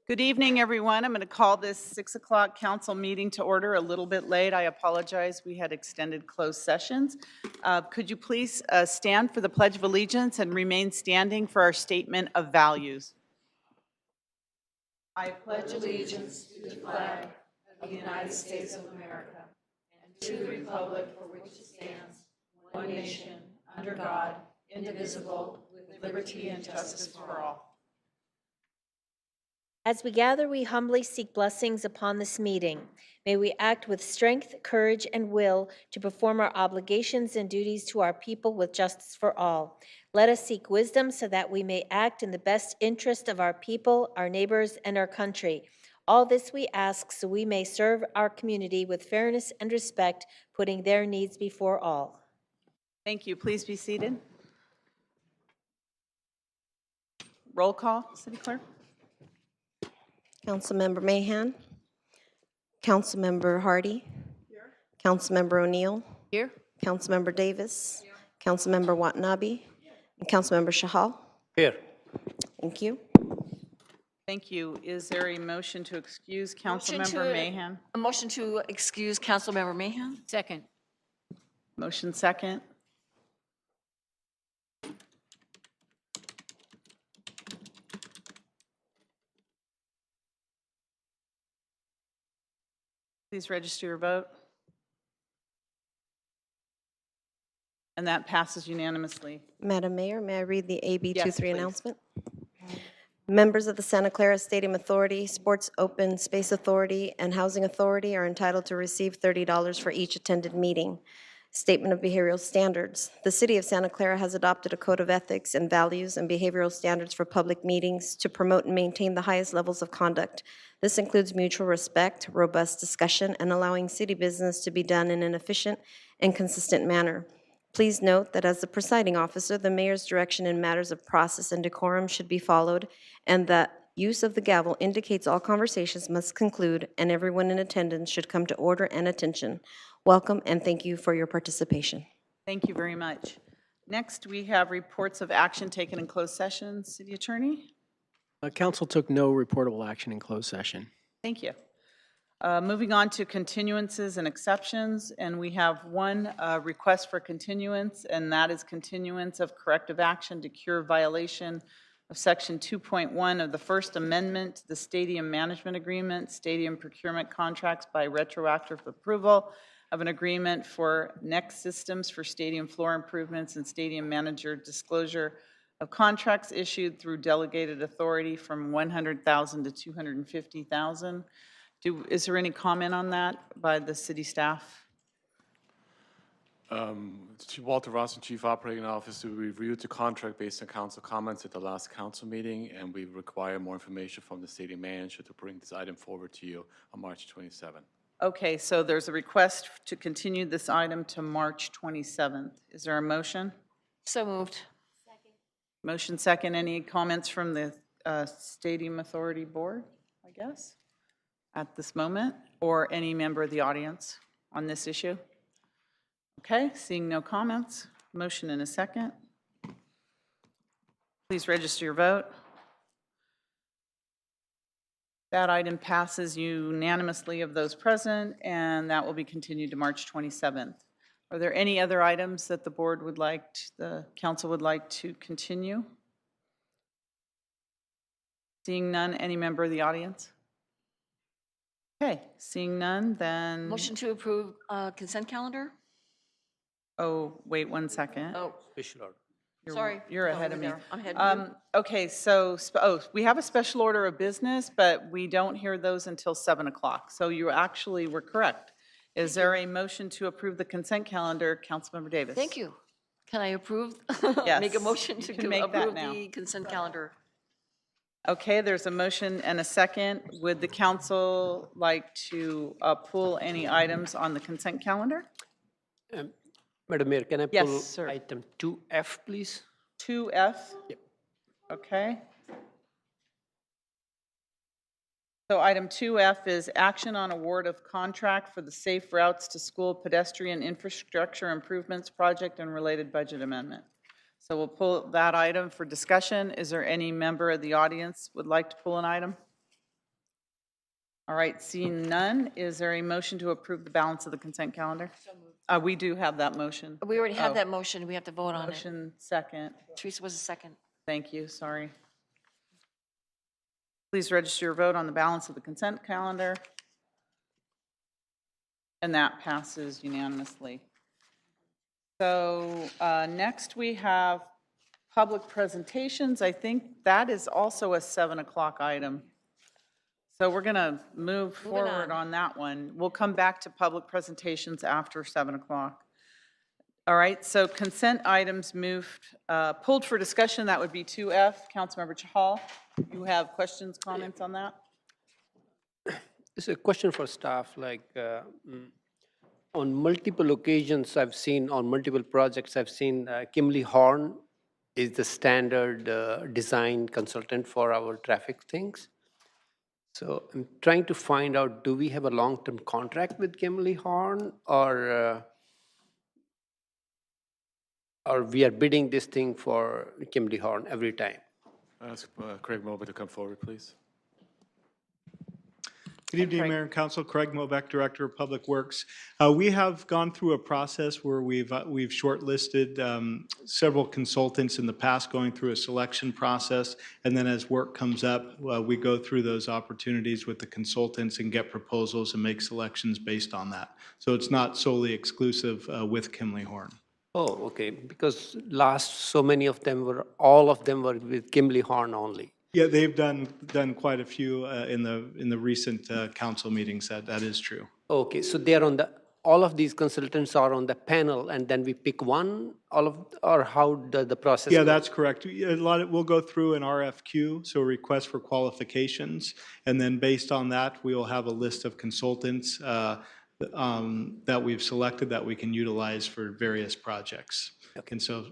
Good evening, everyone. I'm going to call this 6 o'clock council meeting to order a little bit late. I apologize. We had extended closed sessions. Could you please stand for the Pledge of Allegiance and remain standing for our statement of values? I pledge allegiance to the flag of the United States of America and to the republic for which it stands, one nation, under God, indivisible, with liberty and justice for all. As we gather, we humbly seek blessings upon this meeting. May we act with strength, courage, and will to perform our obligations and duties to our people with justice for all. Let us seek wisdom so that we may act in the best interest of our people, our neighbors, and our country. All this we ask so we may serve our community with fairness and respect, putting their needs before all. Thank you. Please be seated. Roll call, City Clerk. Councilmember Mahan. Councilmember Hardy. Here. Councilmember O'Neill. Here. Councilmember Davis. Here. Councilmember Watanabe. And Councilmember Shahal. Here. Thank you. Thank you. Is there a motion to excuse Councilmember Mahan? A motion to excuse Councilmember Mahan? Second. Motion second. Please register your vote. And that passes unanimously. Madam Mayor, may I read the AB Yes, 23 please. announcement? Members of the Santa Clara Stadium Authority, Sports Open Space Authority, and Housing Authority are entitled to receive $30 for each attended meeting. Statement of Behavioral Standards. The City of Santa Clara has adopted a code of ethics and values and behavioral standards for public meetings to promote and maintain the highest levels of conduct. This includes mutual respect, robust discussion, and allowing city business to be done in an efficient and consistent manner. Please note that as the presiding officer, the mayor's direction in matters of process and decorum should be followed, and that use of the gavel indicates all conversations must conclude and everyone in attendance should come to order and attention. Welcome and thank you for your participation. Thank you very much. Next, we have reports of action taken in closed session. City Attorney? Council took no reportable action in closed session. Thank you. Moving on to continuances and exceptions, and we have one request for continuance, and that is continuance of corrective action to cure violation of Section 2.1 of the First Amendment to the Stadium Management Agreement, Stadium Procurement Contracts by retroactive approval of an agreement for Next Systems for stadium floor improvements and stadium manager disclosure of contracts issued through delegated authority from $100,000 to $250,000. Is there any comment on that by the city staff? Walter Ross, Chief Operating Officer, we reviewed the contract based on council comments at the last council meeting, and we require more information from the city manager to bring this item forward to you on March 27th. Okay, so there's a request to continue this item to March 27th. Is there a motion? So moved. Motion second. Any comments from the Stadium Authority Board, I guess, at this moment, or any member of the audience on this issue? Okay, seeing no comments, motion in a second. Please register your vote. That item passes unanimously of those present, and that will be continued to March 27th. Are there any other items that the board would like, the council would like to continue? Seeing none, any member of the audience? Okay, seeing none, then. Motion to approve consent calendar? Oh, wait 1 second. Oh, Special order. sorry. You're ahead of me. I'm ahead of you. Okay, so, we have a special order of business, but we don't hear those until 7 o'clock. So you actually were correct. Is there a motion to approve the consent calendar, Councilmember Davis? Thank you. Can I approve? Yes, Make a motion you to can make that approve now. the consent calendar. Okay, there's a motion and a second. Would the council like to pull any items on the consent calendar? Madam Mayor, can I Yes, pull sir. item 2F, please? 2F? Okay. So item 2F is action on award of contract for the Safe Routes to School Pedestrian Infrastructure Improvements Project and related budget amendment. So we'll pull that item for discussion. Is there any member of the audience would like to pull an item? All right, seeing none, is there a motion to approve the balance of the consent calendar? We do have that motion. We already have Oh. that motion. We have to vote on it. Motion second. Teresa was a second. Thank you, sorry. Please register your vote on the balance of the consent calendar. And that passes unanimously. So next we have public presentations. I think that is also a 7 o'clock item. So we're going to move forward on that one. We'll come back to public presentations after 7 o'clock. All right, so consent items moved, pulled for discussion. That would be 2F. Councilmember Chahal, you have questions, comments on that? It's a question for staff, like, on multiple occasions, I've seen, on multiple projects, I've seen Kimley Horn is the standard design consultant for our traffic things. So I'm trying to find out, do we have a long-term contract with Kimley Horn, or we are bidding this thing for Kimley Horn every time? Ask Craig Mobley to come forward, please. Good evening, Craig. Mayor and Council. Craig Mobeck, Director of Public Works. We have gone through a process where we've shortlisted several consultants in the past, going through a selection process, and then as work comes up, we go through those opportunities with the consultants and get proposals and make selections based on that. So it's not solely exclusive with Kimley Horn. Oh, okay, because last, so many of them were, all of them were with Kimley Horn only. Yeah, they've done quite a few in the recent council meetings. That is true. Okay, so they are on the, all of these consultants are on the panel, and then we pick one, all of, or how does the process Yeah, go? that's correct. We'll go through an RFQ, so a request for qualifications, and then based on that, we will have a list of consultants that we've selected that we can utilize for various projects. And so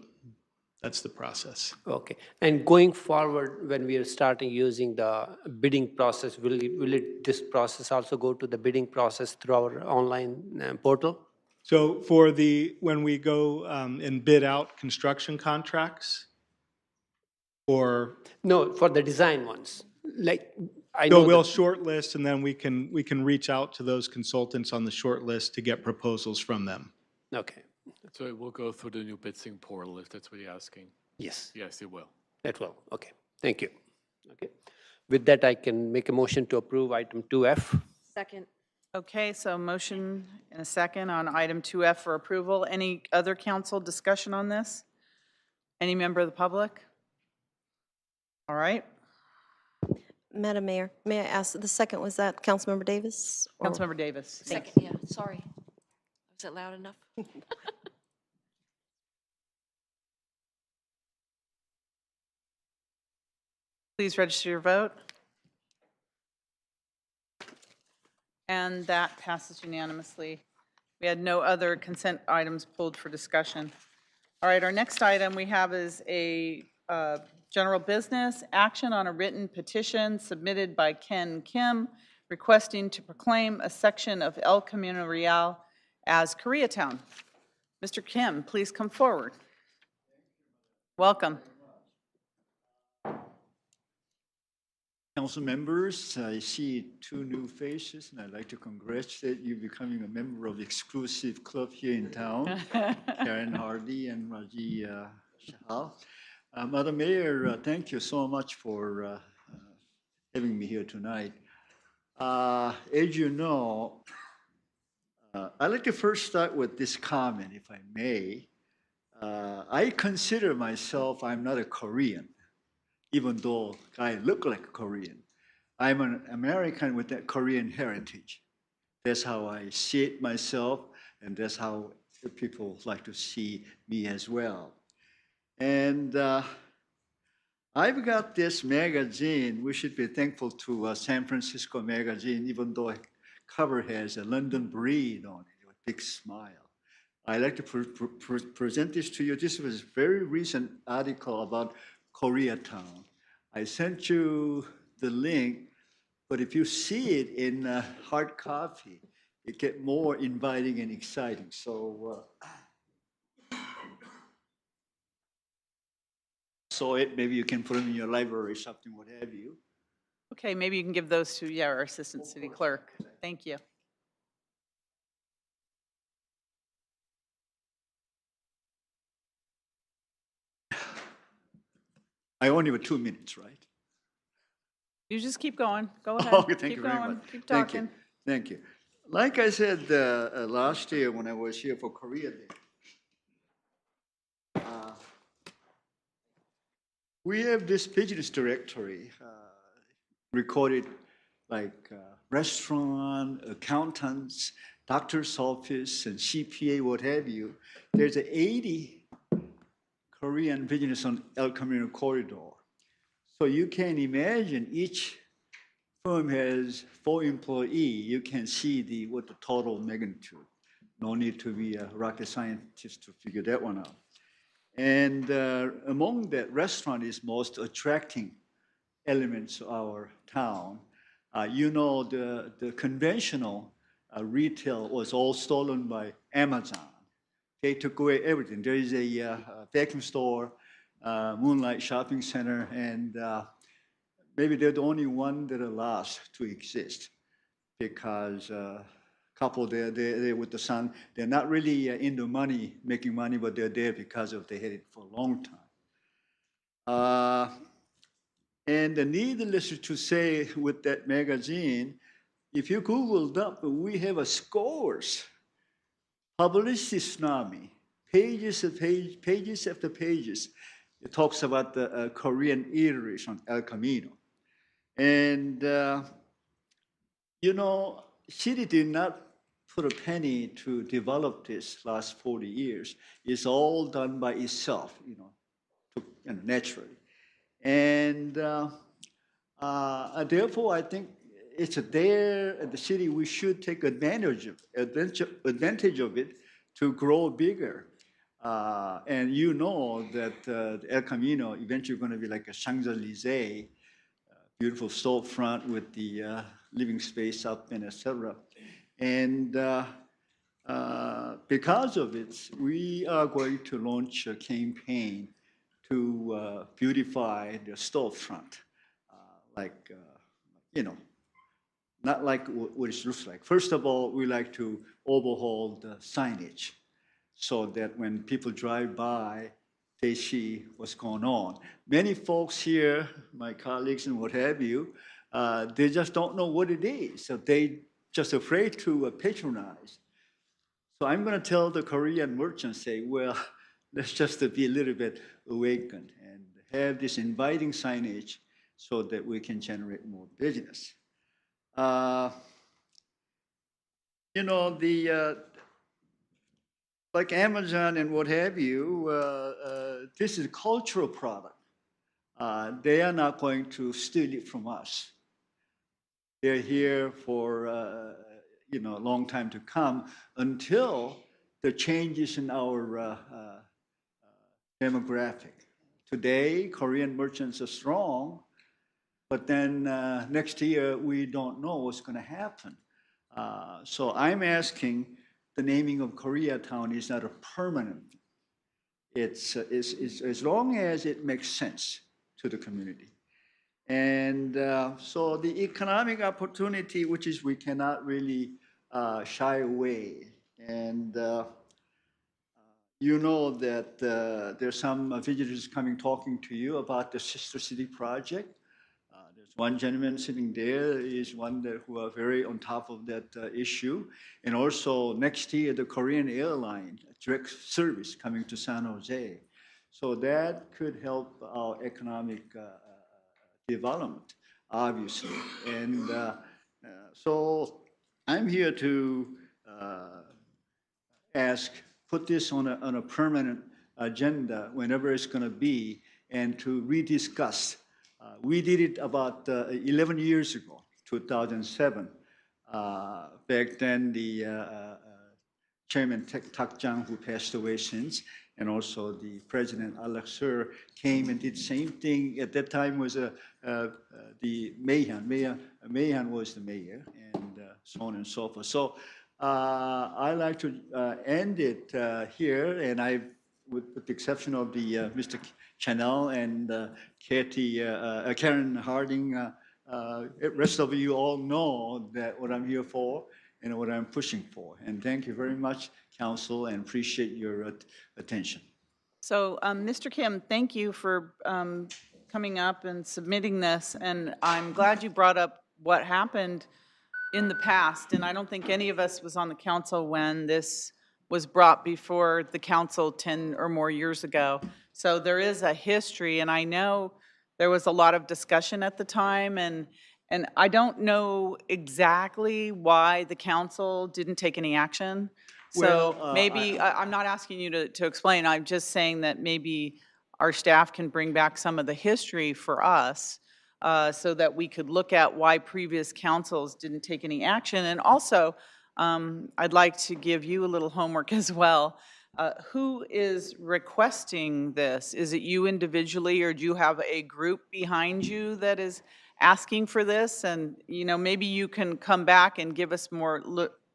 that's the process. Okay, and going forward, when we are starting using the bidding process, will this process also go to the bidding process through our online portal? So when we go and bid out construction contracts, or No, for the design ones, like, I so know we'll that, shortlist, and then we can reach out to those consultants on the short list to get proposals from them. okay, So it will go through the new bidding portal, if that's what you're asking. yes, Yes, it will. that will, okay, thank you. Okay, with that, I can make a motion to approve item 2F. Second. Okay, so motion and a second on item 2F for approval. Any other council discussion on this? Any member of the public? All right, Madam Mayor, may I ask, the second, was that Councilmember Davis? or- Councilmember Davis. Second, yeah, sorry. Was it loud enough? Please register your vote. And that passes unanimously. We had no other consent items pulled for discussion. All right, our next item we have is a general business action on a written petition submitted by Ken Kim requesting to proclaim a section of El Camino Real as Koreatown. Mr. Kim, please come forward. Welcome. Council members, I see two new faces, and I'd like to congratulate you becoming a member of the exclusive club here in town, Karen Hardy and Raji Shahal. Madam Mayor, thank you so much for having me here tonight. As you know, I'd like to first start with this comment, if I may. I consider myself, I'm not a Korean, even though I look like a Korean. I'm an American with that Korean heritage. That's how I see it myself, and that's how people like to see me as well. And I've got this magazine. We should be thankful to San Francisco magazine, even though cover has a London breed on it with a big smile. I'd like to present this to you. This was a very recent article about Koreatown. I sent you the link, but if you see it in hard copy, it gets more inviting and exciting. So it, maybe you can put them in your library, something, what have you. Okay, maybe you can give those to, yeah, our Assistant City Clerk. Thank you. I only have 2 minutes, right? You just keep going. Go ahead. Okay, thank Keep you very going. much. Keep Thank you. talking. Thank you. Like I said last year when I was here for Korea Day, we have this business directory recorded like restaurant, accountants, doctor's office, and CPA, what have you. There's 80 Korean business on El Camino corridor. So you can imagine each firm has 4 employees. You can see what the total magnitude. No need to be a rocket scientist to figure that one out. And among that, restaurant is most attracting elements of our town. You know, the conventional retail was all stolen by Amazon. They took away everything. There is a vacuum store, Moonlight Shopping Center, and maybe they're the only one that are lost to exist because couple there with the son, they're not really into money, making money, but they're there because of they had it for a long time. And needless to say, with that magazine, if you Googled up, we have a scores, publicity tsunami, pages after pages. It talks about the Korean eateries on El Camino. And, you know, city did not put a penny to develop this last 40 years. It's all done by itself, naturally. And therefore, I think it's there at the city. We should take advantage of it to grow bigger. And you know that El Camino eventually going to be like a Champs-Élysées, beautiful storefront with the living space up and etc. And because of it, we are going to launch a campaign to beautify the storefront, like, not like what it looks like. First of all, we like to overhaul the signage so that when people drive by, they see what's going on. Many folks here, my colleagues and what have you, they just don't know what it is. So they just afraid to patronize. So I'm going to tell the Korean merchants, say, well, let's just be a little bit awakened and have this inviting signage so that we can generate more business. Like Amazon and what have you, this is a cultural product. They are not going to steal it from us. They're here for a long time to come until the changes in our demographic. Today, Korean merchants are strong, but then next year we don't know what's going to happen. So I'm asking, the naming of Koreatown is not a permanent thing. It's as long as it makes sense to the community. And so the economic opportunity, which is we cannot really shy away. And you know that there's some visitors coming talking to you about the Sister City project. There's one gentleman sitting there is one who are very on top of that issue. And also next year, the Korean airline direct service coming to San Jose. So that could help our economic development, obviously. And so I'm here to ask, put this on a permanent agenda whenever it's going to be, and to rediscuss. We did it about 11 years ago, 2007. Back then, the Chairman Tak Jang, who passed away since, and also the President Alex Sir came and did the same thing. At that time was the Mayan was the mayor, and so on and so forth. So I'd like to end it here, and I, with the exception of the Mr. Chanel and Karen Harding, rest of you all know that what I'm here for and what I'm pushing for. And thank you very much, Council, and appreciate your attention. So, Mr. Kim, thank you for coming up and submitting this, and I'm glad you brought up what happened in the past, and I don't think any of us was on the council when this was brought before the council 10 or more years ago. So there is a history, and I know there was a lot of discussion at the time, and I don't know exactly why the council didn't take any action. So Well, maybe, I'm not asking you to explain, I'm just saying that maybe our staff can bring back some of the history for us so that we could look at why previous councils didn't take any action. And also, I'd like to give you a little homework as well. Who is requesting this? Is it you individually, or do you have a group behind you that is asking for this? And, you know, maybe you can come back and give us more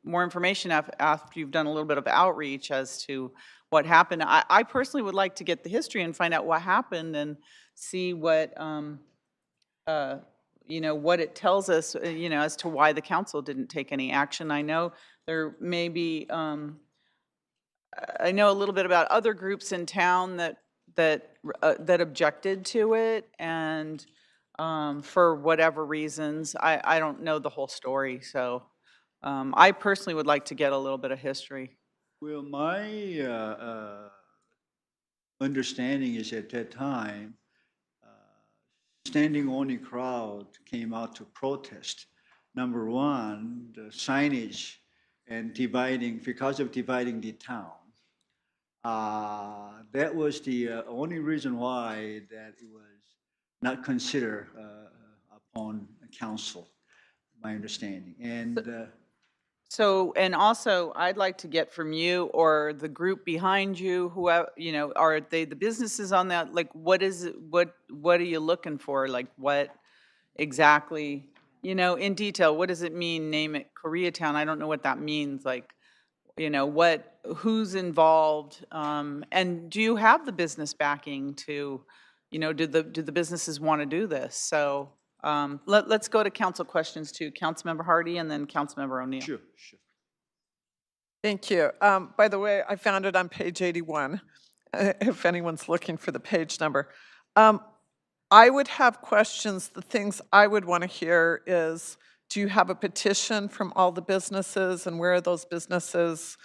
information after you've done a little bit of outreach as to what happened. I personally would like to get the history and find out what happened and see what, you know, what it tells us, you know, as to why the council didn't take any action. I know there may be, I know a little bit about other groups in town that objected to it, and for whatever reasons, I don't know the whole story. So I personally would like to get a little bit of history. well, my understanding is at that time, standing only crowd came out to protest. Number one, the signage and dividing, because of dividing the town. That was the only reason why that it was not considered upon council, my understanding. And So, and also, I'd like to get from you or the group behind you, whoever, you know, are they the businesses on that? Like, what is it, what are you looking for? Like, what exactly, you know, in detail, what does it mean, name it Koreatown? I don't know what that means, like, you know, who's involved? And do you have the business backing to, you know, do the businesses want to do this? So let's go to council questions to Councilmember Hardy and then Councilmember O'Neill. sure, sure. Thank you. By the way, I found it on page 81, if anyone's looking for the page number. I would have questions. The things I would want to hear is, do you have a petition from all the businesses, and where are those businesses?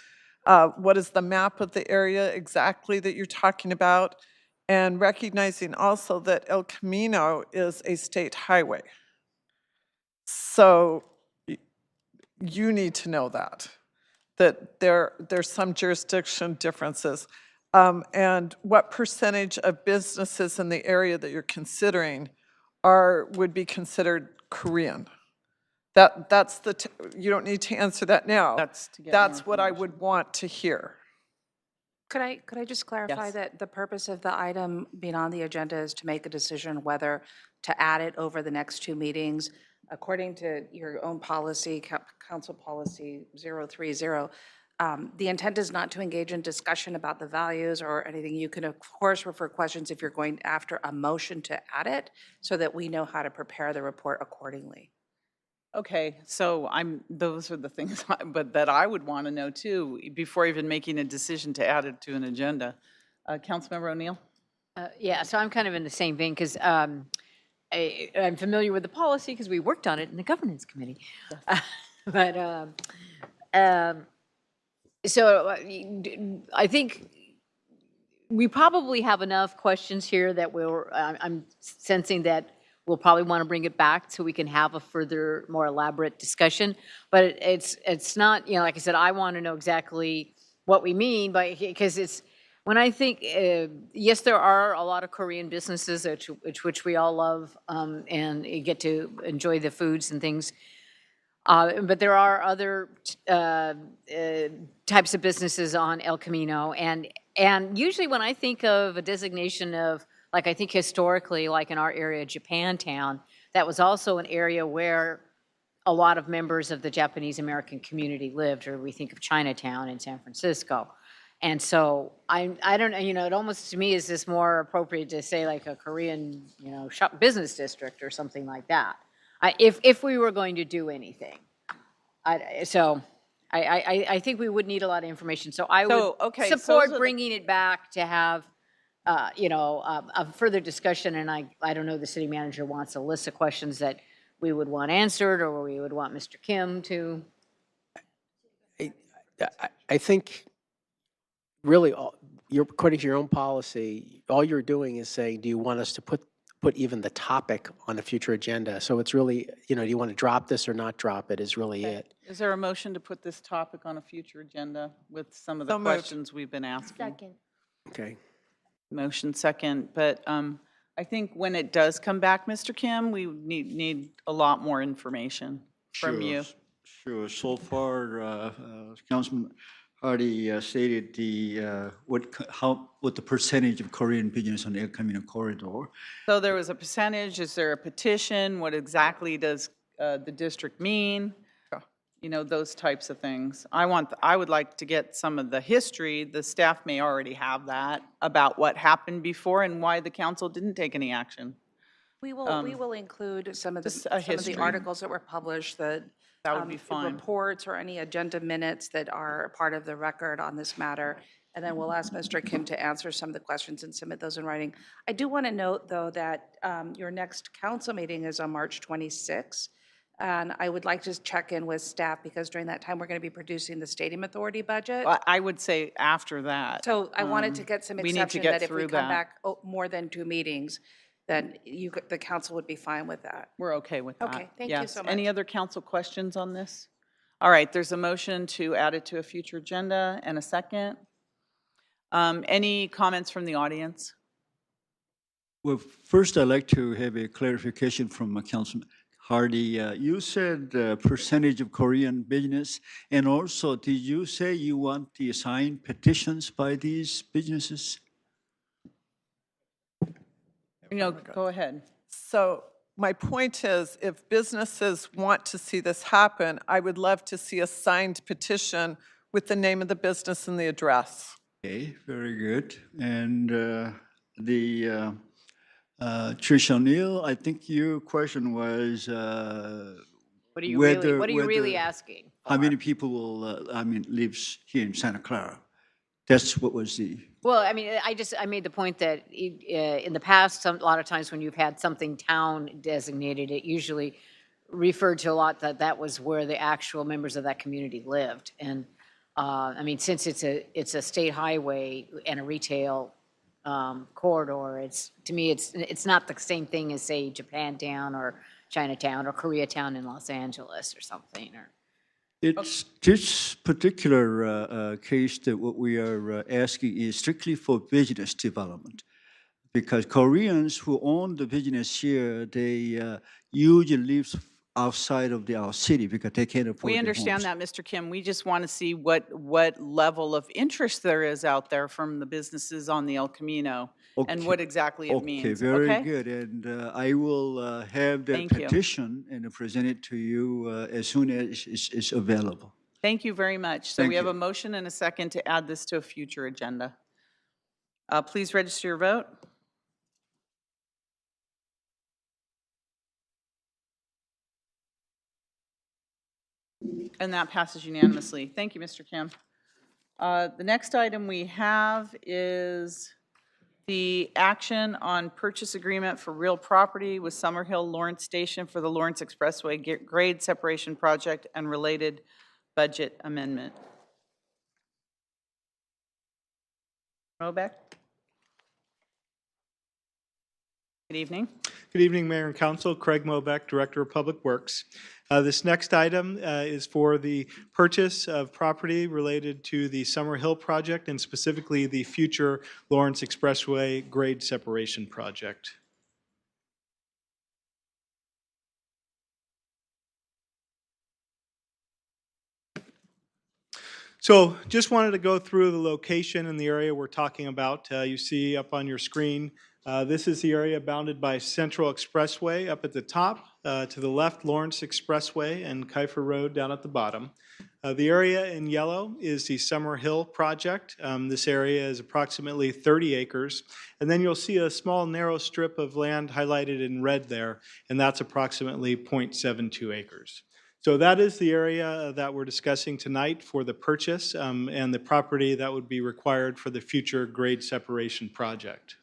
What is the map of the area exactly that you're talking about? And recognizing also that El Camino is a state highway. So you need to know that there's some jurisdiction differences. And what percentage of businesses in the area that you're considering would be considered Korean? That's you don't need to answer that now. That's to get That's more what I information. would want to hear. Could I just clarify Yes. that the purpose of the item being on the agenda is to make a decision whether to add it over the next two meetings? According to your own policy, Council Policy 030, the intent is not to engage in discussion about the values or anything. You can, of course, refer questions if you're going after a motion to add it, so that we know how to prepare the report accordingly. Okay, so those are the things but that I would want to know too, before even making a decision to add it to an agenda. Councilmember O'Neill? Yeah, so I'm kind of in the same vein, because I'm familiar with the policy because we worked on it in the governance committee. But, so I think we probably have enough questions here that I'm sensing that we'll probably want to bring it back so we can have a further, more elaborate discussion. But it's not, you know, like I said, I want to know exactly what we mean by, because when I think, yes, there are a lot of Korean businesses which we all love, and you get to enjoy the foods and things. But there are other types of businesses on El Camino, and usually when I think of a designation of, like, I think historically, like in our area, Japantown, that was also an area where a lot of members of the Japanese American community lived, or we think of Chinatown in San Francisco. And so I don't know, it almost to me is this more appropriate to say like a Korean, shop business district or something like that. If we were going to do anything. I think we would need a lot of information. So I would okay, so support those are the- bringing it back to have, a further discussion. And I don't know, the city manager wants a list of questions that we would want answered, or we would want Mr. Kim to. I think really, according to your own policy, all you're doing is saying, do you want us to put even the topic on a future agenda? So it's really, do you want to drop this or not drop it is really it. Is there a motion to put this topic on a future agenda with some of the So moved. questions we've been asking? Second. Okay. Motion second, but I think when it does come back, Mr. Kim, we need a lot more information from you. Sure. So far, Councilman Hardy stated what the percentage of Korean business on the El Camino corridor. So there was a percentage, is there a petition? What exactly does the district mean? Those types of things. I would like to get some of the history, the staff may already have that, about what happened before and why the council didn't take any action. We will include some of just a the history. articles that were published, That would be the fine. reports or any agenda minutes that are part of the record on this matter. And then we'll ask Mr. Kim to answer some of the questions and submit those in writing. I do want to note, though, that your next council meeting is on March 26th. And I would like to check in with staff because during that time, we're going to be producing the Stadium Authority budget. I would say after that. So I wanted to get some we need to exception get that if we through come that. back more than 2 meetings, then the council would be fine with that. We're okay with that. Okay, thank you Yes. so Any much. other council questions on this? All right, there's a motion to add it to a future agenda and a second. Any comments from the audience? Well, first, I'd like to have a clarification from Councilman Hardy. You said percentage of Korean business, and also, did you say you want the signed petitions by these businesses? Go ahead. So my point is, if businesses want to see this happen, I would love to see a signed petition with the name of the business and the address. Okay, very good. And Tricia O'Neill, I think your question was What are you really whether- asking? how many people will, lives here in Santa Clara? That's what was the, Well, I mean, I made the point that in the past, a lot of times when you've had something town designated, it usually referred to a lot that was where the actual members of that community lived. And I mean, since it's a state highway and a retail corridor, to me, it's not the same thing as, say, Japantown or Chinatown or Koreatown in Los Angeles or something. it's this particular case that what we are asking is strictly for business development. Because Koreans who own the business here, they usually live outside of our city because they can't afford We their understand homes. that, Mr. Kim. We just want to see what level of interest there is out there from the businesses on the El Camino and Okay. what exactly it means. Okay, very good. And I will have that Thank you. petition and present it to you as soon as it's available. Thank you very much. So Thank we have you. a motion and a second to add this to a future agenda. Please register your vote. And that passes unanimously. Thank you, Mr. Kim. The next item we have is the action on purchase agreement for real property with Summerhill Lawrence Station for the Lawrence Expressway grade separation project and related budget amendment. Mobeck? Good evening. Good evening, Mayor and Council. Craig Mobeck, Director of Public Works. This next item is for the purchase of property related to the Summer Hill project and specifically the future Lawrence Expressway grade separation project. So just wanted to go through the location and the area we're talking about. You see up on your screen, this is the area bounded by Central Expressway up at the top. To the left, Lawrence Expressway and Kiefer Road down at the bottom. The area in yellow is the Summer Hill project. This area is approximately 30 acres. And then you'll see a small narrow strip of land highlighted in red there, and that's approximately 0.72 acres. So that is the area that we're discussing tonight for the purchase and the property that would be required for the future grade separation project.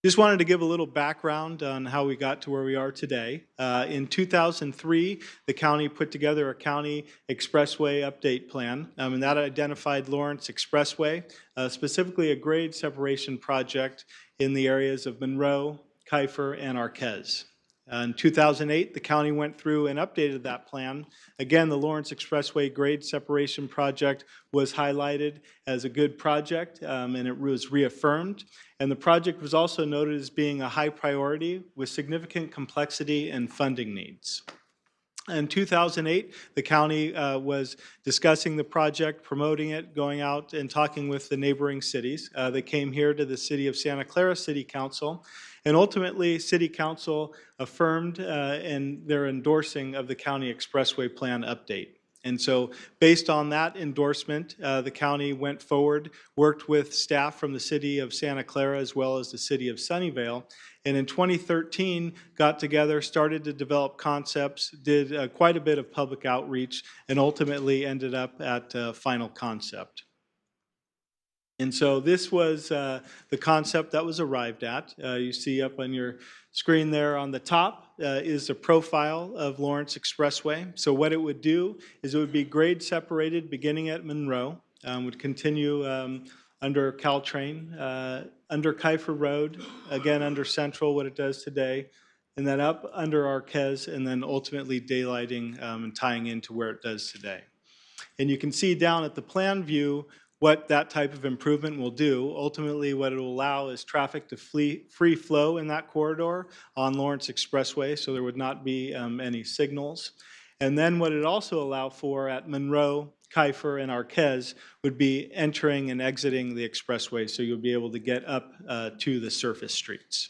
Just wanted to give a little background on how we got to where we are today. In 2003, the county put together a county expressway update plan, and that identified Lawrence Expressway, specifically a grade separation project in the areas of Monroe, Kiefer, and Arquez. In 2008, the county went through and updated that plan. Again, the Lawrence Expressway grade separation project was highlighted as a good project, and it was reaffirmed. And the project was also noted as being a high priority with significant complexity and funding needs. In 2008, the county was discussing the project, promoting it, going out and talking with the neighboring cities. They came here to the city of Santa Clara City Council, and ultimately, City Council affirmed in their endorsing of the County Expressway Plan update. And so based on that endorsement, the county went forward, worked with staff from the city of Santa Clara as well as the city of Sunnyvale, and in 2013 got together, started to develop concepts, did quite a bit of public outreach, and ultimately ended up at final concept. And so this was the concept that was arrived at. You see up on your screen there on the top is a profile of Lawrence Expressway. So what it would do is it would be grade separated beginning at Monroe, would continue under Caltrain, under Kiefer Road, again under Central, what it does today, and then up under Arquez, and then ultimately daylighting and tying into where it does today. And you can see down at the plan view what that type of improvement will do. Ultimately, what it will allow is traffic to free flow in that corridor on Lawrence Expressway, so there would not be any signals. And then what it also allow for at Monroe, Kiefer, and Arquez would be entering and exiting the expressway, so you'll be able to get up to the surface streets.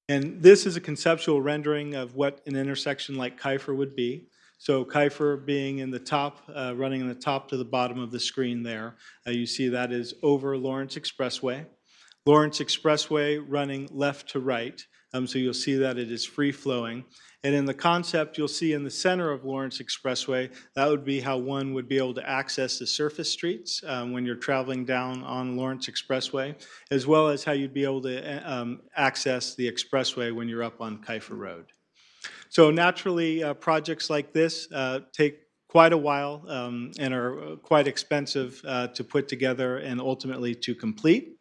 And this is a conceptual rendering of what an intersection like Kiefer would be. So Kiefer being in the top, running in the top to the bottom of the screen there. You see that is over Lawrence Expressway. Lawrence Expressway running left to right. So you'll see that it is free flowing. And in the concept, you'll see in the center of Lawrence Expressway, that would be how one would be able to access the surface streets when you're traveling down on Lawrence Expressway, as well as how you'd be able to access the expressway when you're up on Kiefer Road. So naturally, projects like this take quite a while and are quite expensive to put together and ultimately to complete.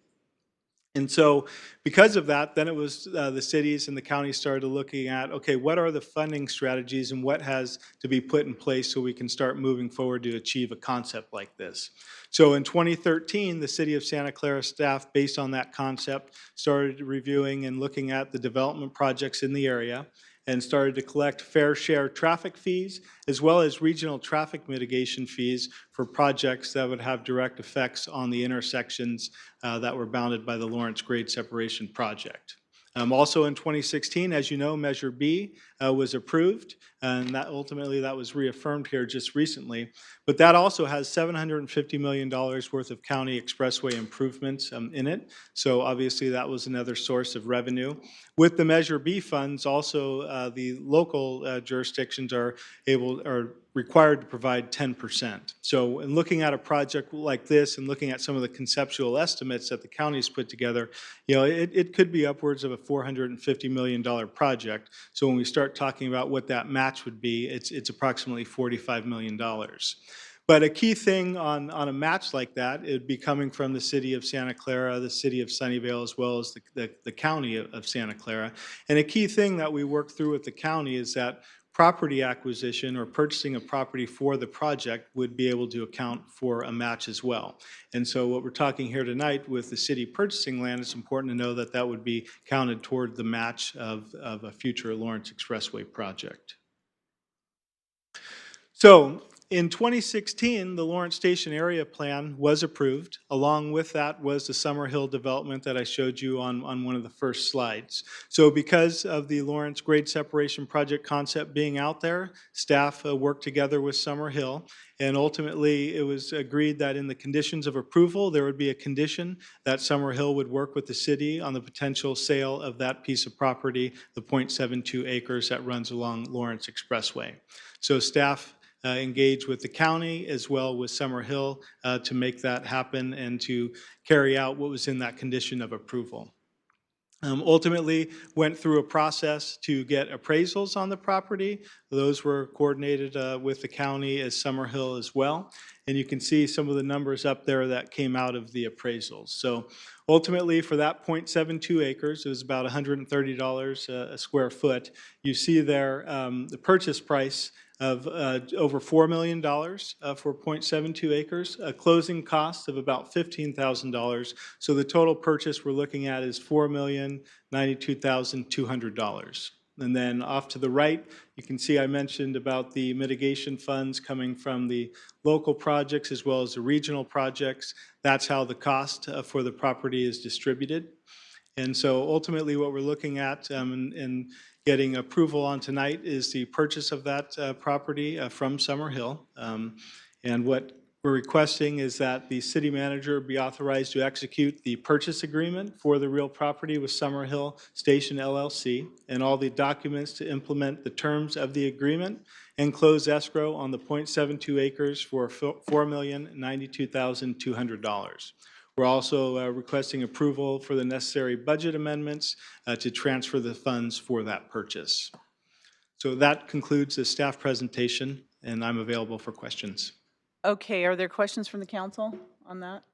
And so because of that, then it was the cities and the counties started looking at, okay, what are the funding strategies and what has to be put in place so we can start moving forward to achieve a concept like this. So in 2013, the city of Santa Clara staff, based on that concept, started reviewing and looking at the development projects in the area and started to collect fair share traffic fees as well as regional traffic mitigation fees for projects that would have direct effects on the intersections that were bounded by the Lawrence Grade Separation Project. Also in 2016, as you know, Measure B was approved, and that ultimately that was reaffirmed here just recently. But that also has $750 million worth of county expressway improvements in it. So obviously that was another source of revenue. With the Measure B funds, also the local jurisdictions are required to provide 10%. So in looking at a project like this and looking at some of the conceptual estimates that the counties put together, you know, it could be upwards of a $450 million project. So when we start talking about what that match would be, it's approximately $45 million. But a key thing on a match like that, it'd be coming from the city of Santa Clara, the city of Sunnyvale, as well as the county of Santa Clara. And a key thing that we work through with the county is that property acquisition or purchasing a property for the project would be able to account for a match as well. And so what we're talking here tonight with the city purchasing land, it's important to know that that would be counted toward the match of a future Lawrence Expressway project. So in 2016, the Lawrence Station Area Plan was approved. Along with that was the Summer Hill development that I showed you on one of the first slides. So because of the Lawrence grade separation project concept being out there, staff worked together with Summer Hill, and ultimately it was agreed that in the conditions of approval, there would be a condition that Summer Hill would work with the city on the potential sale of that piece of property, the 0.72 acres that runs along Lawrence Expressway. So staff engage with the county as well with Summer Hill to make that happen and to carry out what was in that condition of approval. Ultimately went through a process to get appraisals on the property. Those were coordinated with the county as Summer Hill as well. And you can see some of the numbers up there that came out of the appraisals. So ultimately for that 0.72 acres, it was about $130 a square foot. You see there the purchase price of over $4 million for 0.72 acres, a closing cost of about $15,000. So the total purchase we're looking at is $4,092,200. And then off to the right, you can see I mentioned about the mitigation funds coming from the local projects as well as the regional projects. That's how the cost for the property is distributed. And so ultimately what we're looking at and getting approval on tonight is the purchase of that property from Summer Hill. And what we're requesting is that the city manager be authorized to execute the purchase agreement for the real property with Summer Hill Station LLC and all the documents to implement the terms of the agreement and close escrow on the 0.72 acres for $4,092,200. We're also requesting approval for the necessary budget amendments to transfer the funds for that purchase. So that concludes the staff presentation, and I'm available for questions. Okay, are there questions from the council on that?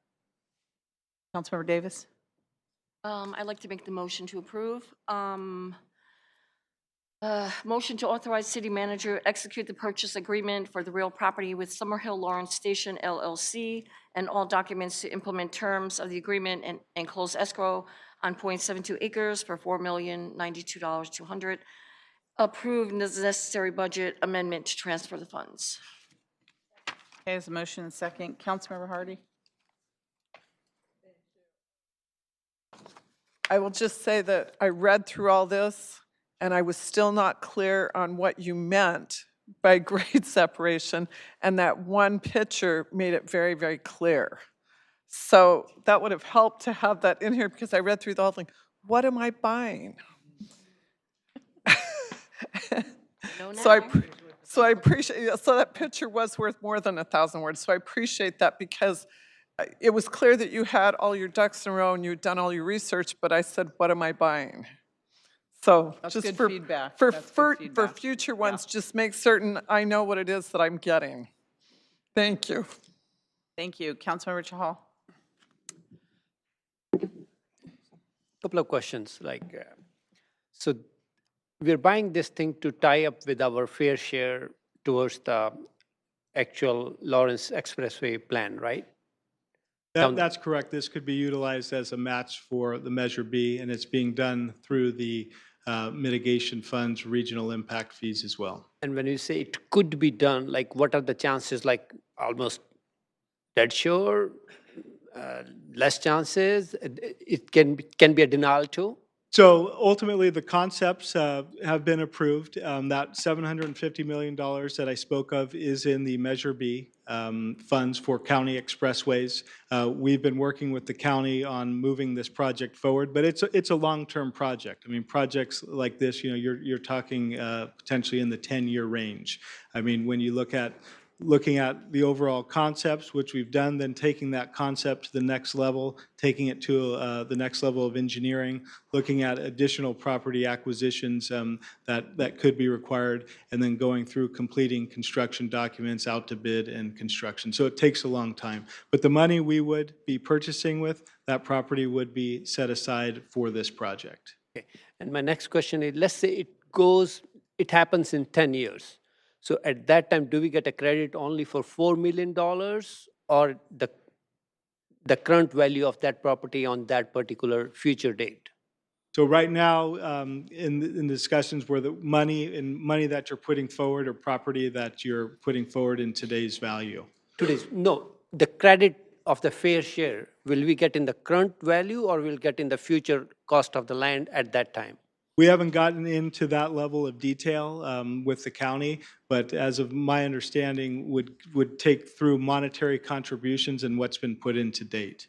Councilmember Davis? I'd like to make the motion to approve. Motion to authorize city manager execute the purchase agreement for the real property with Summerhill Lawrence Station LLC and all documents to implement terms of the agreement and close escrow on 0.72 acres for $4,092,200. Approve the necessary budget amendment to transfer the funds. Okay, there's a motion and a second. Councilmember Hardy? I will just say that I read through all this and I was still not clear on what you meant by grade separation, and that one picture made it very, very clear. So that would have helped to have that in here because I read through the whole thing. What am I buying? So I appreciate, so that picture was worth more than 1,000 words. So I appreciate that because it was clear that you had all your ducks in a row and you'd done all your research, but I said, what am I buying? So That's just good for feedback. For, That's for, good for feedback. future ones, just make certain I know what it is that I'm getting. Thank you. Thank you. Councilmember Chahal? Couple of questions, so we're buying this thing to tie up with our fair share towards the actual Lawrence Expressway plan, right? That's correct. This could be utilized as a match for the Measure B, and it's being done through the mitigation funds, regional impact fees as well. And when you say it could be done, what are the chances, almost dead sure, less chances? It can be a denial too? So ultimately, the concepts have been approved. That $750 million that I spoke of is in the Measure B funds for county expressways. We've been working with the county on moving this project forward, but it's a long-term project. I mean, projects like this, you're talking potentially in the 10-year range. I mean, when you look at looking at the overall concepts, which we've done, then taking that concept to the next level, taking it to the next level of engineering, looking at additional property acquisitions that could be required, and then going through completing construction documents out to bid and construction. So it takes a long time. But the money we would be purchasing with, that property would be set aside for this project. Okay. And my next question is, let's say it happens in 10 years. So at that time, do we get a credit only for $4 million or the current value of that property on that particular future date? So right now, in discussions where the money that you're putting forward or property that you're putting forward in today's value. No, the credit of the fair share, will we get in the current value or will get in the future cost of the land at that time? We haven't gotten into that level of detail with the county, but as of my understanding, would take through monetary contributions and what's been put in to date.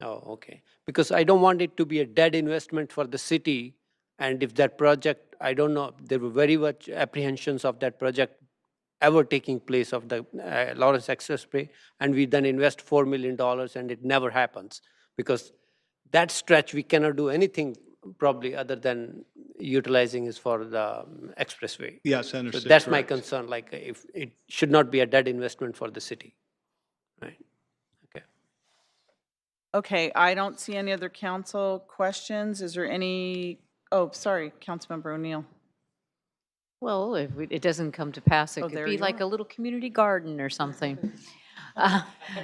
Oh, okay. Because I don't want it to be a dead investment for the city. And if that project, I don't know, there were very much apprehensions of that project ever taking place of the Lawrence Expressway, and we then invest $4 million and it never happens. Because that stretch, we cannot do anything probably other than utilizing is for the expressway. Yes, I understand. So that's my correct. concern, like if it should not be a dead investment for the city, right? Okay. Okay, I don't see any other council questions. Is there any, oh, sorry, Councilmember O'Neill. Well, if it doesn't come to pass, it Oh, could there be you like are. a little community garden or something.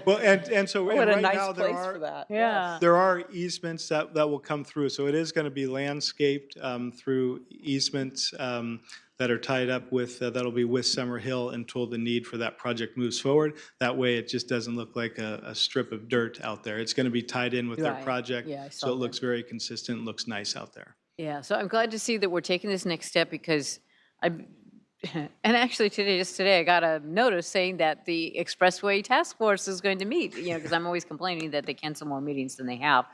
Well, and so What a right nice now place for that. Yeah. there are easements that will come through. So it is going to be landscaped through easements that are tied up with, that'll be with Summer Hill until the need for that project moves forward. That way it just doesn't look like a strip of dirt out there. It's going to be tied in with their Right. project. Yeah, I So saw it looks very consistent, looks nice out there. Yeah, so I'm glad to see that we're taking this next step because and actually just today, I got a notice saying that the Expressway Task Force is going to meet, because I'm always complaining that they cancel more meetings than they have.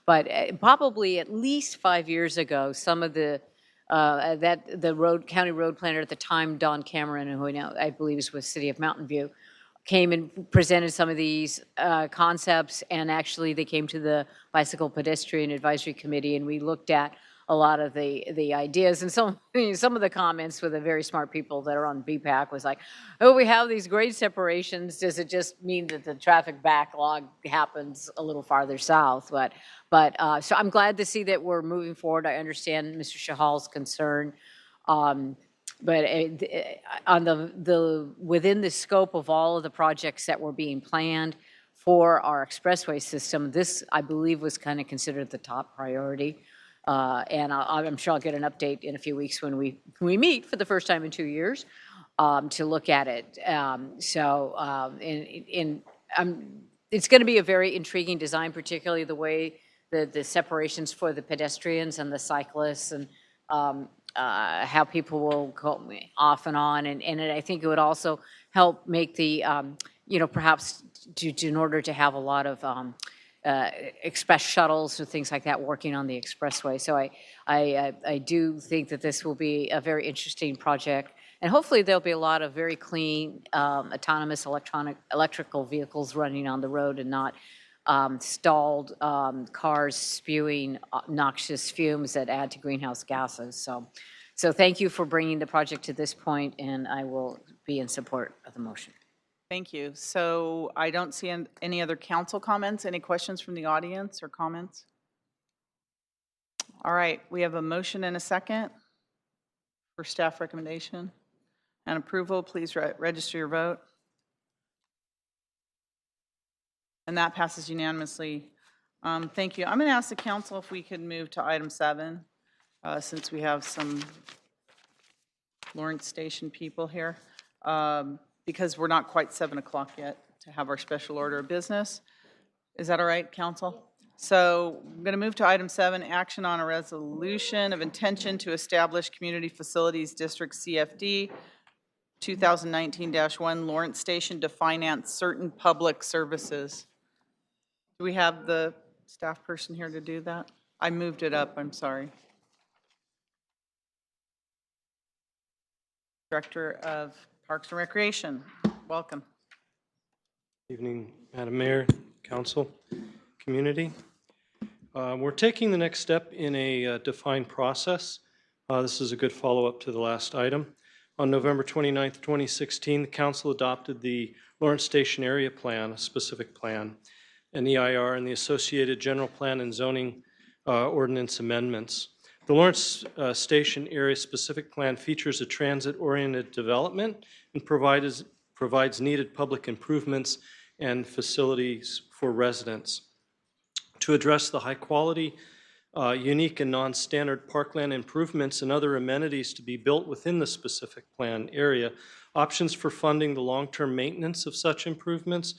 But probably at least 5 years ago, some of the, county road planner at the time, Don Cameron, who now I believe is with City of Mountain View, came and presented some of these concepts, and actually they came to the Bicycle Pedestrian Advisory Committee, and we looked at a lot of the ideas, and some of the comments with the very smart people that are on BPAC was like, oh, we have these grade separations, does it just mean that the traffic backlog happens a little farther south? But so I'm glad to see that we're moving forward. I understand Mr. Shahal's concern. But on within the scope of all of the projects that were being planned for our expressway system, this, I believe, was kind of considered the top priority. And I'm sure I'll get an update in a few weeks when we meet for the first time in 2 years to look at it. It's going to be a very intriguing design, particularly the way the separations for the pedestrians and the cyclists, and how people will go off and on. And I think it would also help make the, perhaps in order to have a lot of express shuttles or things like that working on the expressway. So I do think that this will be a very interesting project. And hopefully there'll be a lot of very clean, autonomous electrical vehicles running on the road and not stalled cars spewing noxious fumes that add to greenhouse gases. So thank you for bringing the project to this point, and I will be in support of the motion. Thank you. So I don't see any other council comments. Any questions from the audience or comments? All right, we have a motion and a second for staff recommendation and approval. Please register your vote. And that passes unanimously. Thank you. I'm going to ask the council if we could move to item 7, since we have some Lawrence Station people here, because we're not quite 7 o'clock yet to have our special order of business. Is that all right, council? So I'm going to move to item 7, action on a resolution of intention to establish Community Facilities District CFD 2019-1 Lawrence Station to finance certain public services. Do we have the staff person here to do that? I moved it up, I'm sorry. Director of Parks and Recreation. welcome. Evening, Madam Mayor, Council, community. We're taking the next step in a defined process. This is a good follow-up to the last item. On November 29th, 2016, the Council adopted the Lawrence Station Area Plan, a specific plan, an EIR, and the associated general plan and zoning ordinance amendments. The Lawrence Station Area Specific Plan features a transit-oriented development and provides needed public improvements and facilities for residents. To address the high-quality, unique and non-standard parkland improvements and other amenities to be built within the specific plan area, options for funding the long-term maintenance of such improvements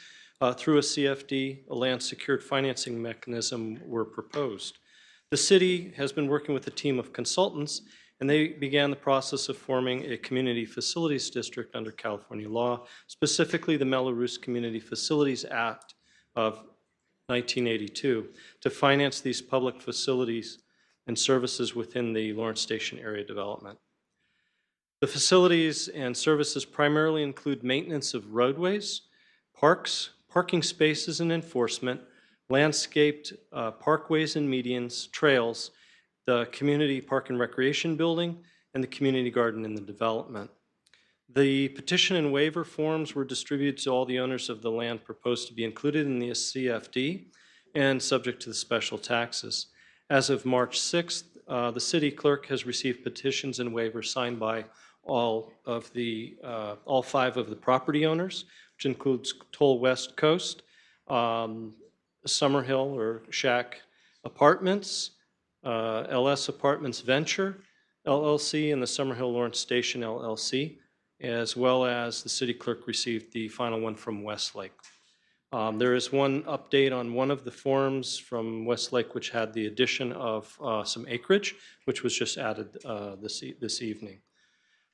through a CFD, a land secured financing mechanism, were proposed. The city has been working with a team of consultants, and they began the process of forming a community facilities district under California law, specifically the Mello-Roos Community Facilities Act of 1982, to finance these public facilities and services within the Lawrence Station area development. The facilities and services primarily include maintenance of roadways, parks, parking spaces and enforcement, landscaped parkways and medians, trails, the community park and recreation building, and the community garden in the development. The petition and waiver forms were distributed to all the owners of the land proposed to be included in the CFD and subject to the special taxes. As of March 6th, the city clerk has received petitions and waivers signed by all 5 of the property owners, which includes Toll West Coast, Summerhill or Shack Apartments, LS Apartments Venture, LLC, and the Summerhill Lawrence Station, LLC, as well as the city clerk received the final one from Westlake. There is one update on one of the forms from Westlake, which had the addition of some acreage, which was just added this evening.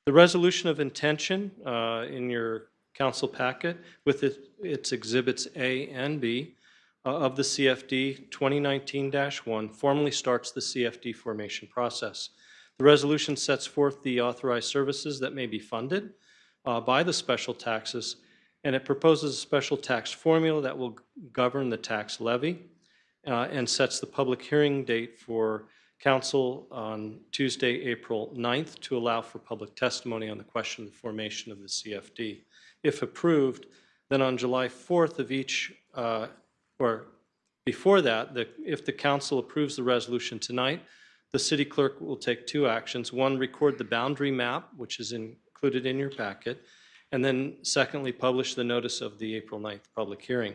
The resolution of intention in your council packet with its exhibits A and B of the CFD 2019-1 formally starts the CFD formation process. The resolution sets forth the authorized services that may be funded by the special taxes, and it proposes a special tax formula that will govern the tax levy and sets the public hearing date for council on Tuesday, April 9th, to allow for public testimony on the question of the formation of the CFD. If approved, then on July 4th of each, or before that, if the council approves the resolution tonight, the city clerk will take 2 actions. One, record the boundary map, which is included in your packet, and then secondly, publish the notice of the April 9th public hearing.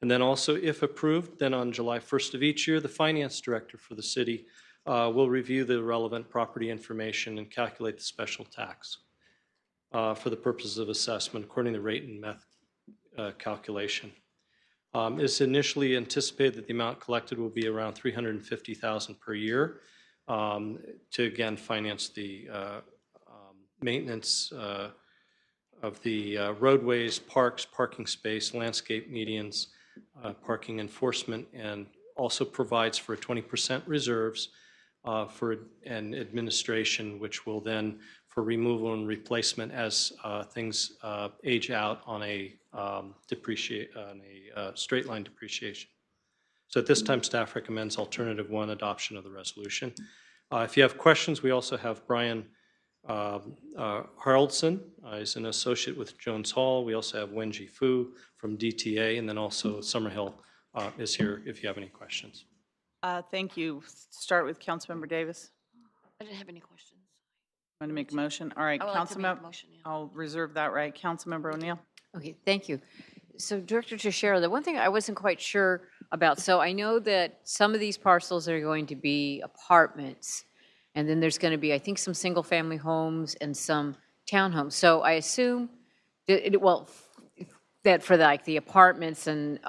And then also, if approved, then on July 1st of each year, the finance director for the city will review the relevant property information and calculate the special tax for the purposes of assessment according to rate and method calculation. It's initially anticipated that the amount collected will be around $350,000 per year to again finance the maintenance of the roadways, parks, parking space, landscape medians, parking enforcement, and also provides for 20% reserves for an administration, which will then for removal and replacement as things age out on a straight line depreciation. So at this time, staff recommends alternative 1, adoption of the resolution. If you have questions, we also have Brian Haraldson is an associate with Jones Hall. We also have Wenji Fu from DTA, and then also Summerhill is here if you have any questions. Thank you. Start with Councilmember Davis. I didn't have any questions. Want to make a motion? All right, I would like to make a Councilmember. motion, yeah. I'll reserve that right. Councilmember O'Neill. Okay, thank you. So Director Teixeira, the one thing I wasn't quite sure about, so I know that some of these parcels are going to be apartments, and then there's going to be, I think, some single-family homes and some townhomes. So I assume, that for like the apartments and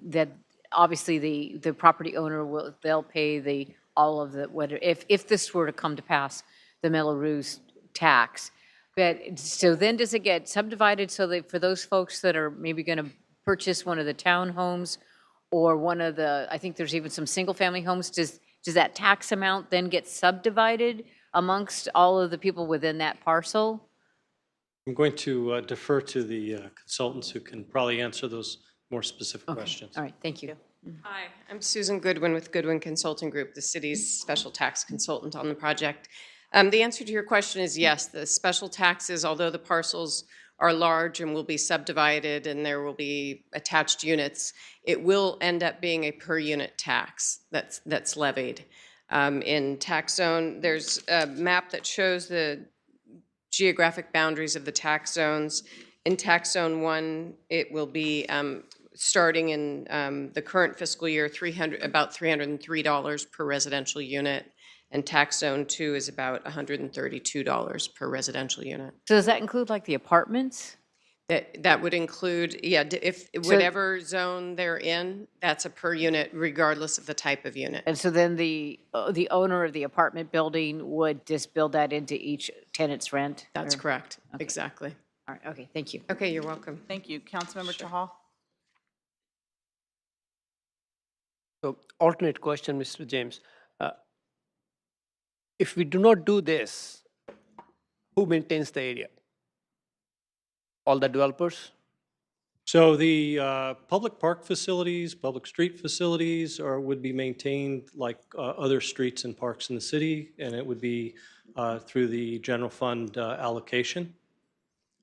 that obviously the property owner they'll pay all of the, whether, if this were to come to pass, the Mello-Roos tax. But so then does it get subdivided so that for those folks that are maybe going to purchase one of the townhomes or one of the, I think there's even some single-family homes, does that tax amount then get subdivided amongst all of the people within that parcel? I'm going to defer to the consultants who can probably answer those more specific Okay. questions. All right, thank you. Hi, I'm Susan Goodwin with Goodwin Consulting Group, the city's special tax consultant on the project. The answer to your question is yes, the special taxes, although the parcels are large and will be subdivided and there will be attached units, it will end up being a per unit tax that's levied. In tax zone, there's a map that shows the geographic boundaries of the tax zones. In tax zone 1, it will be starting in the current fiscal year, about $303 per residential unit, and tax zone 2 is about $132 per residential unit. So does that include like the apartments? That would include, yeah, if whatever zone they're in, that's a per unit regardless of the type of unit. And so then the owner of the apartment building would just build that into each tenant's rent? That's Or- correct, exactly. All right, okay, thank you. Okay, you're welcome. Thank you. Councilmember Chahal? So alternate question, Mr. James. If we do not do this, who maintains the area? All the developers? So the public park facilities, public street facilities would be maintained like other streets and parks in the city, and it would be through the general fund allocation.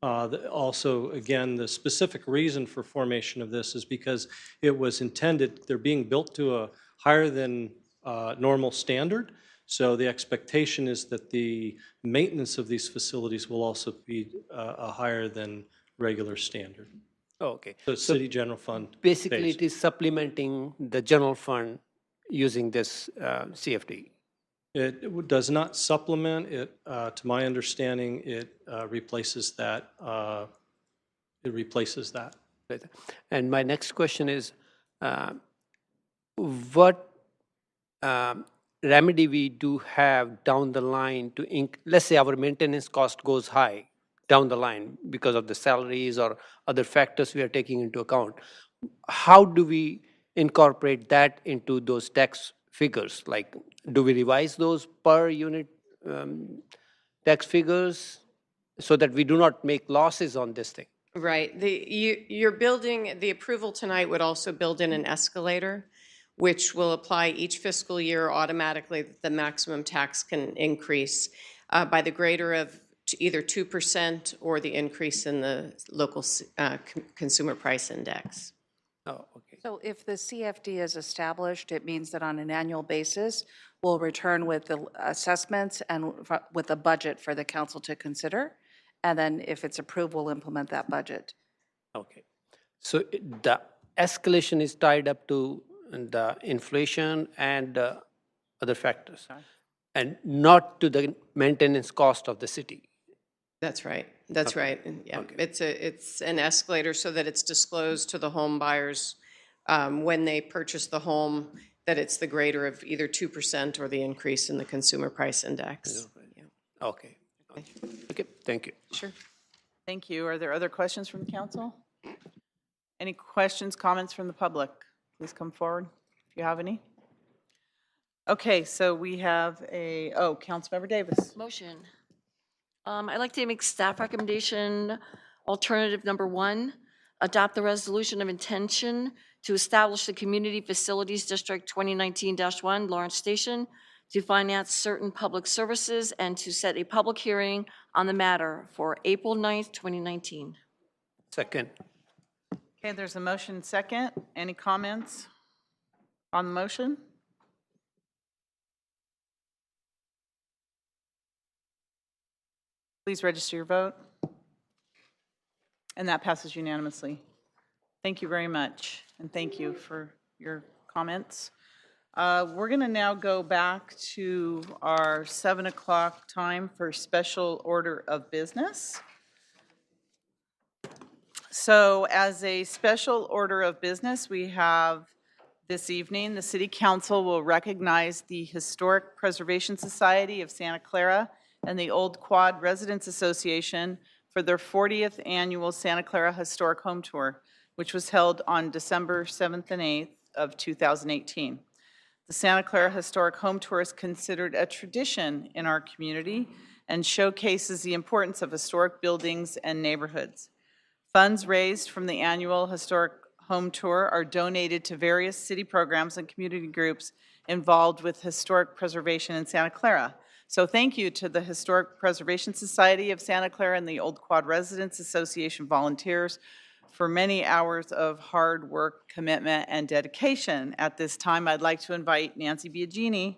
Also, again, the specific reason for formation of this is because it was intended, they're being built to a higher than normal standard. So the expectation is that the maintenance of these facilities will also be a higher than regular standard. Oh, okay. So city general fund. Basically, based. it is supplementing the general fund using this CFD. It does not supplement it. To my understanding, it replaces that. It replaces that. Right. And my next question is, what remedy we do have down the line to, let's say our maintenance cost goes high down the line because of the salaries or other factors we are taking into account. How do we incorporate that into those tax figures? Like, do we revise those per unit tax figures so that we do not make losses on this thing? Right. You're building, the approval tonight would also build in an escalator, which will apply each fiscal year automatically. The maximum tax can increase by the greater of either 2% or the increase in the local consumer price index. Oh, okay. So if the CFD is established, it means that on an annual basis, we'll return with the assessments and with a budget for the council to consider. And then if it's approved, we'll implement that budget. Okay. So the escalation is tied up to the inflation and other factors, and not to the maintenance cost of the city. That's right. That's right. And yeah, it's an escalator so that it's disclosed to the home buyers when they purchase the home, that it's the greater of either 2% or the increase in the consumer price index. Yeah. Okay. Okay, thank you. Sure. Thank you. Are there other questions from the council? Any questions, comments from the public? Please come forward if you have any. Okay, so we have Councilmember Davis. Motion. I'd like to make staff recommendation, alternative number 1, adopt the resolution of intention to establish the Community Facilities District 2019-1 Lawrence Station to finance certain public services and to set a public hearing on the matter for April 9th, 2019. Second. Okay, there's a motion second. Any comments on the motion? Please register your vote. And that passes unanimously. Thank you very much, and thank you for your comments. We're going to now go back to our 7 o'clock time for special order of business. So as a special order of business, we have this evening, the City Council will recognize the Historic Preservation Society of Santa Clara and the Old Quad Residents Association for their 40th annual Santa Clara Historic Home Tour, which was held on December 7th and 8th of 2018. The Santa Clara Historic Home Tour is considered a tradition in our community and showcases the importance of historic buildings and neighborhoods. Funds raised from the annual Historic Home Tour are donated to various city programs and community groups involved with historic preservation in Santa Clara. So thank you to the Historic Preservation Society of Santa Clara and the Old Quad Residents Association volunteers for many hours of hard work, commitment, and dedication. At this time, I'd like to invite Nancy Biagini,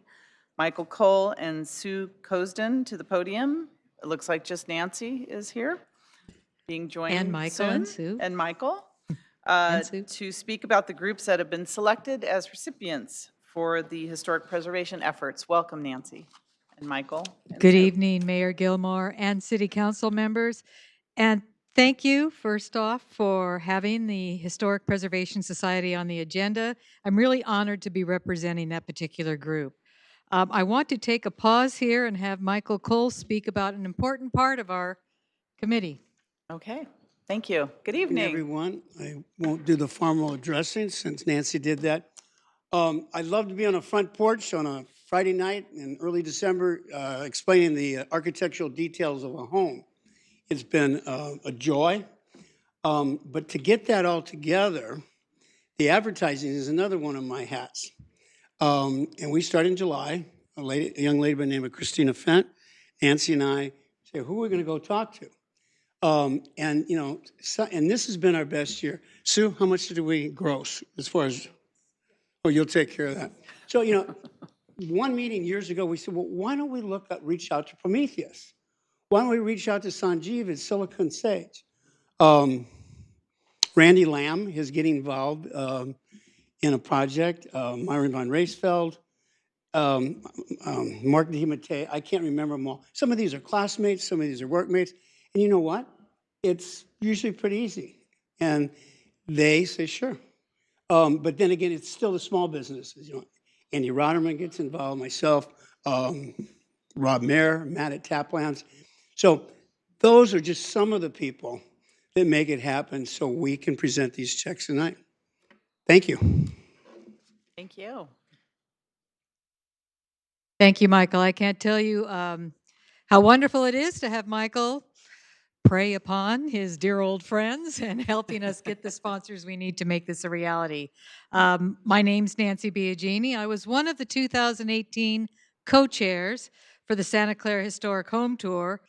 Michael Cole, and Sue Cosden to the podium. It looks like just Nancy is here, being joined And Michael soon. and Sue. And Michael. Sue. To speak about the groups that have been selected as recipients for the historic preservation efforts. Welcome, Nancy and Michael. And Good Sue. evening, Mayor Gilmore and City Council members. And thank you, first off, for having the Historic Preservation Society on the agenda. I'm really honored to be representing that particular group. I want to take a pause here and have Michael Cole speak about an important part of our committee. Okay, thank you. Good Good evening, evening. everyone. I won't do the formal addressing since Nancy did that. I'd love to be on a front porch on a Friday night in early December explaining the architectural details of a home. It's been a joy. But to get that all together, the advertising is another one of my hats. And we start in July. A young lady by the name of Christina Fent, Nancy and I say, who are we going to go talk to? And, you know, and this has been our best year. Sue, how much did we gross as far as, oh, you'll take care of that. So, you know, one meeting years ago, we said, well, why don't we reach out to Prometheus? Why don't we reach out to Sanjeev at Silicon Sage? Randy Lamb is getting involved in a project. Myron von Reisfeld, Mark DiMattei, I can't remember them all. Some of these are classmates, some of these are workmates. And you know what? It's usually pretty easy. And they say, sure. But then again, it's still the small businesses. You know, Andy Rotterman gets involved, myself, Rob Mayer, Matt at Taplands. So those are just some of the people that make it happen so we can present these checks tonight. Thank you. Thank you. Thank you, Michael. I can't tell you how wonderful it is to have Michael prey upon his dear old friends and helping us get the sponsors we need to make this a reality. My name's Nancy Biagini. I was one of the 2018 co-chairs for the Santa Clara Historic Home Tour,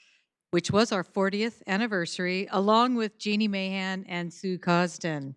which was our 40th anniversary, along with Jeannie Mahan and Sue Cosden.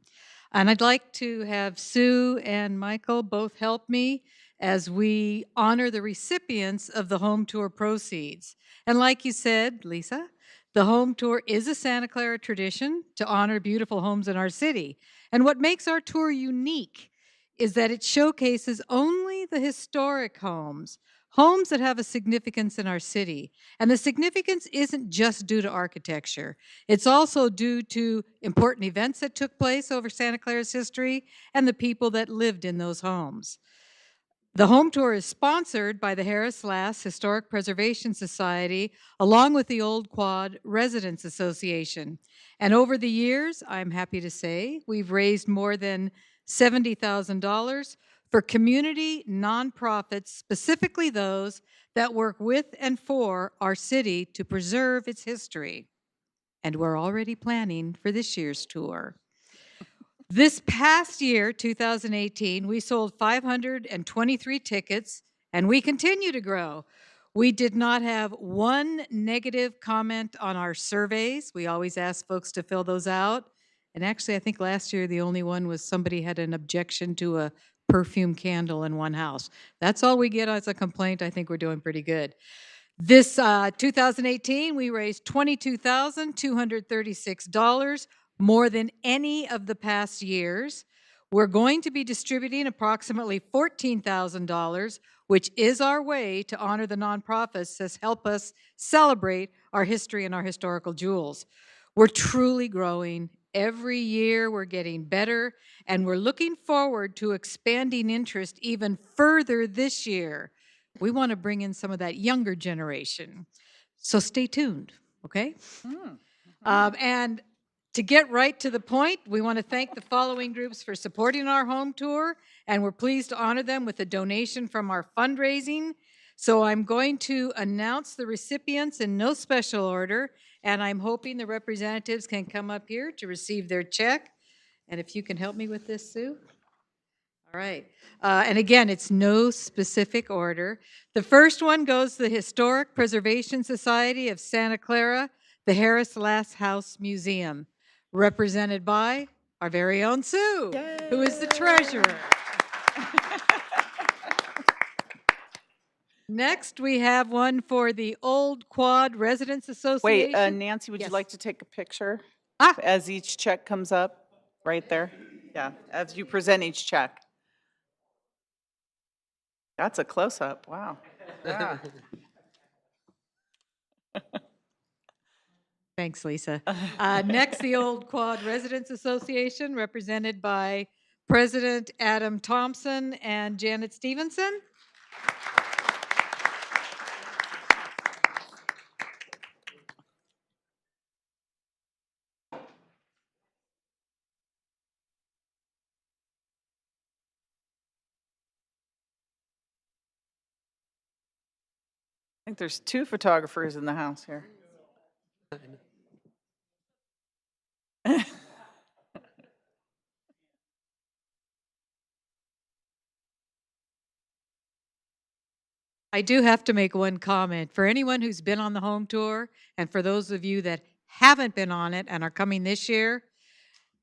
And I'd like to have Sue and Michael both help me as we honor the recipients of the home tour proceeds. And like you said, Lisa, the home tour is a Santa Clara tradition to honor beautiful homes in our city. And what makes our tour unique is that it showcases only the historic homes, homes that have a significance in our city. And the significance isn't just due to architecture. It's also due to important events that took place over Santa Clara's history and the people that lived in those homes. The home tour is sponsored by the Harris Lass Historic Preservation Society, along with the Old Quad Residents Association. And over the years, I'm happy to say, we've raised more than $70,000 for community nonprofits, specifically those that work with and for our city to preserve its history. And we're already planning for this year's tour. This past year, 2018, we sold 523 tickets, and we continue to grow. We did not have one negative comment on our surveys. We always ask folks to fill those out. And actually, I think last year the only one was somebody had an objection to a perfume candle in one house. That's all we get as a complaint. I think we're doing pretty good. This 2018, we raised $22,236, more than any of the past years. We're going to be distributing approximately $14,000, which is our way to honor the nonprofits that help us celebrate our history and our historical jewels. We're truly growing. Every year we're getting better, and we're looking forward to expanding interest even further this year. We want to bring in some of that younger generation. So stay tuned, okay? And to get right to the point, we want to thank the following groups for supporting our home tour, and we're pleased to honor them with a donation from our fundraising. So I'm going to announce the recipients in no special order, and I'm hoping the representatives can come up here to receive their check. And if you can help me with this, Sue? All right. And again, it's no specific order. The first one goes to the Historic Preservation Society of Santa Clara, the Harris Last House Museum, represented by our very own Sue, who is the treasurer. Next, we have one for the Old Quad Residents Association. Wait, Nancy, would you Yes. like to take a picture? Ah. As each check comes up, right there? Yeah, as you present each check. That's a close-up, wow. Yeah. Thanks, Lisa. Next, the Old Quad Residents Association, represented by President Adam Thompson and Janet Stevenson. I think there's 2 photographers in the house here. I do have to make one comment. For anyone who's been on the home tour, and for those of you that haven't been on it and are coming this year,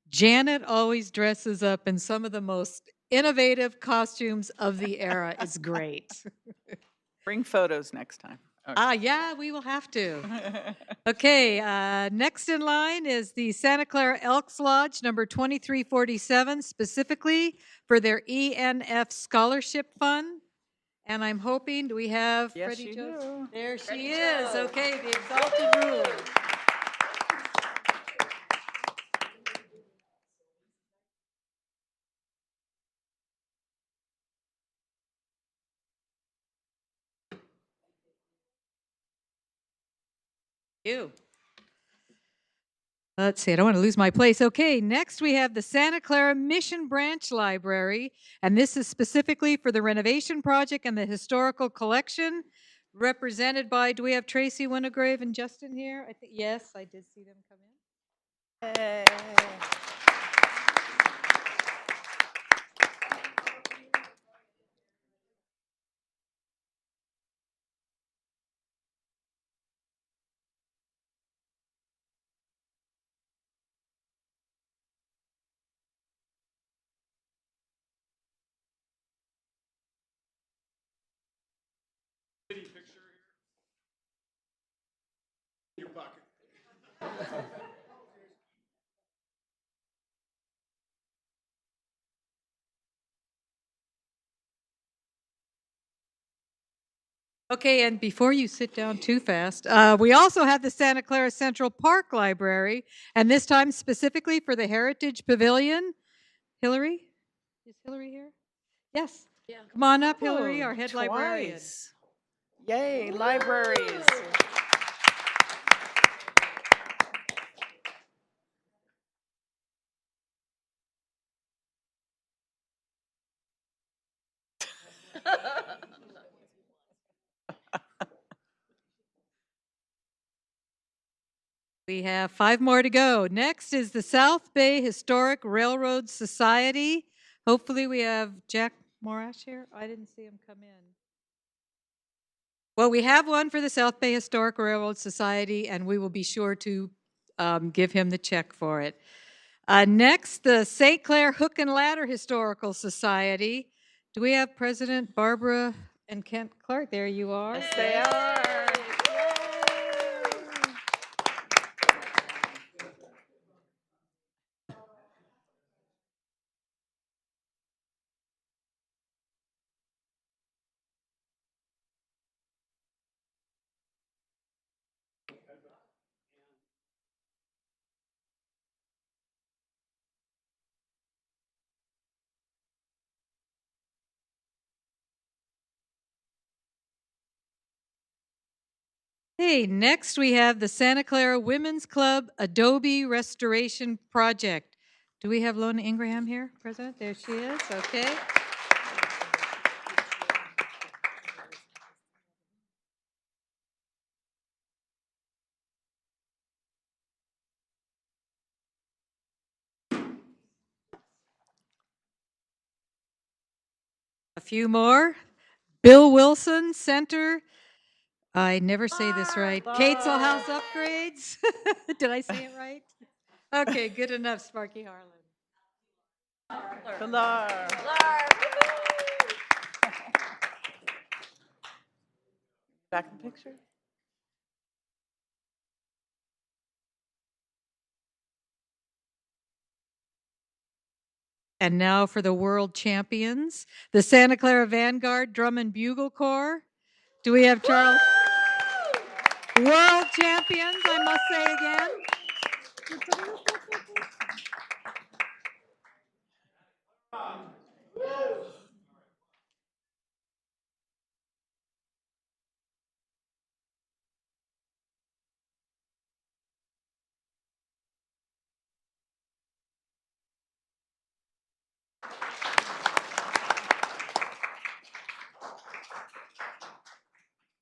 Janet always dresses up in some of the most innovative costumes of the era. It's great. Bring photos next time. Yeah, we will have to. Okay, next in line is the Santa Clara Elks Lodge, number 2347, specifically for their ENF Scholarship Fund. And I'm hoping, do we have Yes, Freddie you Jo? do. There she is. Okay, the exalted ruler. You. Let's see, I don't want to lose my place. Okay, next we have the Santa Clara Mission Branch Library, and this is specifically for the renovation project and the historical collection, represented by, do we have Tracy Winograve and Justin here? I think, yes, I did see them come in. Yay. Okay, and before you sit down too fast, we also have the Santa Clara Central Park Library, and this time specifically for the Heritage Pavilion. Hillary? Is Hillary here? Yes. Yeah. Come on up, Hillary, Ooh, our head librarian. twice. Yay, libraries. We have 5 more to go. Next is the South Bay Historic Railroad Society. Hopefully we have Jack Morash here. I didn't see him come in. Well, we have one for the South Bay Historic Railroad Society, and we will be sure to give him the check for it. Next, the St. Clair Hook and Ladder Historical Society. Do we have President Barbara and Kent Clark? There you are. Yes, they are. Hey, next we have the Santa Clara Women's Club Adobe Restoration Project. Do we have Lona Ingraham here, President? There she is, okay. A few more. Bill Wilson, Center. I never say this right. Catesville House Upgrades. Did I say it right? Okay, good enough, Sparky Harlan. Pilar. Back in the picture. And now for the world champions, the Santa Clara Vanguard Drum and Bugle Corps. Do we have Charles? World champions, I must say again.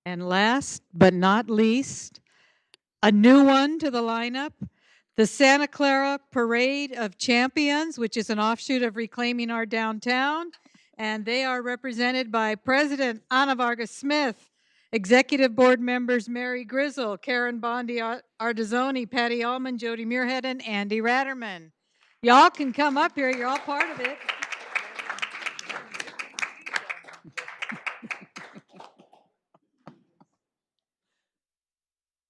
And last but not least, a new one to the lineup, the Santa Clara Parade of Champions, which is an offshoot of Reclaiming Our Downtown. And they are represented by President Ana Vargas Smith, Executive Board members Mary Grizzle, Karen Bondi Ardizzoni, Patty Allman, Jody Muirhead, and Andy Ratterman. Y'all can come up here. You're all part of it.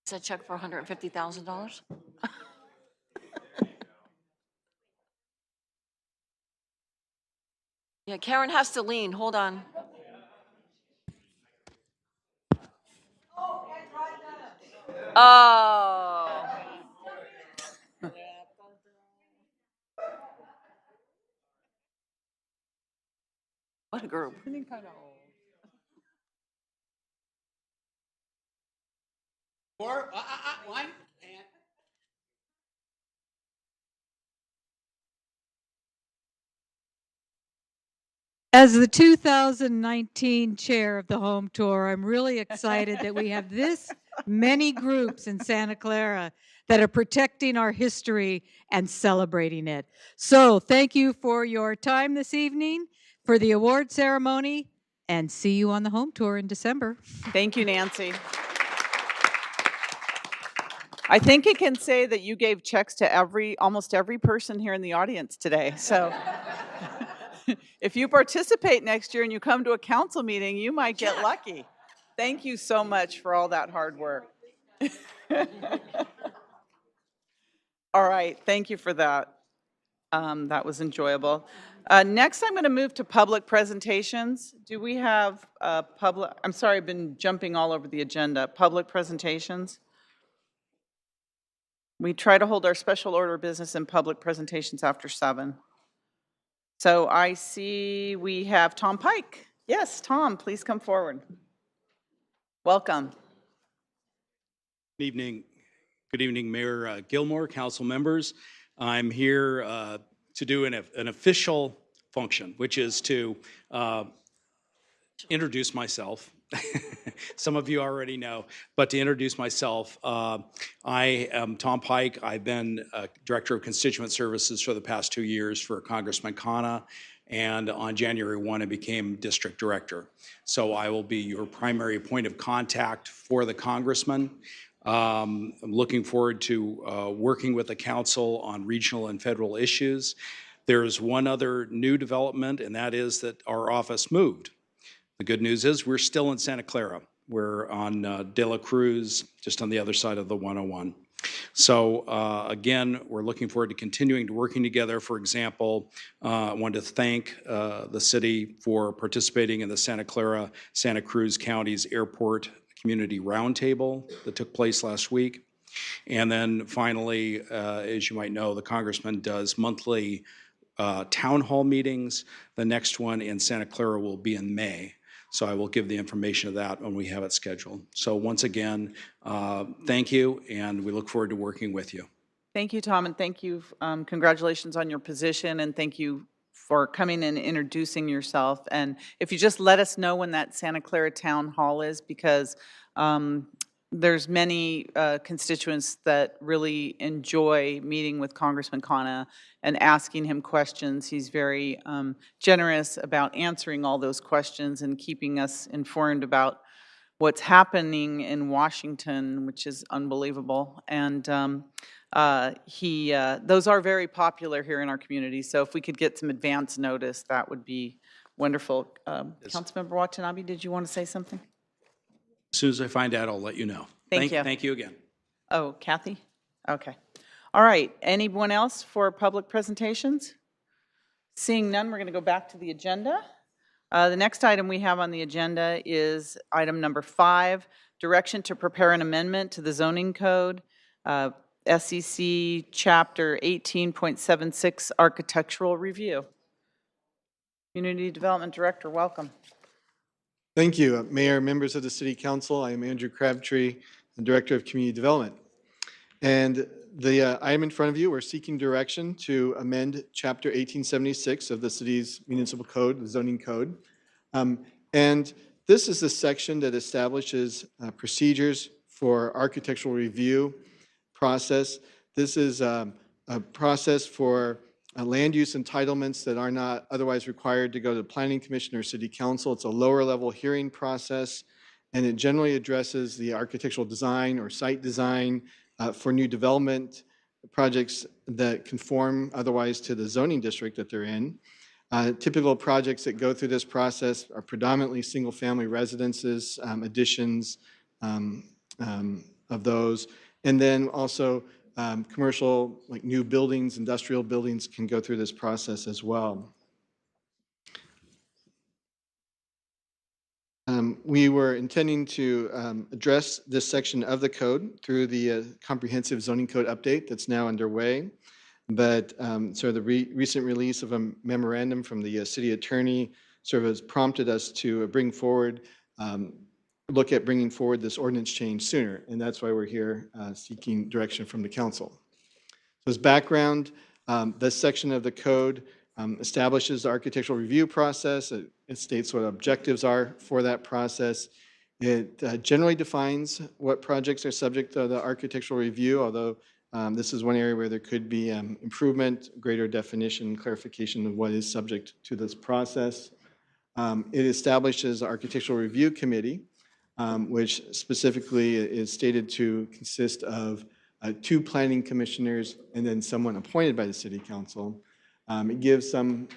Is that check for $150,000? Yeah, Karen has to lean. Hold on. Oh. What a group. One. As the 2019 chair of the home tour, I'm really excited that we have this many groups in Santa Clara that are protecting our history and celebrating it. So thank you for your time this evening, for the award ceremony, and see you on the home tour in December. Thank you, Nancy. I think it can say that you gave checks to almost every person here in the audience today. So if you participate next year and you come to a council meeting, you might get lucky. Thank you so much for all that hard work. All right, thank you for that. That was enjoyable. Next, I'm going to move to public presentations. Do we have public, I'm sorry, I've been jumping all over the agenda. Public presentations. We try to hold our special order business and public presentations after 7. So I see we have Tom Pike. Yes, Tom, please come forward. Welcome. Good evening, Mayor Gilmore, council members. I'm here to do an official function, which is to introduce myself. Some of you already know, but to introduce myself, I am Tom Pike. I've been Director of Constituent Services for the past 2 years for Congressman Khanna, and on January 1, I became District Director. So I will be your primary point of contact for the Congressman. I'm looking forward to working with the council on regional and federal issues. There's one other new development, and that is that our office moved. The good news is we're still in Santa Clara. We're on De La Cruz, just on the other side of the 101. So again, we're looking forward to continuing to working together. For example, I want to thank the city for participating in the Santa Clara, Santa Cruz County's Airport Community Roundtable that took place last week. And then finally, as you might know, the Congressman does monthly town hall meetings. The next one in Santa Clara will be in May. So I will give the information of that when we have it scheduled. So once again, thank you, and we look forward to working with you. Thank you, Tom, and thank you. Congratulations on your position, and thank you for coming and introducing yourself. And if you just let us know when that Santa Clara Town Hall is, because there's many constituents that really enjoy meeting with Congressman Khanna and asking him questions. He's very generous about answering all those questions and keeping us informed about what's happening in Washington, which is unbelievable. And those are very popular here in our community. So if we could get some advance notice, that would be wonderful. Councilmember Watanabe, did you want to say something? As soon as I find out, I'll let you know. Thank you. Thank you again. Oh, Kathy? Okay. All right. Anyone else for public presentations? Seeing none, we're going to go back to the agenda. The next item we have on the agenda is item number 5, direction to prepare an amendment to the zoning code, SEC Chapter 18.76, architectural review. Community Development Director, welcome. Thank you, Mayor, members of the City Council. I am Andrew Crabtree, the Director of Community Development. And the item in front of you, we're seeking direction to amend Chapter 1876 of the city's municipal code, the zoning code. And this is the section that establishes procedures for architectural review process. This is a process for land use entitlements that are not otherwise required to go to the Planning Commission or City Council. It's a lower level hearing process, and it generally addresses the architectural design or site design for new development projects that conform otherwise to the zoning district that they're in. Typical projects that go through this process are predominantly single-family residences, additions of those, and then also commercial, like new buildings, industrial buildings can go through this process as well. We were intending to address this section of the code through the comprehensive zoning code update that's now underway. But so the recent release of a memorandum from the city attorney sort of has prompted us to bring forward, look at bringing forward this ordinance change sooner. And that's why we're here seeking direction from the council. So as background, this section of the code establishes the architectural review process. It states what objectives are for that process. It generally defines what projects are subject to the architectural review, although this is one area where there could be improvement, greater definition, clarification of what is subject to this process. It establishes the Architectural Review Committee, which specifically is stated to consist of 2 planning commissioners and then someone appointed by the City Council. It gives some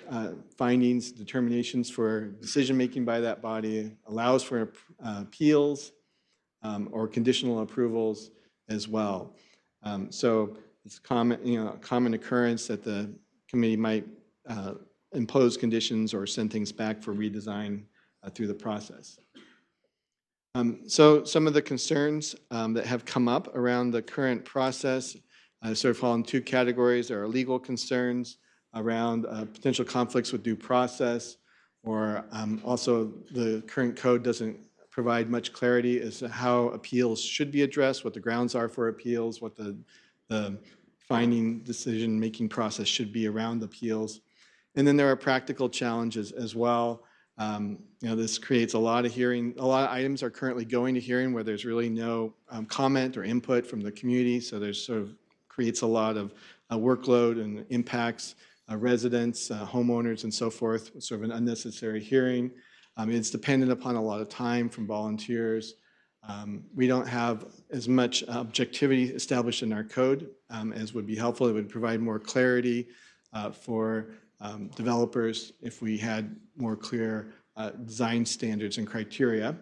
findings, determinations for decision-making by that body, allows for appeals or conditional approvals as well. So it's a common occurrence that the committee might impose conditions or send things back for redesign through the process. So some of the concerns that have come up around the current process sort of fall in 2 categories. There are legal concerns around potential conflicts with due process, or also the current code doesn't provide much clarity as to how appeals should be addressed, what the grounds are for appeals, what the finding decision-making process should be around appeals. And then there are practical challenges as well. This creates a lot of items are currently going to hearing where there's really no comment or input from the community, so there's sort of creates a lot of workload and impacts residents, homeowners, and so forth, sort of an unnecessary hearing. It's dependent upon a lot of time from volunteers. We don't have as much objectivity established in our code as would be helpful. It would provide more clarity for developers if we had more clear design standards and criteria.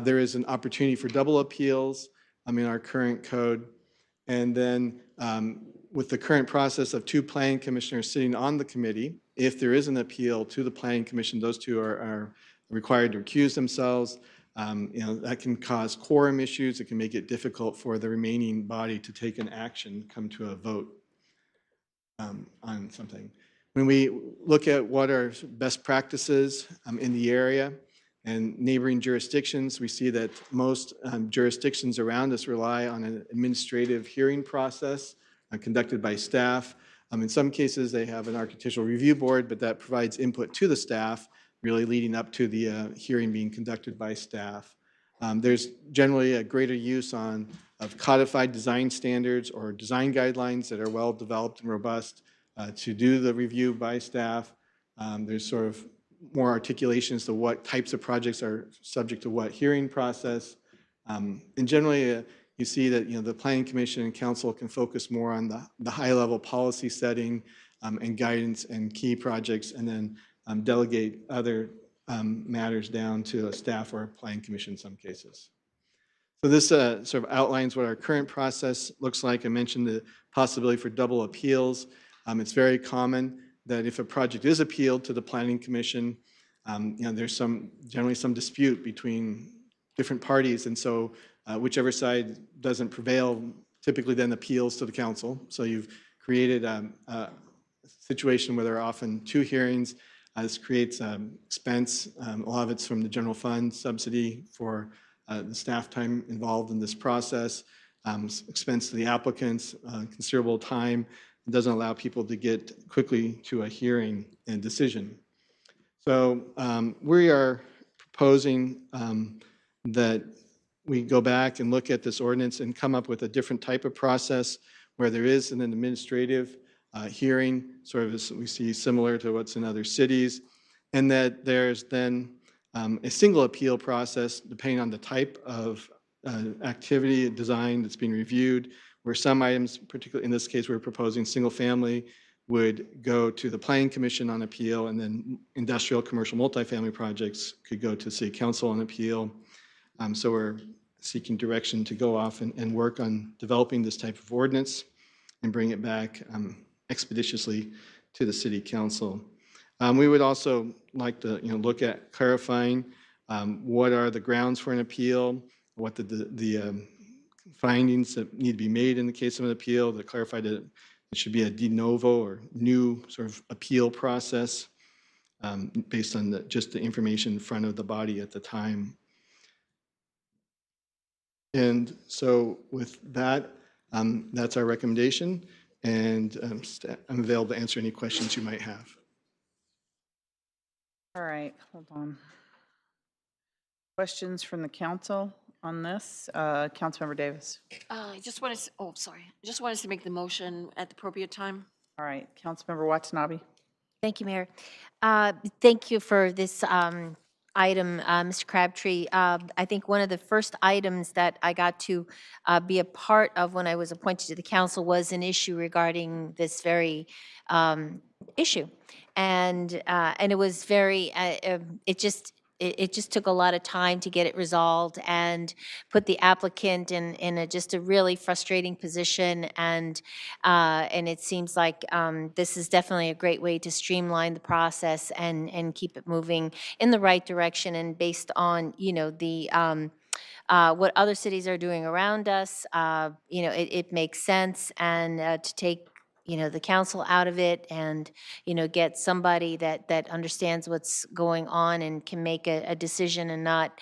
There is an opportunity for double appeals in our current code. And then with the current process of 2 planning commissioners sitting on the committee, if there is an appeal to the planning commission, those 2 are required to recuse themselves. That can cause quorum issues. It can make it difficult for the remaining body to take an action, come to a vote on something. When we look at what are best practices in the area and neighboring jurisdictions, we see that most jurisdictions around us rely on an administrative hearing process conducted by staff. In some cases, they have an architectural review board, but that provides input to the staff, really leading up to the hearing being conducted by staff. There's generally a greater use of codified design standards or design guidelines that are well-developed and robust to do the review by staff. There's sort of more articulation as to what types of projects are subject to what hearing process. And generally, you see that the Planning Commission and Council can focus more on the high-level policy setting and guidance and key projects, and then delegate other matters down to a staff or a Planning Commission in some cases. So this sort of outlines what our current process looks like. I mentioned the possibility for double appeals. It's very common that if a project is appealed to the Planning Commission, there's generally some dispute between different parties, and so whichever side doesn't prevail typically then appeals to the council. So you've created a situation where there are often two hearings. This creates expense. A lot of it's from the general fund subsidy for the staff time involved in this process, expense to the applicants, considerable time. It doesn't allow people to get quickly to a hearing and decision. So we are proposing that we go back and look at this ordinance and come up with a different type of process where there is an administrative hearing, sort of as we see similar to what's in other cities, and that there's then a single appeal process depending on the type of activity and design that's being reviewed, where some items, particularly in this case, we're proposing single family, would go to the Planning Commission on appeal, and then industrial, commercial, multifamily projects could go to City Council on appeal. So we're seeking direction to go off and work on developing this type of ordinance and bring it back expeditiously to the City Council. We would also like to look at clarifying what are the grounds for an appeal, what the findings that need to be made in the case of an appeal, to clarify that it should be a de novo or new sort of appeal process based on just the information in front of the body at the time. And so with that, that's our recommendation, and I'm available to answer any questions you might have. All right, hold on. Questions from the council on this? Councilmember Davis. I just wanted to, oh, sorry. I just wanted to make the motion at the appropriate time. All right, Councilmember Watanabe. Thank you, Mayor. Thank you for this item, Mr. Crabtree. I think one of the first items that I got to be a part of when I was appointed to the council was an issue regarding this very issue. And it was very, it just took a lot of time to get it resolved and put the applicant in just a really frustrating position. And it seems like this is definitely a great way to streamline the process and keep it moving in the right direction. And based on, the what other cities are doing around us, it makes sense. And to take the council out of it and, get somebody that understands what's going on and can make a decision and not,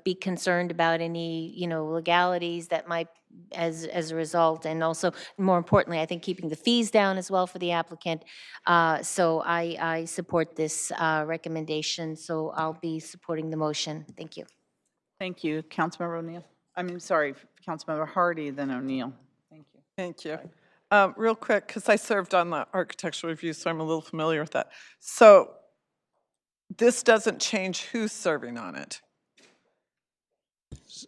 be concerned about any, legalities that might as a result. And also, more importantly, I think keeping the fees down as well for the applicant. So I support this recommendation. So I'll be supporting the motion. Thank you. Thank you, Councilmember O'Neill. Sorry, Councilmember Hardy, then O'Neill. Thank you. Thank you. Real quick, because I served on the architectural review, so I'm a little familiar with that. So this doesn't change who's serving on it.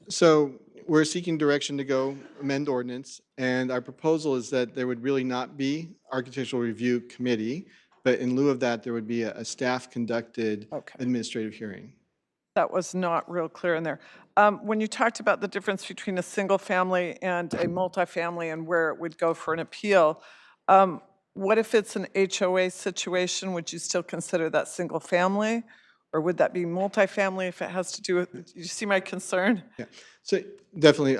So we're seeking direction to go amend ordinance, and our proposal is that there would really not be architectural review committee, but in lieu of that, there would be a staff-conducted administrative hearing. That was not real clear in there. When you talked about the difference between a single family and a multifamily and where it would go for an appeal, what if it's an HOA situation? Would you still consider that single family? Or would that be multifamily if it has to do with, you see my concern? Yeah, so definitely.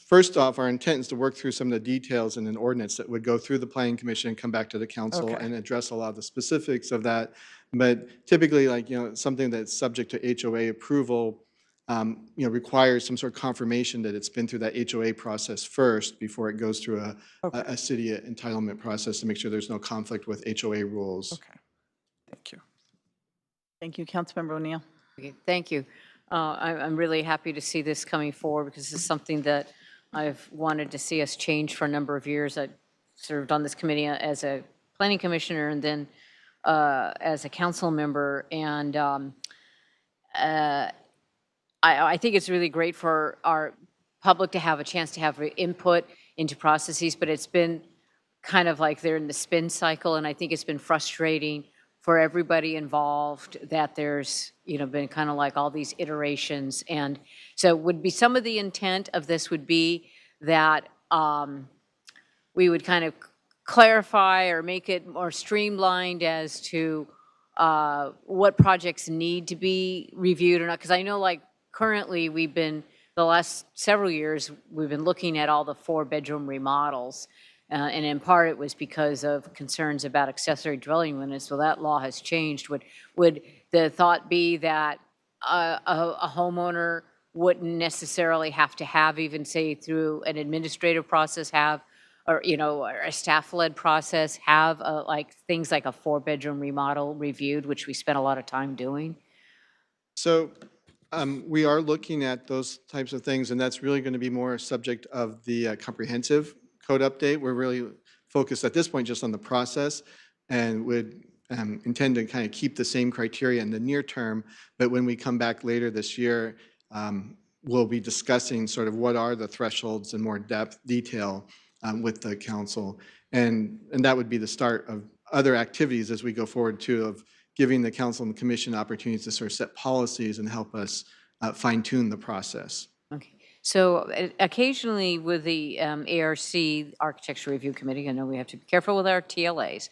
First off, our intent is to work through some of the details in an ordinance that would go through the Planning Commission and come back to the council and address a lot of the specifics of that. But typically, something that's subject to HOA approval, requires some sort of confirmation that it's been through that HOA process first before it goes through a city entitlement process to make sure there's no conflict with HOA rules. Okay, thank you. Thank you, Councilmember O'Neill. Okay, thank you. I'm really happy to see this coming forward because this is something that I've wanted to see us change for a number of years. I served on this committee as a planning commissioner and then as a council member. And I think it's really great for our public to have a chance to have input into processes, but it's been kind of like they're in the spin cycle, and I think it's been frustrating for everybody involved that there's, been kind of like all these iterations. And so would be some of the intent of this would be that we would kind of clarify or make it more streamlined as to what projects need to be reviewed or not. Because I know like currently the last several years, we've been looking at all the 4-bedroom remodels. And in part, it was because of concerns about accessory dwelling units. So that law has changed. Would the thought be that a homeowner wouldn't necessarily have to have, even say through an administrative process, or a staff-led process, have like things like a 4-bedroom remodel reviewed, which we spent a lot of time doing? So we are looking at those types of things, and that's really going to be more a subject of the comprehensive code update. We're really focused at this point just on the process and would intend to kind of keep the same criteria in the near term. But when we come back later this year, we'll be discussing sort of what are the thresholds in more detail with the council. And that would be the start of other activities as we go forward too, of giving the council and the commission opportunities to sort of set policies and help us fine-tune the process. Okay. So occasionally with the ARC, Architecture Review Committee, I know we have to be careful with our TLAs.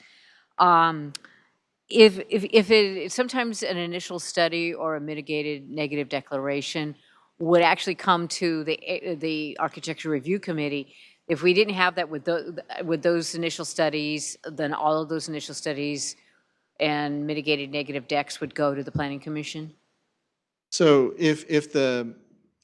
If it, sometimes an initial study or a mitigated negative declaration would actually come to the Architecture Review Committee. If we didn't have that with those initial studies, then all of those initial studies and mitigated negative decks would go to the Planning Commission? So if the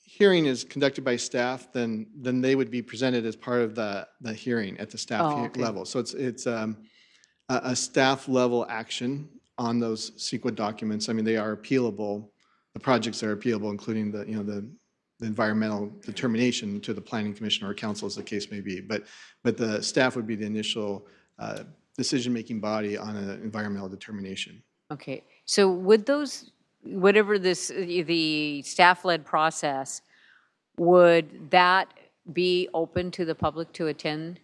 hearing is conducted by staff, then they would be presented as part of the hearing at the staff level. So it's a staff level action on those CEQA documents. I mean, they are appealable. The projects are appealable, including the environmental determination to the Planning Commission or council, as the case may be. But the staff would be the initial decision-making body on an environmental determination. Okay. So would those, whatever the staff-led process, would that be open to the public to attend,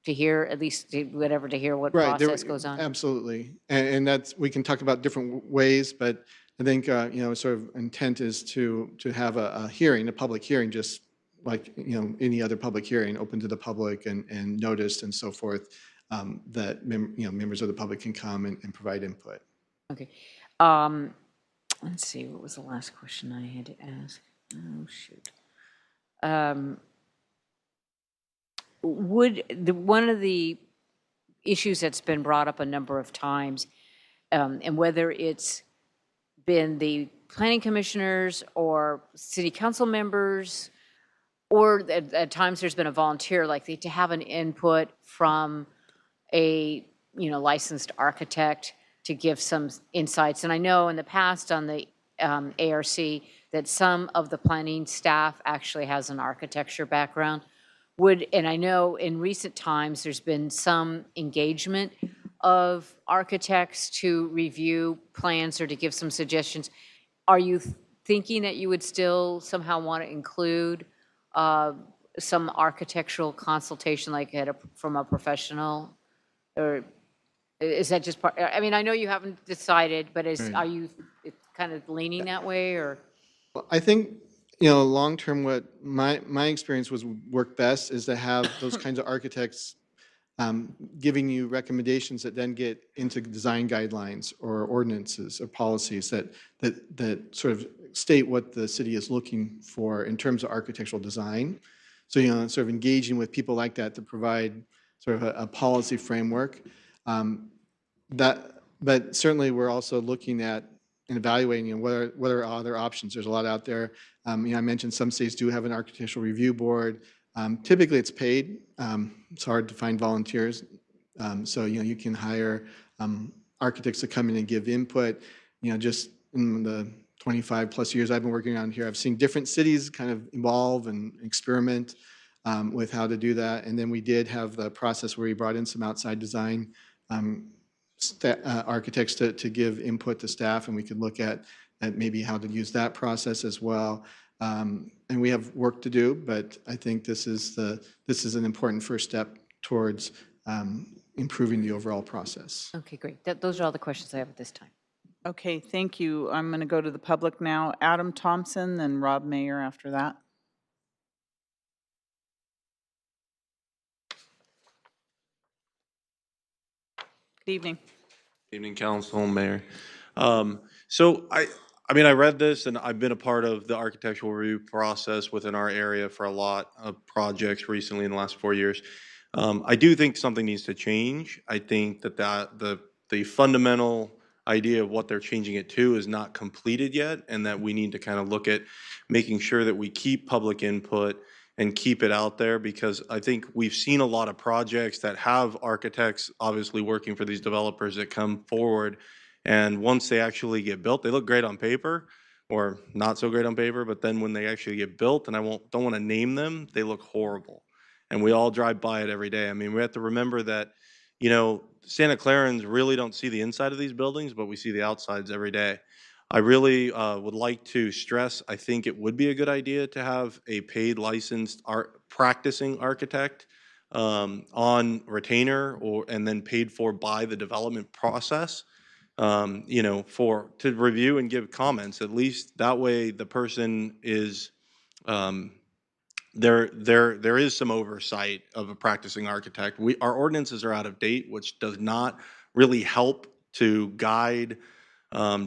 to hear, at least whatever, to hear what process goes on? Absolutely. And that's, we can talk about different ways, but I think, sort of intent is to have a hearing, a public hearing, just like, any other public hearing, open to the public and noticed and so forth, that, members of the public can come and provide input. Okay. Let's see, what was the last question I had to ask? Oh, shoot. One of the issues that's been brought up a number of times, and whether it's been the planning commissioners or city council members, or at times there's been a volunteer, like to have an input from a licensed architect to give some insights. And I know in the past on the ARC that some of the planning staff actually has an architecture background. And I know in recent times there's been some engagement of architects to review plans or to give some suggestions. Are you thinking that you would still somehow want to include some architectural consultation, like from a professional? Or is that just part? I mean, I know you haven't decided, but are you kind of leaning that way, or? Well, I think, long-term, what my experience was work best is to have those kinds of architects giving you recommendations that then get into design guidelines or ordinances or policies that sort of state what the city is looking for in terms of architectural design. So, sort of engaging with people like that to provide sort of a policy framework. But certainly we're also looking at and evaluating, what are other options. There's a lot out there. I mentioned some states do have an architectural review board. Typically it's paid. It's hard to find volunteers. So, you can hire architects to come in and give input. Just in the 25 plus years I've been working around here, I've seen different cities kind of evolve and experiment with how to do that. And then we did have the process where we brought in some outside design architects to give input to staff, and we could look at maybe how to use that process as well. And we have work to do, but I think this is an important first step towards improving the overall process. Okay, great. Those are all the questions I have at this time. Okay, thank you. I'm going to go to the public now. Adam Thompson, then Rob Mayer after that. Good evening. Evening, Council, Mayor. So I mean, I read this and I've been a part of the architectural review process within our area for a lot of projects recently in the last 4 years. I do think something needs to change. I think that the fundamental idea of what they're changing it to is not completed yet, and that we need to kind of look at making sure that we keep public input and keep it out there, because I think we've seen a lot of projects that have architects obviously working for these developers that come forward, and once they actually get built, they look great on paper or not so great on paper, but then when they actually get built, and don't want to name them, they look horrible. And we all drive by it every day. I mean, we have to remember that, you know, Santa Clarans really don't see the inside of these buildings, but we see the outsides every day. I really would like to stress, I think it would be a good idea to have a paid licensed practicing architect on retainer and then paid for by the development process, you know, to review and give comments. At least that way the person is, there is some oversight of a practicing architect. Our ordinances are out of date, which does not really help to guide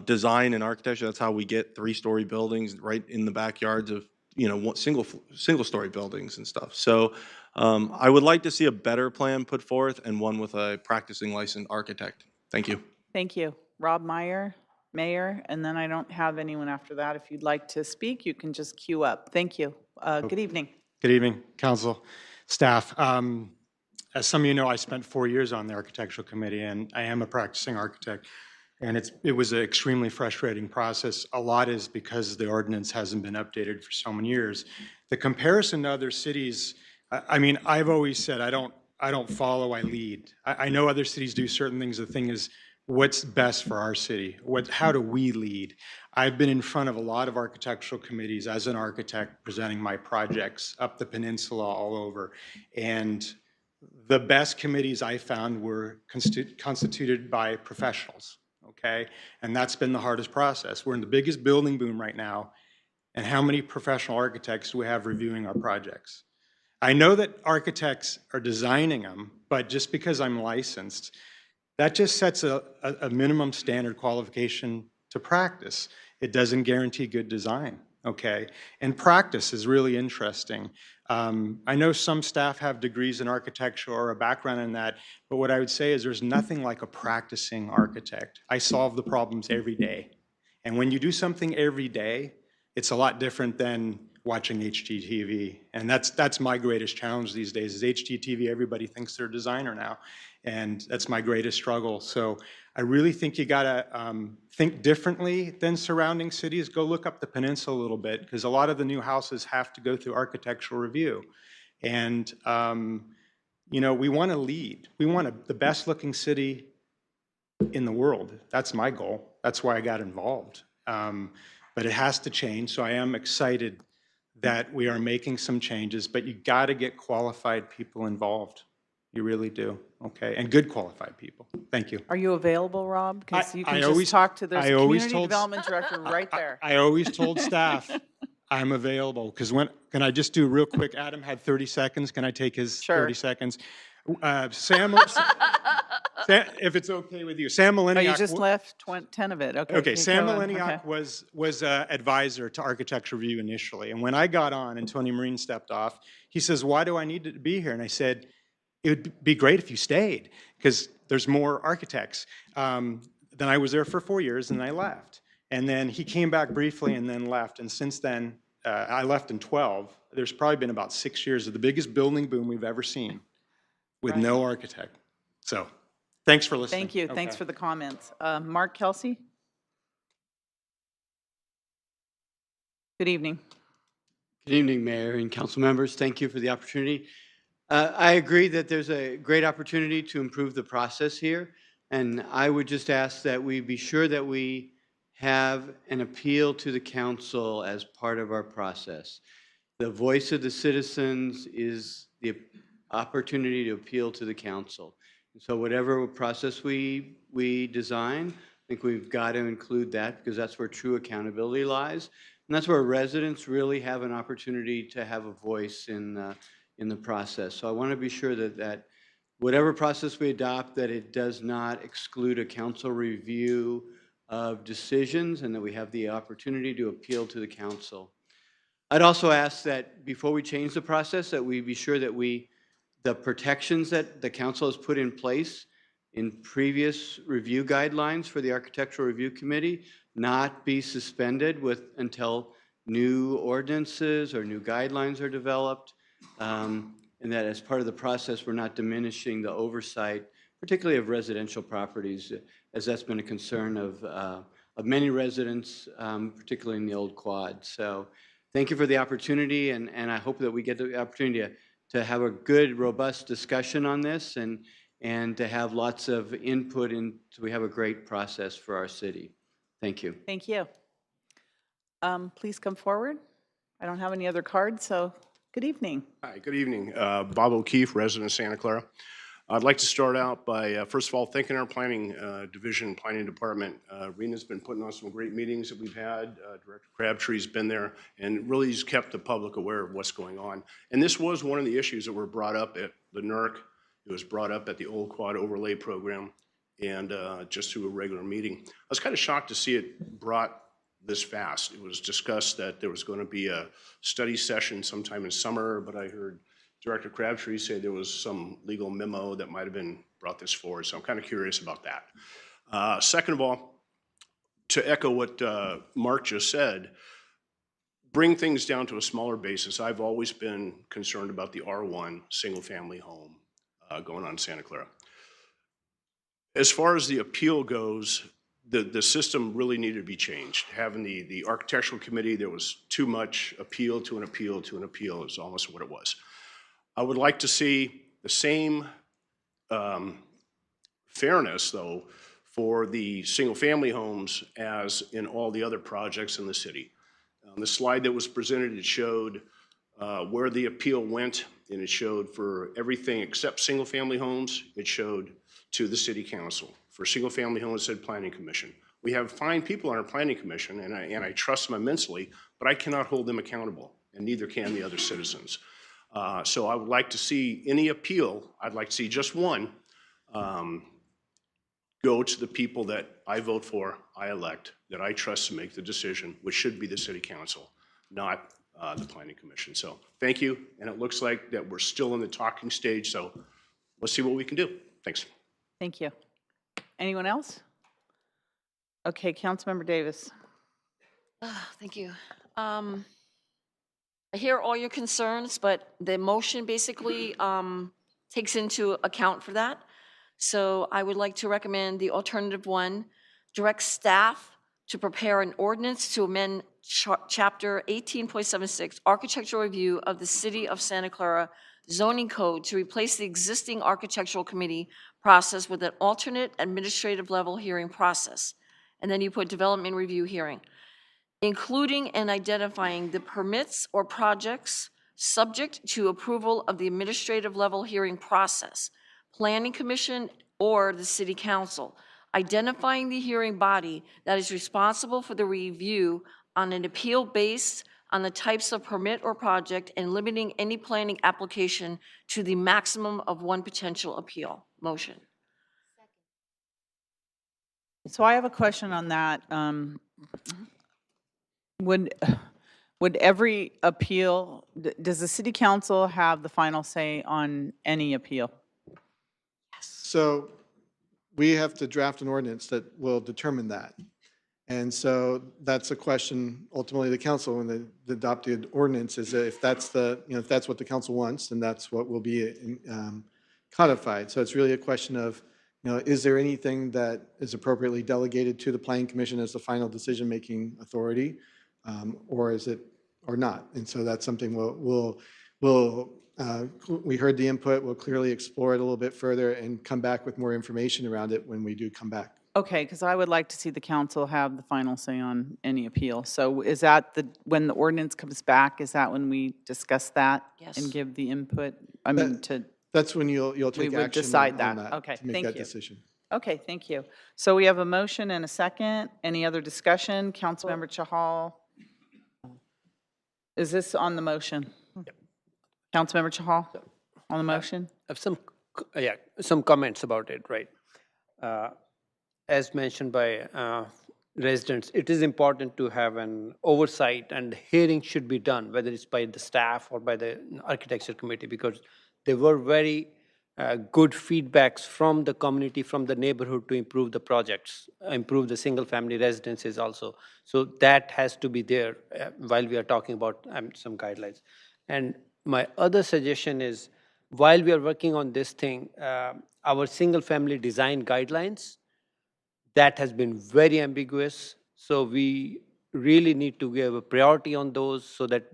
design and architecture. That's how we get 3-story buildings right in the backyards of, you know, single-story buildings and stuff. So I would like to see a better plan put forth, and one with a practicing licensed architect. Thank you. Thank you. Rob Mayer, and then I don't have anyone after that. If you'd like to speak, you can just queue up. Thank you. Good evening. Good evening, council, staff. As some of you know, I spent 4 years on the architectural committee, and I am a practicing architect. And it was an extremely frustrating process. A lot is because the ordinance hasn't been updated for so many years. The comparison to other cities, I mean, I've always said I don't follow, I lead. I know other cities do certain things. The thing is, what's best for our city? How do we lead? I've been in front of a lot of architectural committees as an architect presenting my projects up the peninsula all over. And the best committees I found were constituted by professionals. Okay, and that's been the hardest process. We're in the biggest building boom right now, and how many professional architects do we have reviewing our projects? I know that architects are designing them, but just because I'm licensed, that just sets a minimum standard qualification to practice. It doesn't guarantee good design, okay? And practice is really interesting. I know some staff have degrees in architecture or a background in that, but what I would say is there's nothing like a practicing architect. I solve the problems every day. And when you do something every day, it's a lot different than watching HGTV. And that's my greatest challenge these days is HGTV, everybody thinks they're a designer now. And that's my greatest struggle. So I really think you gotta think differently than surrounding cities. Go look up the peninsula a little bit, because a lot of the new houses have to go through architectural review. And you know, we wanna lead. We want the best looking city in the world. That's my goal. That's why I got involved. But it has to change, so I am excited that we are making some changes, but you gotta get qualified people involved. You really do, okay? And good qualified people. Thank you. Are you available, Rob? Because you can I just always- talk to there's I a always community told- development director right there. I always told staff I'm available, because can I just do real quick? Adam had 30 seconds. Can I take his 30 seconds? Sam, if it's okay with you, Sam Maliniak. Oh, you just left 10 of it. Okay. Okay, keep Sam going. Maliniak was advisor to architecture review initially. And when I got on and Tony Marine stepped off, he says, why do I need to be here? And I said, it would be great if you stayed, because there's more architects. Then I was there for 4 years and I left. And then he came back briefly and then left. And since then, I left in 12. There's probably been about 6 years of the biggest building boom we've ever seen with no architect. So thanks for listening. Thank you. Thanks for the comments. Mark Kelsey? Good evening. Good evening, Mayor and council members. Thank you for the opportunity. I agree that there's a great opportunity to improve the process here, and I would just ask that we be sure that we have an appeal to the council as part of our process. The voice of the citizens is the opportunity to appeal to the council. So whatever process we design, I think we've got to include that because that's where true accountability lies. And that's where residents really have an opportunity to have a voice in the process. So I want to be sure that whatever process we adopt, that it does not exclude a council review of decisions and that we have the opportunity to appeal to the council. I'd also ask that before we change the process, that we be sure that the protections that the council has put in place in previous review guidelines for the Architectural Review Committee not be suspended until new ordinances or new guidelines are developed, and that as part of the process, we're not diminishing the oversight, particularly of residential properties, as that's been a concern of many residents, particularly in the Old Quad. So thank you for the opportunity, and I hope that we get the opportunity to have a good, robust discussion on this and to have lots of input so we have a great process for our city. Thank you. Thank you. Please come forward. I don't have any other cards, so good evening. Hi, good evening. Bob O'Keefe, resident of Santa Clara. I'd like to start out by, first of all, thanking our planning division, planning department. Rena's been putting on some great meetings that we've had. Director Crabtree's been there and really has kept the public aware of what's going on. And this was one of the issues that were brought up at the NERC. It was brought up at the Old Quad Overlay Program and just through a regular meeting. I was kind of shocked to see it brought this fast. It was discussed that there was going to be a study session sometime in summer, but I heard Director Crabtree say there was some legal memo that might have been brought this forward, so I'm kind of curious about that. Second of all, to echo what Mark just said, bring things down to a smaller basis. I've always been concerned about the R1 single-family home going on in Santa Clara. As far as the appeal goes, the system really needed to be changed. Having the architectural committee, there was too much appeal to an appeal to an appeal is almost what it was. I would like to see the same fairness, though, for the single-family homes as in all the other projects in the city. On the slide that was presented, it showed where the appeal went, and it showed for everything except single-family homes, it showed to the city council. For single-family homes, it said planning commission. We have fine people on our planning commission, and I trust them immensely, but I cannot hold them accountable, and neither can the other citizens. So I would like to see any appeal, I'd like to see just one, go to the people that I vote for, I elect, that I trust to make the decision, which should be the city council, not the planning commission. So thank you, and it looks like that we're still in the talking stage, so let's see what we can do. Thanks. Thank you. Anyone else? Okay, Councilmember Davis. Thank you. I hear all your concerns, but the motion basically takes into account for that. So I would like to recommend the alternative one, direct staff to prepare an ordinance to amend Chapter 18.76, Architectural Review of the City of Santa Clara Zoning Code to replace the existing Architectural Committee process with an alternate administrative level hearing process. And then you put development review hearing, including and identifying the permits or projects subject to approval of the administrative level hearing process, Planning Commission, or the City Council, identifying the hearing body that is responsible for the review on an appeal based on the types of permit or project, and limiting any planning application to the maximum of one potential appeal. Motion. So I have a question on that. Would every appeal, does the city council have the final say on any appeal? So we have to draft an ordinance that will determine that. And so that's a question ultimately the council, when the adopted ordinance, is if that's if that's what the council wants, then that's what will be codified. So it's really a question of, is there anything that is appropriately delegated to the Planning Commission as the final decision-making authority? or is it, or not? And so that's something we heard the input, we'll clearly explore it a little bit further and come back with more information around it when we do come back. Okay, because I would like to see the council have the final say on any appeal. So is that when the ordinance comes back, is that when we discuss that? Yes. And give the input? I mean, That's when you'll take we would action decide on that. that. Okay, To make thank that you. decision. Okay, thank you. So we have a motion and a second. Any other discussion? Councilmember Chahal? Is this on the motion? Councilmember Chahal, on the motion? I have some comments about it, right? As mentioned by residents, it is important to have an oversight, and hearing should be done, whether it's by the staff or by the architecture committee, because there were very good feedbacks from the community, from the neighborhood to improve the projects, improve the single-family residences also. So that has to be there while we are talking about some guidelines. And my other suggestion is, while we are working on this thing, our single-family design guidelines, that has been very ambiguous. So we really need to give a priority on those so that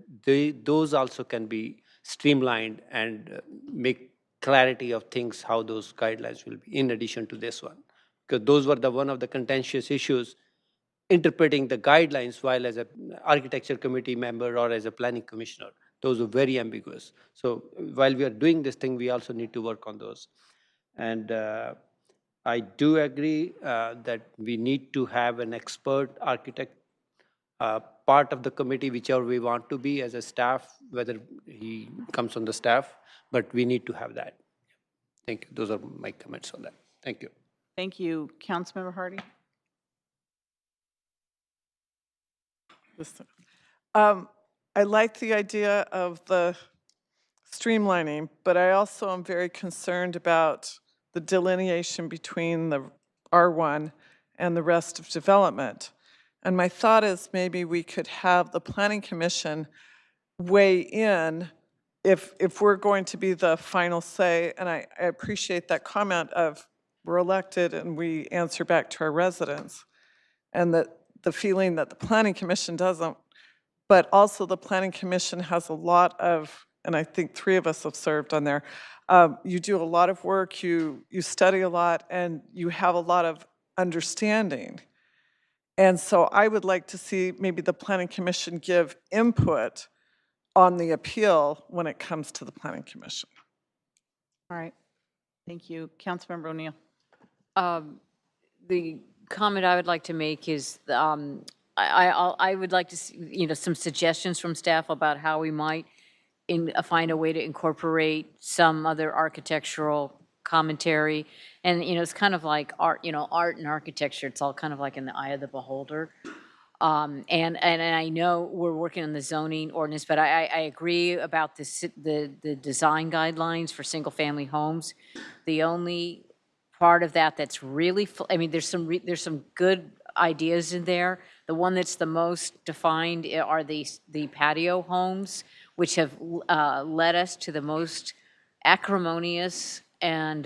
those also can be streamlined and make clarity of things, how those guidelines will be in addition to this one. Because those were one of the contentious issues, interpreting the guidelines while as an architecture committee member or as a planning commissioner. Those were very ambiguous. So while we are doing this thing, we also need to work on those. And I do agree that we need to have an expert architect part of the committee, whichever we want to be as a staff, whether he comes on the staff, but we need to have that. Thank you. Those are my comments on that. Thank you. Thank you. Councilmember Hardy? I like the idea of the streamlining, but I also am very concerned about the delineation between the R1 and the rest of development. And my thought is maybe we could have the Planning Commission weigh in if we're going to be the final say, and I appreciate that comment of we're elected and we answer back to our residents, and that the feeling that the Planning Commission doesn't, but also the Planning Commission has a lot of, and I think 3 of us have served on there, you do a lot of work, you study a lot, and you have a lot of understanding. And so I would like to see maybe the Planning Commission give input on the appeal when it comes to the Planning Commission. All right. Thank you. Councilmember O'Neill? The comment I would like to make is I would like to see, some suggestions from staff about how we might find a way to incorporate some other architectural commentary. And, it's kind of like art, art and architecture, it's all kind of like in the eye of the beholder. And I know we're working on the zoning ordinance, but I agree about the design guidelines for single-family homes. The only part of that that's really, there's some good ideas in there. The one that's the most defined are the patio homes, which have led us to the most acrimonious and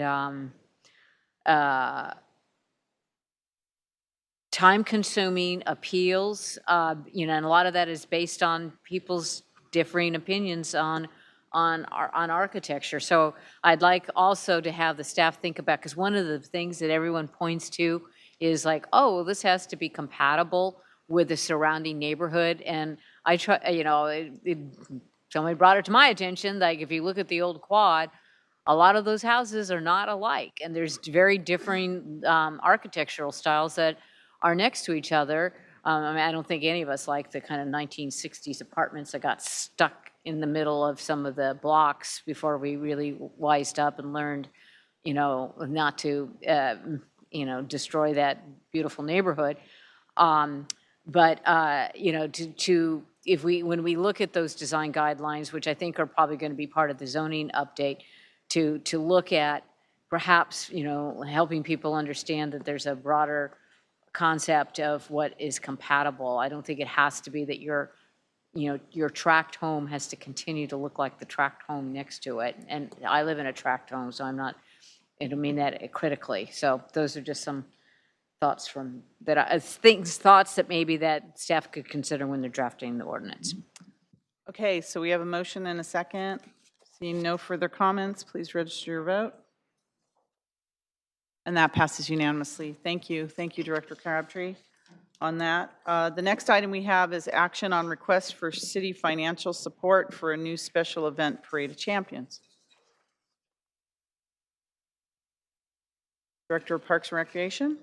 time-consuming appeals, and a lot of that is based on people's differing opinions on architecture. So I'd like also to have the staff think about, because one of the things that everyone points to is like, oh, well, this has to be compatible with the surrounding neighborhood. And I try, somebody brought it to my attention, like if you look at the old quad, a lot of those houses are not alike, and there's very differing architectural styles that are next to each other. I don't think any of us like the kind of 1960s apartments that got stuck in the middle of some of the blocks before we really wised up and learned, not to, destroy that beautiful neighborhood. But when we look at those design guidelines, which I think are probably going to be part of the zoning update, to look at perhaps, helping people understand that there's a broader concept of what is compatible. I don't think it has to be that your tract home has to continue to look like the tract home next to it. And I live in a tract home, so I don't mean that critically. So those are just some thoughts from, thoughts that maybe that staff could consider when they're drafting the ordinance. Okay, so we have a motion and a second. Seeing no further comments, please register your vote. And that passes unanimously. Thank you. Thank you, Director Crabtree, on that. The next item we have is action on request for city financial support for a new special event, Parade of Champions. Director of Parks and Recreation.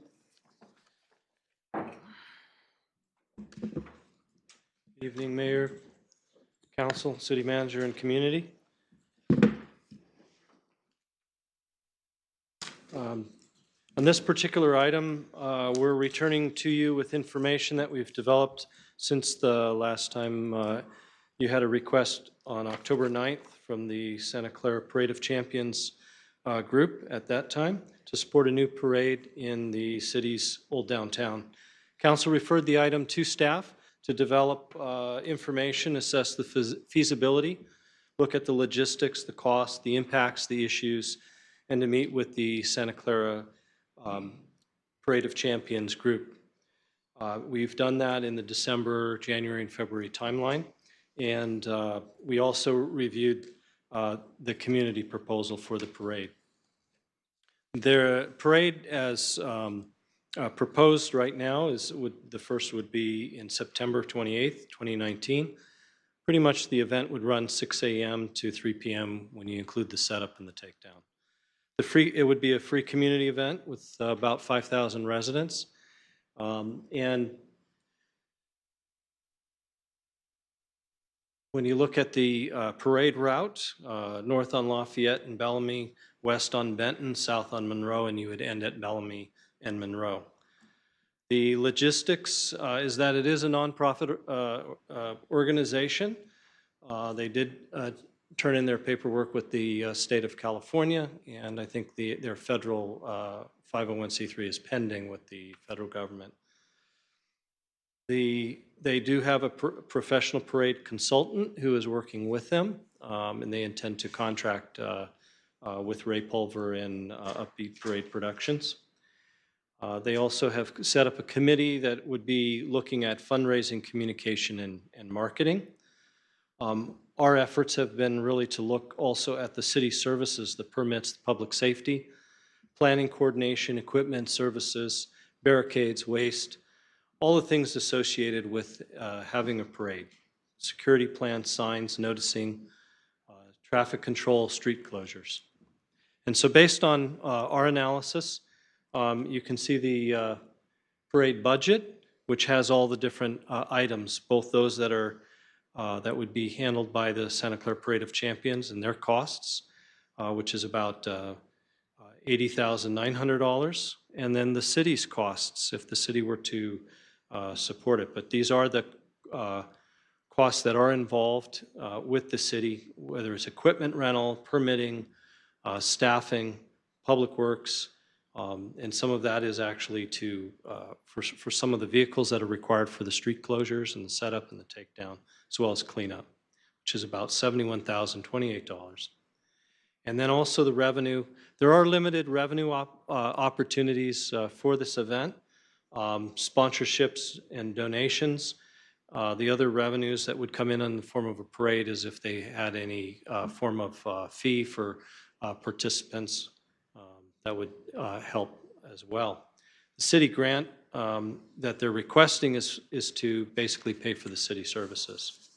Good evening, Mayor, Council, City Manager, and community. On this particular item, we're returning to you with information that we've developed since the last time you had a request on October 9th from the Santa Clara Parade of Champions group at that time to support a new parade in the city's old downtown. Council referred the item to staff to develop information, assess the feasibility, look at the logistics, the costs, the impacts, the issues, and to meet with the Santa Clara Parade of Champions group. We've done that in the December, January, and February timeline, and we also reviewed the community proposal for the parade. The parade, as proposed right now, the first would be in September 28th, 2019. Pretty much the event would run 6 a.m. to 3 p.m. when you include the setup and the takedown. It would be a free community event with about 5,000 residents. And when you look at the parade route, north on Lafayette and Bellamy, west on Benton, south on Monroe, and you would end at Bellamy and Monroe. The logistics is that it is a nonprofit organization. They did turn in their paperwork with the state of California, and I think their federal 501c3 is pending with the federal government. They do have a professional parade consultant who is working with them, and they intend to contract with Ray Pulver and Upbeat Parade Productions. They also have set up a committee that would be looking at fundraising, communication, and marketing. Our efforts have been really to look also at the city services, the permits, the public safety, planning, coordination, equipment, services, barricades, waste, all the things associated with having a parade. Security plans, signs, noticing, traffic control, street closures. And so based on our analysis, you can see the parade budget, which has all the different items, both those that are that would be handled by the Santa Clara Parade of Champions and their costs, which is about $80,900, and then the city's costs if the city were to support it. But these are the costs that are involved with the city, whether it's equipment rental, permitting, staffing, public works, and some of that is actually for some of the vehicles that are required for the street closures and the setup and the takedown, as well as cleanup, which is about $71,028. And then also the revenue. There are limited revenue opportunities for this event, sponsorships and donations. The other revenues that would come in the form of a parade is if they had any form of fee for participants that would help as well. The city grant that they're requesting is to basically pay for the city services.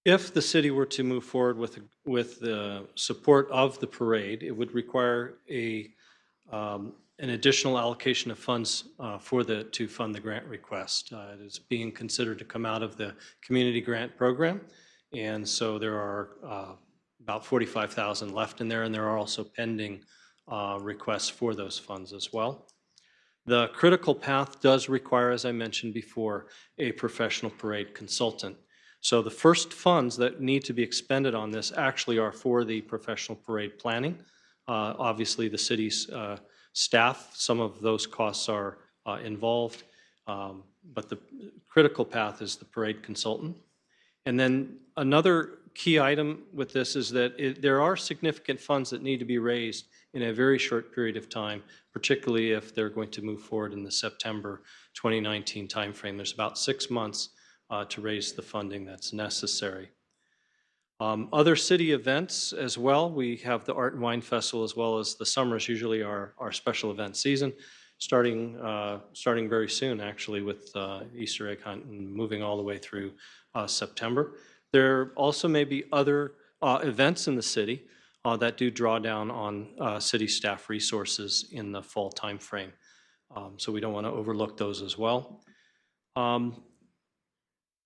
If the city were to move forward with the support of the parade, it would require an additional allocation of funds to fund the grant request. It is being considered to come out of the community grant program, and so there are about $45,000 left in there, and there are also pending requests for those funds as well. The critical path does require, as I mentioned before, a professional parade consultant. So the first funds that need to be expended on this actually are for the professional parade planning. Obviously, the city's staff, some of those costs are involved, but the critical path is the parade consultant. And then another key item with this is that there are significant funds that need to be raised in a very short period of time, particularly if they're going to move forward in the September 2019 timeframe. There's about 6 months to raise the funding that's necessary. Other city events as well, we have the Art and Wine Festival as well as the summer is usually our special event season, starting very soon actually with Easter egg hunt and moving all the way through September. There also may be other events in the city that do draw down on city staff resources in the fall timeframe. So we don't want to overlook those as well.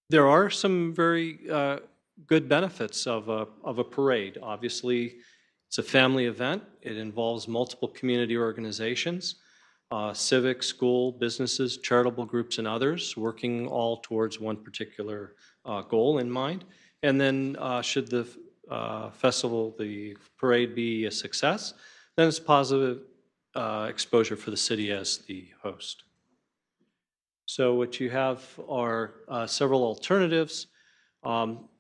There are some very good benefits of a parade. Obviously, it's a family event. It involves multiple community organizations, civic, school, businesses, charitable groups, and others working all towards one particular goal in mind. And then should the festival, the parade be a success, then it's positive exposure for the city as the host. So what you have are several alternatives.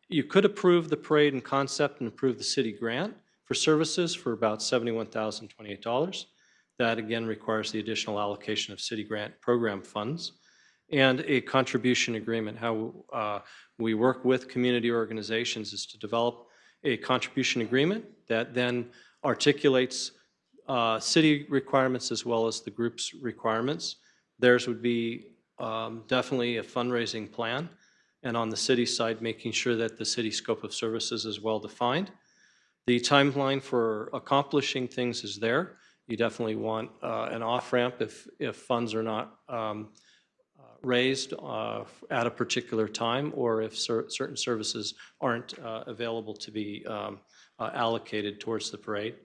You could approve the parade and concept and approve the city grant for services for about $71,028. That again requires the additional allocation of city grant program funds and a contribution agreement. How we work with community organizations is to develop a contribution agreement that then articulates city requirements as well as the group's requirements. Theirs would be definitely a fundraising plan, and on the city side, making sure that the city scope of services is well defined. The timeline for accomplishing things is there. You definitely want an off-ramp if funds are not raised at a particular time, or if certain services aren't available to be allocated towards the parade.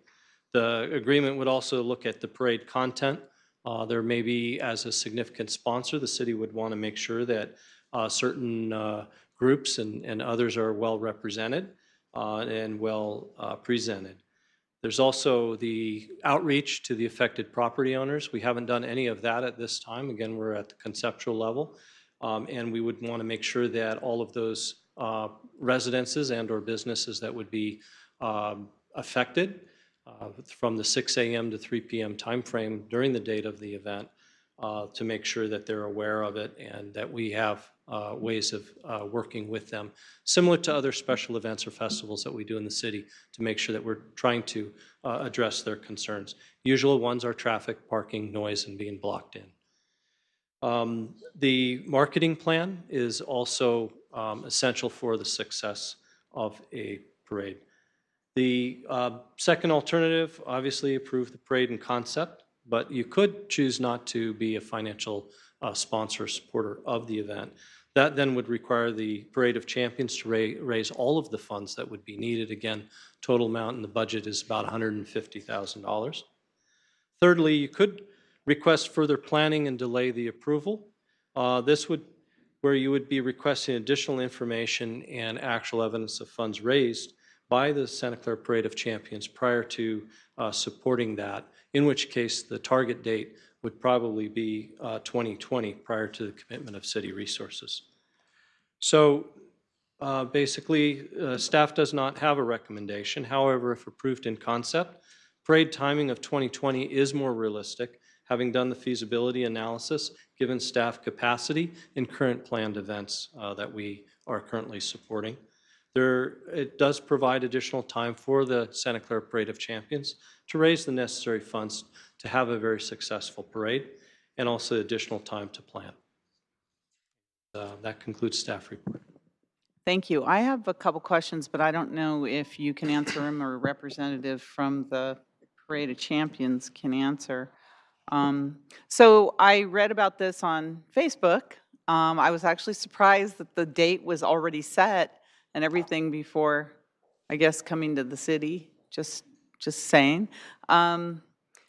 The agreement would also look at the parade content. There may be, as a significant sponsor, the city would want to make sure that certain groups and others are well represented and well presented. There's also the outreach to the affected property owners. We haven't done any of that at this time. Again, we're at the conceptual level, and we would want to make sure that all of those residences and or businesses that would be affected from the 6 a.m. to 3 p.m. timeframe during the date of the event to make sure that they're aware of it and that we have ways of working with them, similar to other special events or festivals that we do in the city, to make sure that we're trying to address their concerns. Usual ones are traffic, parking, noise, and being blocked in. The marketing plan is also essential for the success of a parade. The second alternative, obviously approve the parade and concept, but you could choose not to be a financial sponsor or supporter of the event. That then would require the Parade of Champions to raise all of the funds that would be needed. Again, total amount in the budget is about $150,000. Thirdly, you could request further planning and delay the approval. This would, where you would be requesting additional information and actual evidence of funds raised by the Santa Clara Parade of Champions prior to supporting that, in which case the target date would probably be 2020 prior to the commitment of city resources. So basically, staff does not have a recommendation. However, if approved in concept, parade timing of 2020 is more realistic, having done the feasibility analysis, given staff capacity in current planned events that we are currently supporting. It does provide additional time for the Santa Clara Parade of Champions to raise the necessary funds to have a very successful parade, and also additional time to plan. That concludes staff report. Thank you. I have a couple questions, but I don't know if you can answer them or a representative from the Parade of Champions can answer. So I read about this on Facebook. I was actually surprised that the date was already set and everything before, I guess, coming to the city, just saying.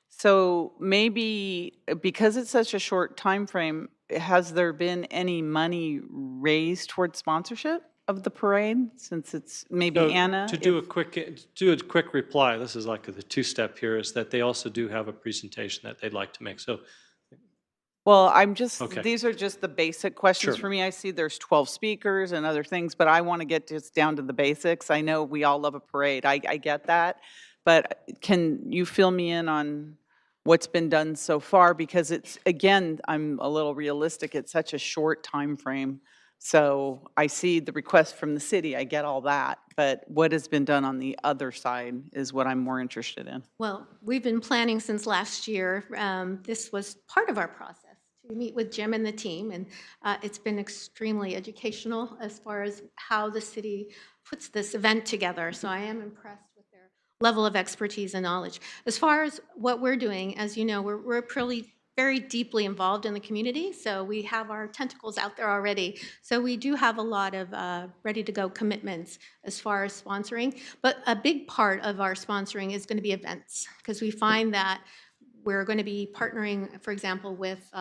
So maybe because it's such a short time frame, has there been any money raised towards sponsorship of the parade, since it's maybe So Anna? To do a quick reply, this is like the two-step here, is that they also do have a presentation that they'd like to make. So Well, I'm just, Okay. these are just the basic questions Sure. for me. I see there's 12 speakers and other things, but I want to get just down to the basics. I know we all love a parade. I get that. But can you fill me in on what's been done so far? Because it's, again, I'm a little realistic. It's such a short time frame. So I see the request from the city. I get all that. But what has been done on the other side is what I'm more interested in. Well, we've been planning since last year. This was part of our process to meet with Jim and the team, and it's been extremely educational as far as how the city puts this event together. So I am impressed with their level of expertise and knowledge. As far as what we're doing, as you know, we're pretty very deeply involved in the community, so we have our tentacles out there already. So we do have a lot of ready-to-go commitments as far as sponsoring. But a big part of our sponsoring is going to be events, because we find that we're going to be partnering, for example, with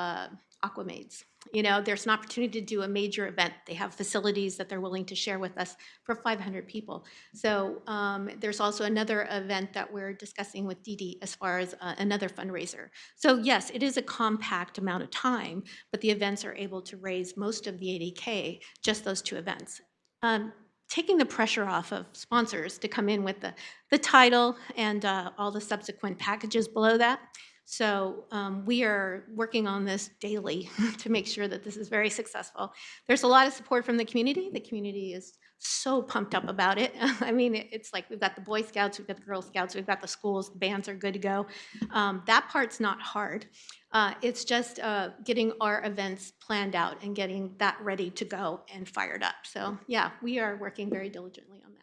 Aquamaids. You know, there's an opportunity to do a major event. They have facilities that they're willing to share with us for 500 people. So there's also another event that we're discussing with Didi as far as another fundraiser. So yes, it is a compact amount of time, but the events are able to raise most of the 80K, just those two events. Taking the pressure off of sponsors to come in with the title and all the subsequent packages below that. So we are working on this daily to make sure that this is very successful. There's a lot of support from the community. The community is so pumped up about it. I mean, it's like we've got the Boy Scouts, we've got the Girl Scouts, we've got the schools, the bands are good to go. That part's not hard. It's just getting our events planned out and getting that ready to go and fired up. So yeah, we are working very diligently on that.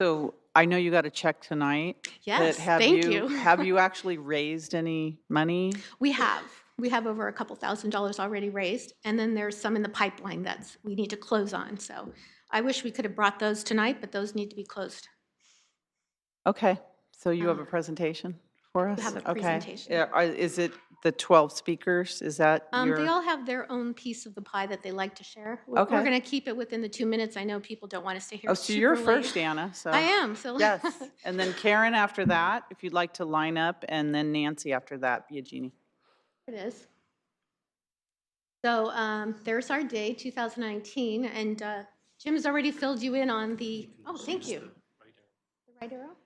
So I know you got a check tonight. but Yes, have thank you. Have you actually raised any money? We have. We have over a couple $1,000s already raised, and then there's some in the pipeline that's we need to close on. So I wish we could have brought those tonight, but those need to be closed. Okay, so you have a presentation for us? have a Okay. presentation. Is it the 12 speakers? Is that your? They all have their own piece of the pie that they like to share. We're Okay. going to keep it within the 2 minutes. I know people don't want to stay here. Oh, so you're super late. first, Anna, so. I am. So Yes, and then Karen after that, if you'd like to line up, and then Nancy after that, Biagini. It is. So there's our day, 2019, and Jim has already filled you in on the, oh, thank you. The right arrow?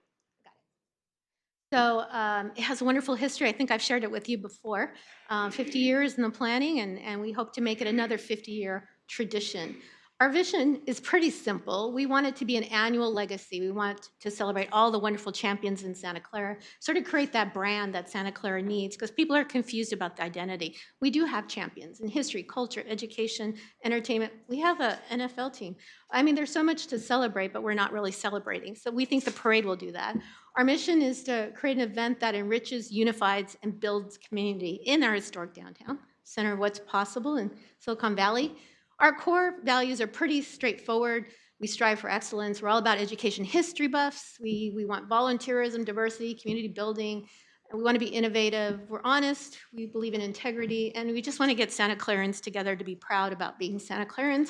Got it. So it has a wonderful history. I think I've shared it with you before. 50 years in the planning, and we hope to make it another 50-year tradition. Our vision is pretty simple. We want it to be an annual legacy. We want to celebrate all the wonderful champions in Santa Clara, sort of create that brand that Santa Clara needs, because people are confused about the identity. We do have champions in history, culture, education, entertainment. We have an NFL team. I mean, there's so much to celebrate, but we're not really celebrating. So we think the parade will do that. Our mission is to create an event that enriches, unifies, and builds community in our historic downtown, center of what's possible in Silicon Valley. Our core values are pretty straightforward. We strive for excellence. We're all about education history buffs. We want volunteerism, diversity, community building. We want to be innovative. We're honest. We believe in integrity. And we just want to get Santa Clarans together to be proud about being Santa Clarans.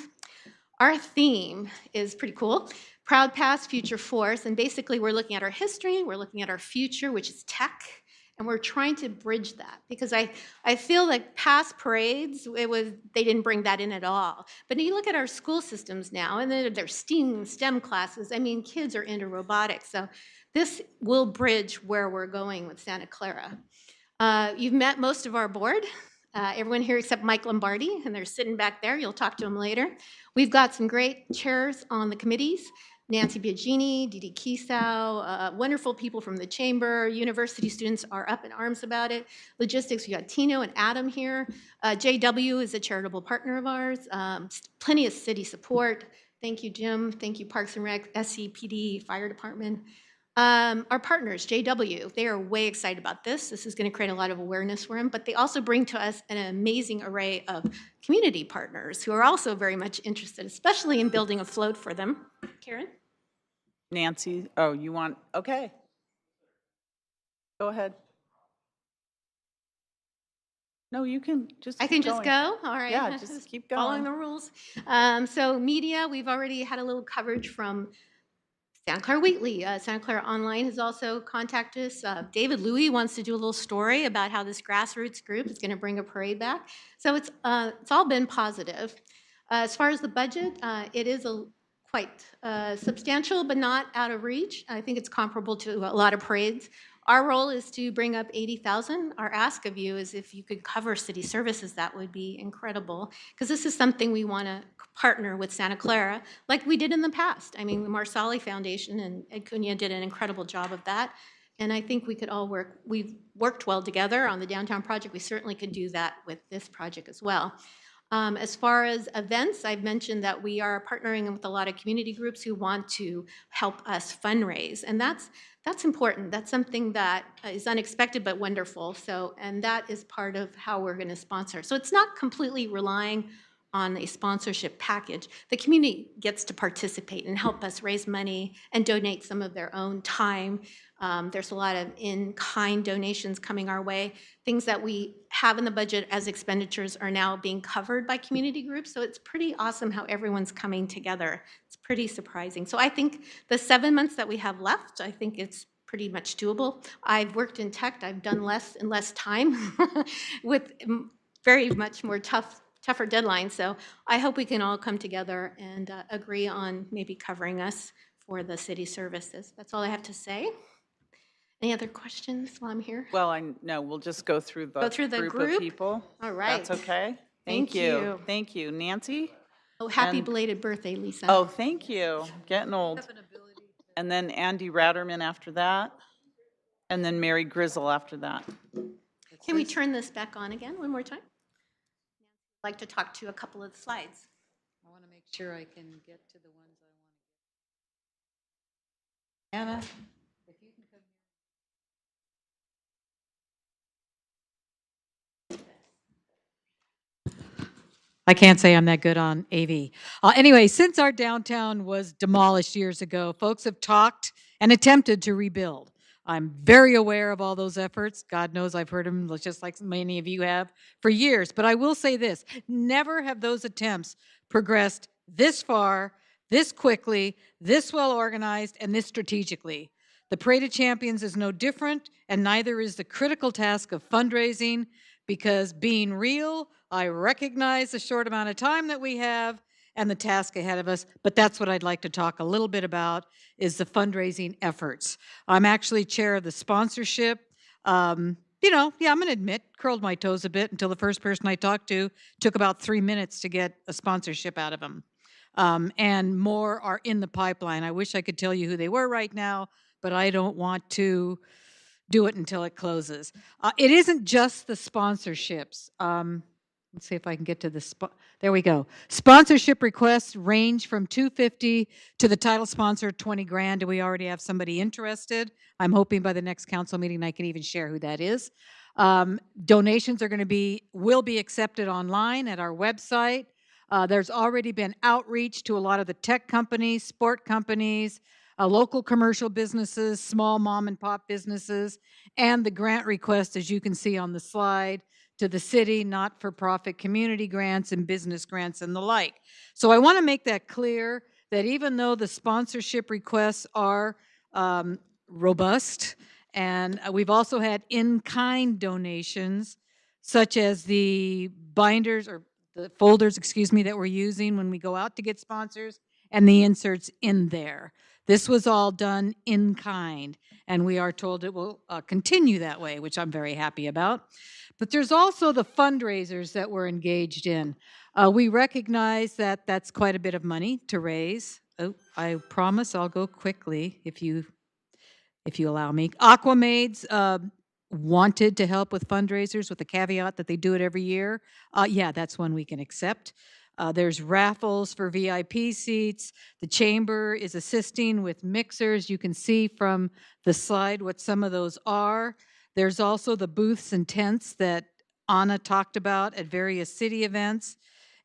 Our theme is pretty cool. Proud past, future force. And basically, we're looking at our history. We're looking at our future, which is tech. And we're trying to bridge that, because I feel like past parades, they didn't bring that in at all. But you look at our school systems now, and there's STEM classes. I mean, kids are into robotics. So this will bridge where we're going with Santa Clara. You've met most of our board. Everyone here except Mike Lombardi, and they're sitting back there. You'll talk to them later. We've got some great chairs on the committees. Nancy Biagini, Didi Kisau, wonderful people from the chamber. University students are up in arms about it. Logistics, we got Tino and Adam here. JW is a charitable partner of ours. Plenty of city support. Thank you, Jim. Thank you, Parks and Rec, SCPD, Fire Department. Our partners, JW, they are way excited about this. This is going to create a lot of awareness for them, but they also bring to us an amazing array of community partners who are also very much interested, especially in building a float for them. Karen? Nancy, oh, you want, okay. Go ahead. No, you can just I keep can just going. go? All right. Yeah, just keep going. Following the rules. So media, we've already had a little coverage from Santa Clara Wheatley, Santa Clara Online has also contacted us. David Louie wants to do a little story about how this grassroots group is going to bring a parade back. So it's all been positive. As far as the budget, it is quite substantial, but not out of reach. I think it's comparable to a lot of parades. Our role is to bring up 80,000. Our ask of you is if you could cover city services, that would be incredible, because this is something we want to partner with Santa Clara, like we did in the past. I mean, the Marsali Foundation and Ed Cunha did an incredible job of that, and I think we could all work. We've worked well together on the downtown project. We certainly could do that with this project as well. As far as events, I've mentioned that we are partnering with a lot of community groups who want to help us fundraise, and that's important. That's something that is unexpected but wonderful. So, and that is part of how we're going to sponsor. So it's not completely relying on a sponsorship package. The community gets to participate and help us raise money and donate some of their own time. There's a lot of in-kind donations coming our way. Things that we have in the budget as expenditures are now being covered by community groups. So it's pretty awesome how everyone's coming together. It's pretty surprising. So I think the 7 months that we have left, I think it's pretty much doable. I've worked in tech. I've done less and less time with very much more tougher deadlines. So I hope we can all come together and agree on maybe covering us for the city services. That's all I have to say. Any other questions while I'm here? Well, no, we'll just go through the group of people. All right. That's okay? Thank you. Thank you. Nancy? Oh, happy And- belated birthday, Lisa. Oh, thank you. Getting old. And then Andy Ratterman after that. And then Mary Grizzle after that. Can we turn this back on again one more time? I'd like to talk to a couple of the slides. I want to make sure I can get to the ones I want to get. Anna, if you can come here. I can't say I'm that good on AV. Anyway, since our downtown was demolished years ago, folks have talked and attempted to rebuild. I'm very aware of all those efforts. God knows I've heard them, just like many of you have, for years. But I will say this, never have those attempts progressed this far, this quickly, this well organized, and this strategically. The Parade of Champions is no different, and neither is the critical task of fundraising, because being real, I recognize the short amount of time that we have and the task ahead of us, but that's what I'd like to talk a little bit about, is the fundraising efforts. I'm actually chair of the sponsorship. I'm going to admit, curled my toes a bit until the first person I talked to took about 3 minutes to get a sponsorship out of them. And more are in the pipeline. I wish I could tell you who they were right now, but I don't want to do it until it closes. It isn't just the sponsorships. Let's see if I can get to the there we go. Sponsorship requests range from $250 to the title sponsor $20,000. Do we already have somebody interested? I'm hoping by the next council meeting I can even share who that is. Donations are will be accepted online at our website. There's already been outreach to a lot of the tech companies, sport companies, local commercial businesses, small mom and pop businesses, and the grant request, as you can see on the slide, to the city, not-for-profit community grants and business grants and the like. So I want to make that clear that even though the sponsorship requests are robust, and we've also had in-kind donations, such as the binders or the folders, that we're using when we go out to get sponsors, and the inserts in there. This was all done in kind, and we are told it will continue that way, which I'm very happy about. But there's also the fundraisers that we're engaged in. We recognize that that's quite a bit of money to raise. Oh, I promise I'll go quickly if you allow me. Aquamaids wanted to help with fundraisers with the caveat that they do it every year. Yeah, that's one we can accept. There's raffles for VIP seats. The chamber is assisting with mixers. You can see from the slide what some of those are. There's also the booths and tents that Anna talked about at various city events.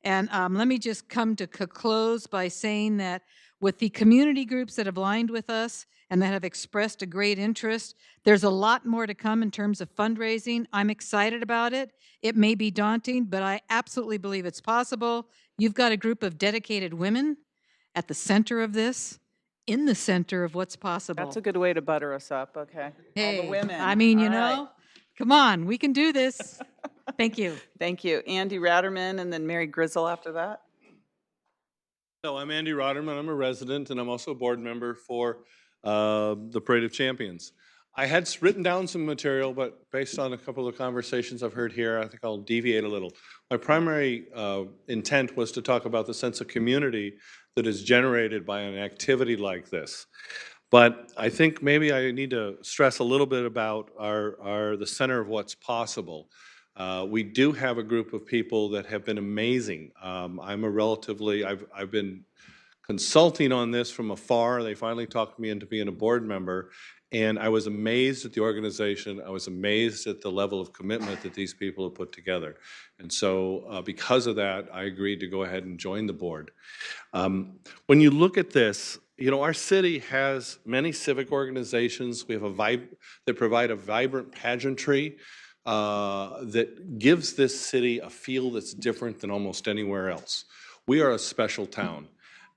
And let me just come to close by saying that with the community groups that have aligned with us and that have expressed a great interest, there's a lot more to come in terms of fundraising. I'm excited about it. It may be daunting, but I absolutely believe it's possible. You've got a group of dedicated women at the center of this, in the center of what's possible. That's a good way to butter us up, okay? All the Hey, women. I mean, you All right. know, come on, we can do this. Thank you. Thank you. Andy Ratterman and then Mary Grizzle after that. So I'm Andy Rotterman. I'm a resident, and I'm also a board member for the Parade of Champions. I had written down some material, but based on a couple of conversations I've heard here, I think I'll deviate a little. My primary intent was to talk about the sense of community that is generated by an activity like this. But I think maybe I need to stress a little bit about the center of what's possible. We do have a group of people that have been amazing. I've been consulting on this from afar. They finally talked me into being a board member, and I was amazed at the organization. I was amazed at the level of commitment that these people have put together. And so because of that, I agreed to go ahead and join the board. When you look at this, you know, our city has many civic organizations. We have that provide a vibrant pageantry that gives this city a feel that's different than almost anywhere else. We are a special town.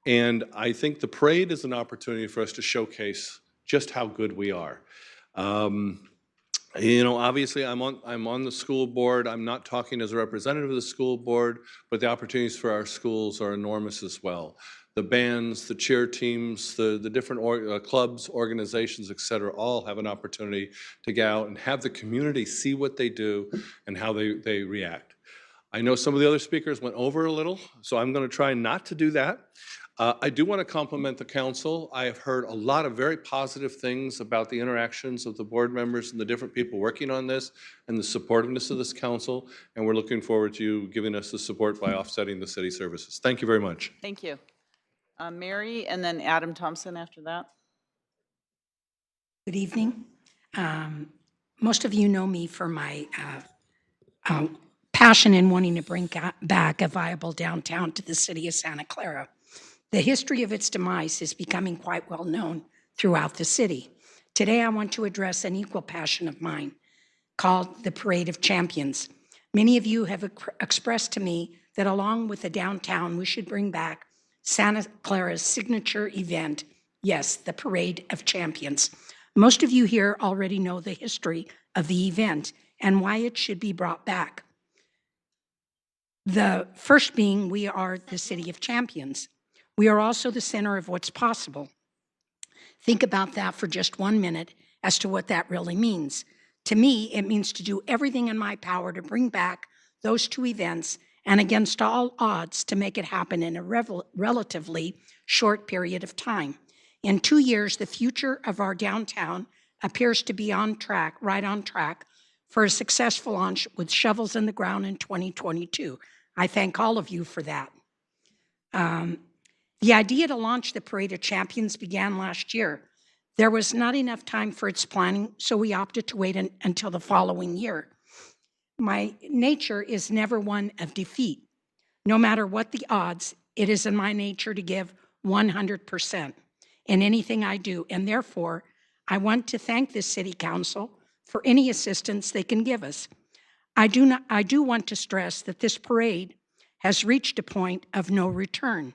And I think the parade is an opportunity for us to showcase just how good we are. You know, obviously, I'm on the school board. I'm not talking as a representative of the school board, but the opportunities for our schools are enormous as well. The bands, the cheer teams, the different clubs, organizations, et cetera, all have an opportunity to go out and have the community see what they do and how they react. I know some of the other speakers went over a little, so I'm going to try not to do that. I do want to compliment the council. I have heard a lot of very positive things about the interactions of the board members and the different people working on this and the supportiveness of this council, and we're looking forward to you giving us the support by offsetting the city services. Thank you very much. Thank you. Mary and then Adam Thompson after that. Good evening. Most of you know me for my passion in wanting to bring back a viable downtown to the city of Santa Clara. The history of its demise is becoming quite well known throughout the city. Today, I want to address an equal passion of mine called the Parade of Champions. Many of you have expressed to me that along with the downtown, we should bring back Santa Clara's signature event, yes, the Parade of Champions. Most of you here already know the history of the event and why it should be brought back. The first being, we are the city of champions. We are also the center of what's possible. Think about that for just 1 minute as to what that really means. To me, it means to do everything in my power to bring back those two events and against all odds to make it happen in a relatively short period of time. In 2 years, the future of our downtown appears to be on track, right on track, for a successful launch with shovels in the ground in 2022. I thank all of you for that. The idea to launch the Parade of Champions began last year. There was not enough time for its planning, so we opted to wait until the following year. My nature is never one of defeat. No matter what the odds, it is in my nature to give 100% in anything I do, and therefore, I want to thank the City Council for any assistance they can give us. I do want to stress that this parade has reached a point of no return.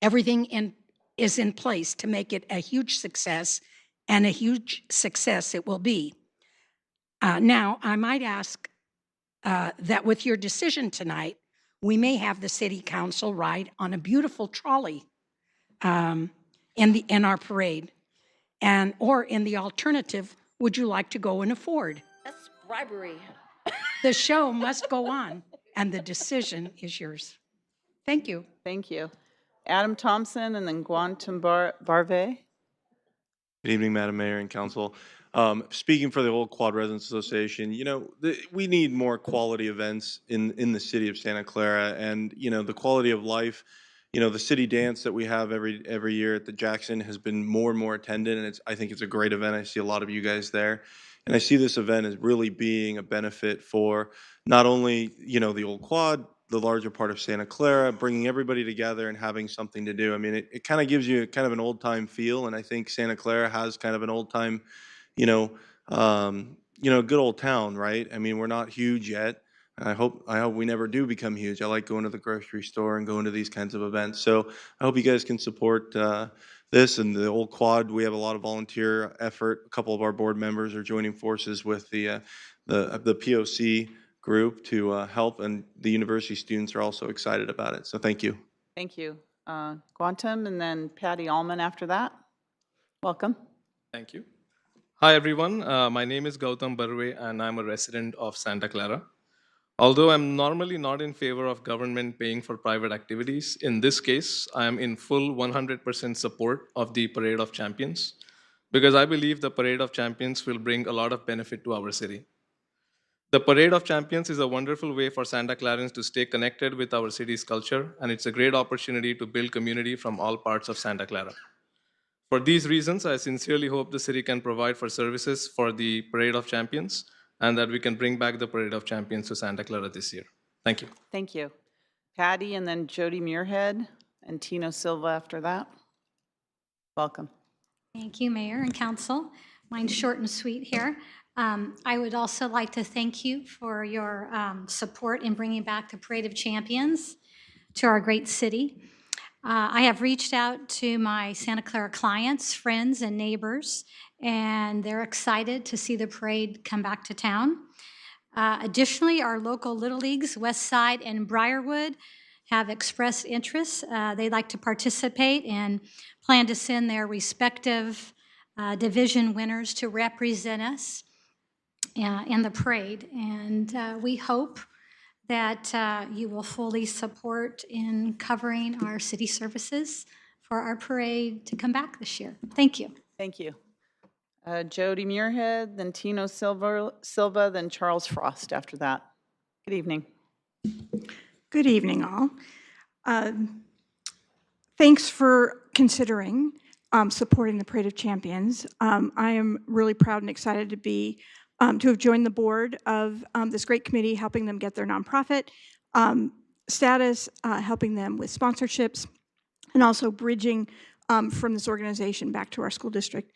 Everything is in place to make it a huge success, and a huge success it will be. Now, I might ask that with your decision tonight, we may have the City Council ride on a beautiful trolley in our parade, or in the alternative, would you like to go in a Ford? That's bribery. The show must go on, and the decision is yours. Thank you. Thank you. Adam Thompson and then Guantum Barve. Good evening, Madam Mayor and Council. Speaking for the Old Quad Residents Association, you know, we need more quality events in the city of Santa Clara, and you know, the quality of life. You know, the city dance that we have every year at the Jackson has been more and more attended, and I think it's a great event. I see a lot of you guys there, and I see this event as really being a benefit for not only, you know, the Old Quad, the larger part of Santa Clara, bringing everybody together and having something to do. I mean, it kind of gives you kind of an old time feel, and I think Santa Clara has kind of an old time, you know, good old town, right? I mean, we're not huge yet. I hope we never do become huge. I like going to the grocery store and going to these kinds of events. So I hope you guys can support the this and the old quad, we have a lot of volunteer effort. A couple of our board members are joining forces with the POC group to help, and the university students are also excited about it. So thank you. Thank you. Quantum, and then Patty Allman after that. Welcome. Thank you. Hi, everyone. My name is Gautam Barwe, and I'm a resident of Santa Clara. Although I'm normally not in favor of government paying for private activities, in this case, I am in full 100% support of the Parade of Champions because I believe the Parade of Champions will bring a lot of benefit to our city. The Parade of Champions is a wonderful way for Santa Clarans to stay connected with our city's culture, and it's a great opportunity to build community from all parts of Santa Clara. For these reasons, I sincerely hope the city can provide for services for the Parade of Champions and that we can bring back the Parade of Champions to Santa Clara this year. Thank you. Thank you. Patty, and then Jody Muirhead, and Tino Silva after that. Welcome. Thank you, Mayor and Council. Mine's short and sweet here. I would also like to thank you for your support in bringing back the Parade of Champions to our great city. I have reached out to my Santa Clara clients, friends, and neighbors, and they're excited to see the parade come back to town. Additionally, our local Little Leagues, West Side and Briarwood, have expressed interest. They'd like to participate and plan to send their respective division winners to represent us in the parade. And we hope that you will fully support in covering our city services for our parade to come back this year. Thank you. Thank you. Jody Muirhead, then Tino Silva, then Charles Frost after that. Good evening. Good evening, all. Thanks for considering supporting the Parade of Champions. I am really proud and excited to have joined the board of this great committee, helping them get their nonprofit status, helping them with sponsorships, and also bridging from this organization back to our school district.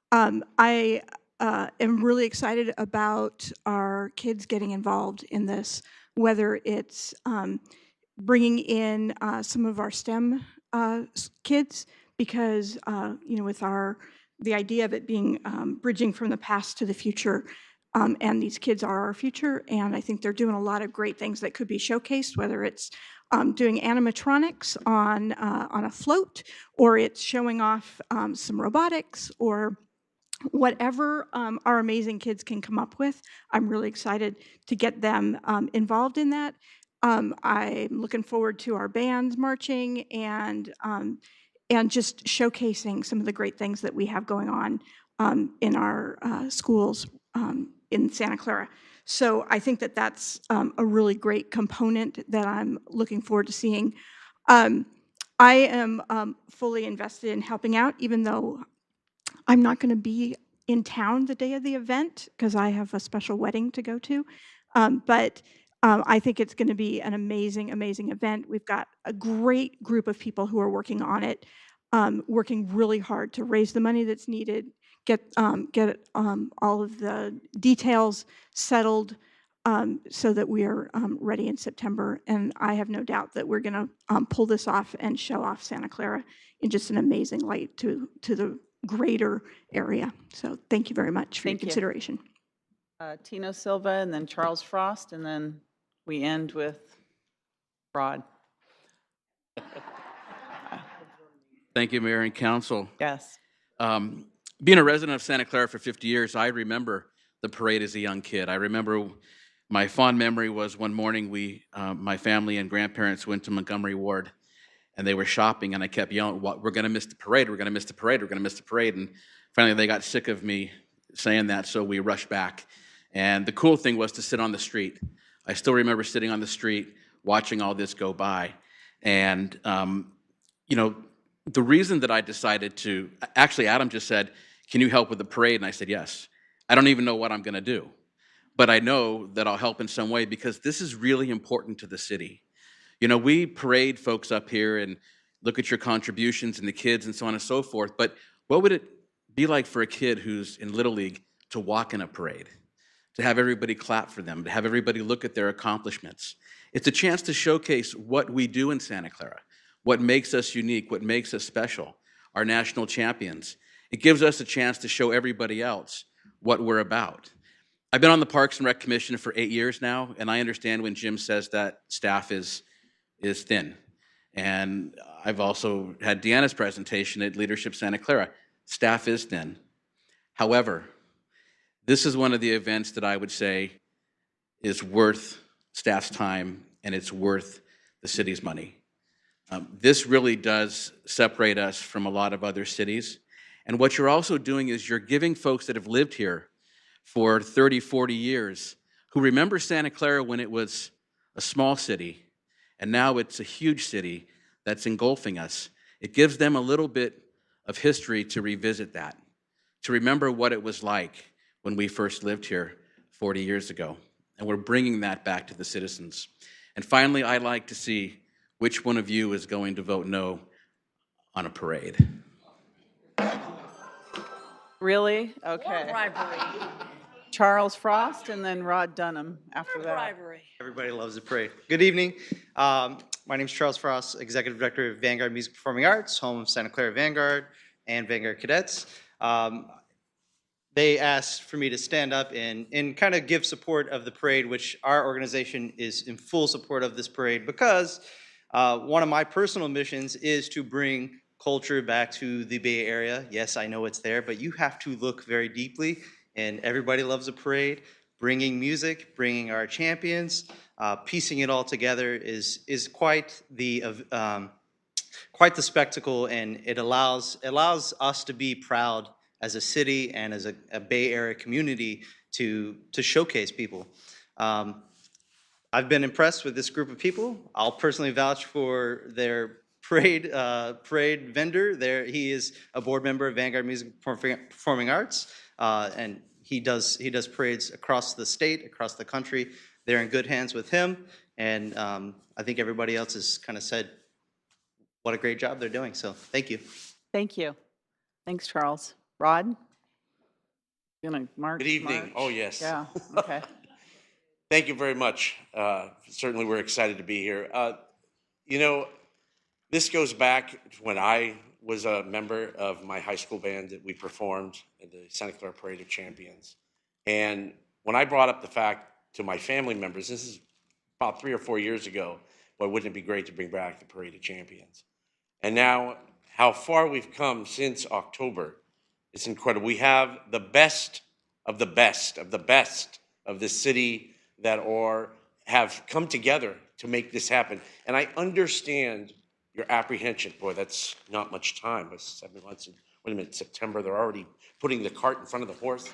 I am really excited about our kids getting involved in this, whether it's bringing in some of our STEM kids, because with the idea of it being bridging from the past to the future, and these kids are our future, and I think they're doing a lot of great things that could be showcased, whether it's doing animatronics on a float, or it's showing off some robotics, or whatever our amazing kids can come up with. I'm really excited to get them involved in that. I'm looking forward to our bands marching and just showcasing some of the great things that we have going on in our schools in Santa Clara. So I think that that's a really great component that I'm looking forward to seeing. I am fully invested in helping out, even though I'm not going to be in town the day of the event because I have a special wedding to go to. But I think it's going to be an amazing, amazing event. We've got a great group of people who are working on it, working really hard to raise the money that's needed, get all of the details settled so that we are ready in September. And I have no doubt that we're going to pull this off and show off Santa Clara in just an amazing light to the greater area. So thank you very much for your consideration. Tino Silva, and then Charles Frost, and then we end with Rod. Thank you, Mayor and Council. Yes. Being a resident of Santa Clara for 50 years, I remember the parade as a young kid. I remember my fond memory was one morning my family and grandparents went to Montgomery Ward, and they were shopping, and I kept yelling, "We're going to miss the parade, we're going to miss the parade, we're going to miss the parade." And finally they got sick of me saying that, so we rushed back. And the cool thing was to sit on the street. I still remember sitting on the street watching all this go by. And, the reason that I decided to, actually Adam just said, "Can you help with the parade?" And I said, yes. I don't even know what I'm going to do, but I know that I'll help in some way because this is really important to the city. We parade folks up here and look at your contributions and the kids and so on and so forth, but what would it be like for a kid who's in Little League to walk in a parade, to have everybody clap for them, to have everybody look at their accomplishments? It's a chance to showcase what we do in Santa Clara, what makes us unique, what makes us special. our national champions. It gives us a chance to show everybody else what we're about. I've been on the Parks and Rec Commission for 8 years now, and I understand when Jim says that staff is thin. And I've also had Deanna's presentation at Leadership Santa Clara. Staff is thin. However, this is one of the events that I would say is worth staff's time, and it's worth the city's money. This really does separate us from a lot of other cities. And what you're also doing is you're giving folks that have lived here for 30, 40 years, who remember Santa Clara when it was a small city, and now it's a huge city that's engulfing us. It gives them a little bit of history to revisit that, to remember what it was like when we first lived here 40 years ago. And we're bringing that back to the citizens. And finally, I'd like to see which one of you is going to vote no on a parade. Really? Okay. Charles Frost and then Rod Dunham after that. Everybody loves the parade. Good evening. My name is Charles Frost, Executive Director of Vanguard Music Performing Arts, home of Santa Clara Vanguard and Vanguard Cadets. They asked for me to stand up and kind of give support of the parade, which our organization is in full support of this parade, because one of my personal missions is to bring culture back to the Bay Area. Yes, I know it's there, but you have to look very deeply, and everybody loves a parade. Bringing music, bringing our champions, piecing it all together is quite the spectacle, and it allows us to be proud as a city and as a Bay Area community to showcase people. I've been impressed with this group of people. I'll personally vouch for their parade vendor. He is a board member of Vanguard Music Performing Arts, and he does parades across the state, across the country. They're in good hands with him, and I think everybody else has kind of said what a great job they're doing. So thank you. Thank you. Thanks, Charles. Rod? You gonna march? Good evening. March? Oh, yes. Yeah, okay. Thank you very much. Certainly, we're excited to be here. You know, this goes back to when I was a member of my high school band that we performed at the Santa Clara Parade of Champions. And when I brought up the fact to my family members, this is about 3 or 4 years ago, boy, wouldn't it be great to bring back the Parade of Champions? And now, how far we've come since October, it's incredible. We have the best of the best of the best of the city that have come together to make this happen. And I understand your apprehension. Boy, that's not much time. It's 7 months. Wait a minute, September, they're already putting the cart in front of the horse.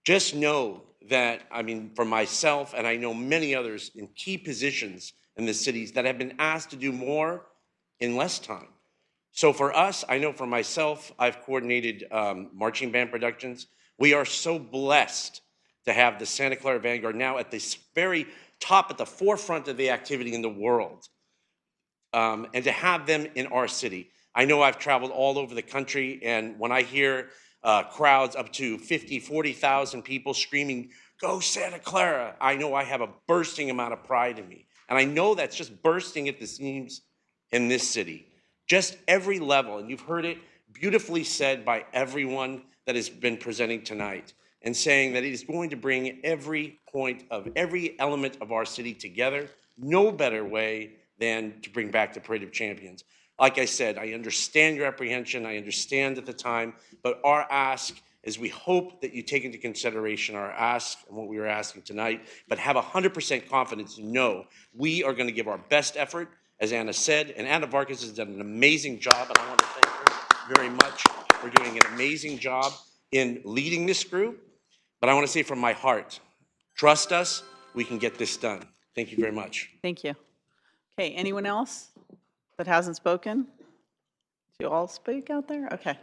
Just know that, I mean, for myself, and I know many others in key positions in the cities that have been asked to do more in less time. So for us, I know for myself, I've coordinated marching band productions. We are so blessed to have the Santa Clara Vanguard now at the very top, at the forefront of the activity in the world, and to have them in our city. I know I've traveled all over the country, and when I hear crowds up to 50, 40,000 people screaming, "Go Santa Clara," I know I have a bursting amount of pride in me. And I know that's just bursting at the seams in this city. Just every level, and you've heard it beautifully said by everyone that has been presenting tonight, and saying that it is going to bring every point of every element of our city together. No better way than to bring back the Parade of Champions. Like I said, I understand your apprehension, I understand at the time, but our ask is we hope that you take into consideration our ask and what we were asking tonight, but have 100% confidence to know we are going to give our best effort, as Anna said, and Anna Vargas has done an amazing job, and I want to thank her very much for doing an amazing job in leading this group. But I want to say from my heart, trust us, we can get this done. Thank you very much. Thank you. Okay, anyone else that hasn't spoken? Do you all speak out there? Okay.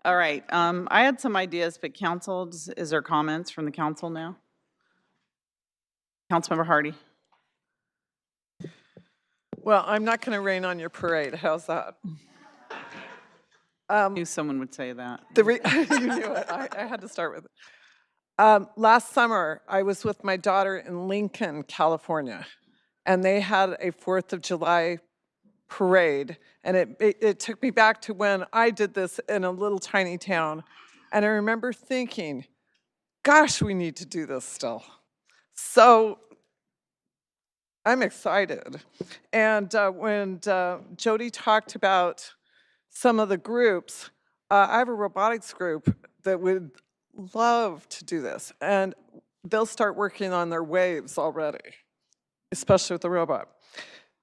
All right, I had some ideas, but council, is there comments from the council now? Councilmember Hardy. Well, I'm not going to rain on your parade. How's that? I knew someone would say that. You knew it. I had to start with it. Last summer, I was with my daughter in Lincoln, California, and they had a 4th of July parade. And it took me back to when I did this in a little tiny town. And I remember thinking, gosh, we need to do this still. So I'm excited. And when Jody talked about some of the groups, I have a robotics group that would love to do this. And they'll start working on their waves already, especially with the robot.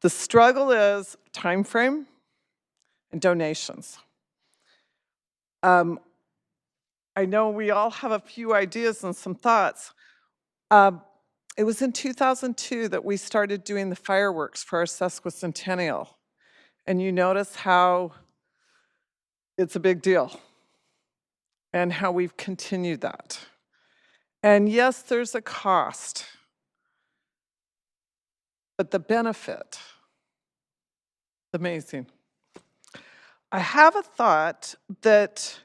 The struggle is time frame and donations. I know we all have a few ideas and some thoughts. It was in 2002 that we started doing the fireworks for our sesquicentennial. And you notice how it's a big deal and how we've continued that. And yes, there's a cost, but the benefit, amazing. I have a thought that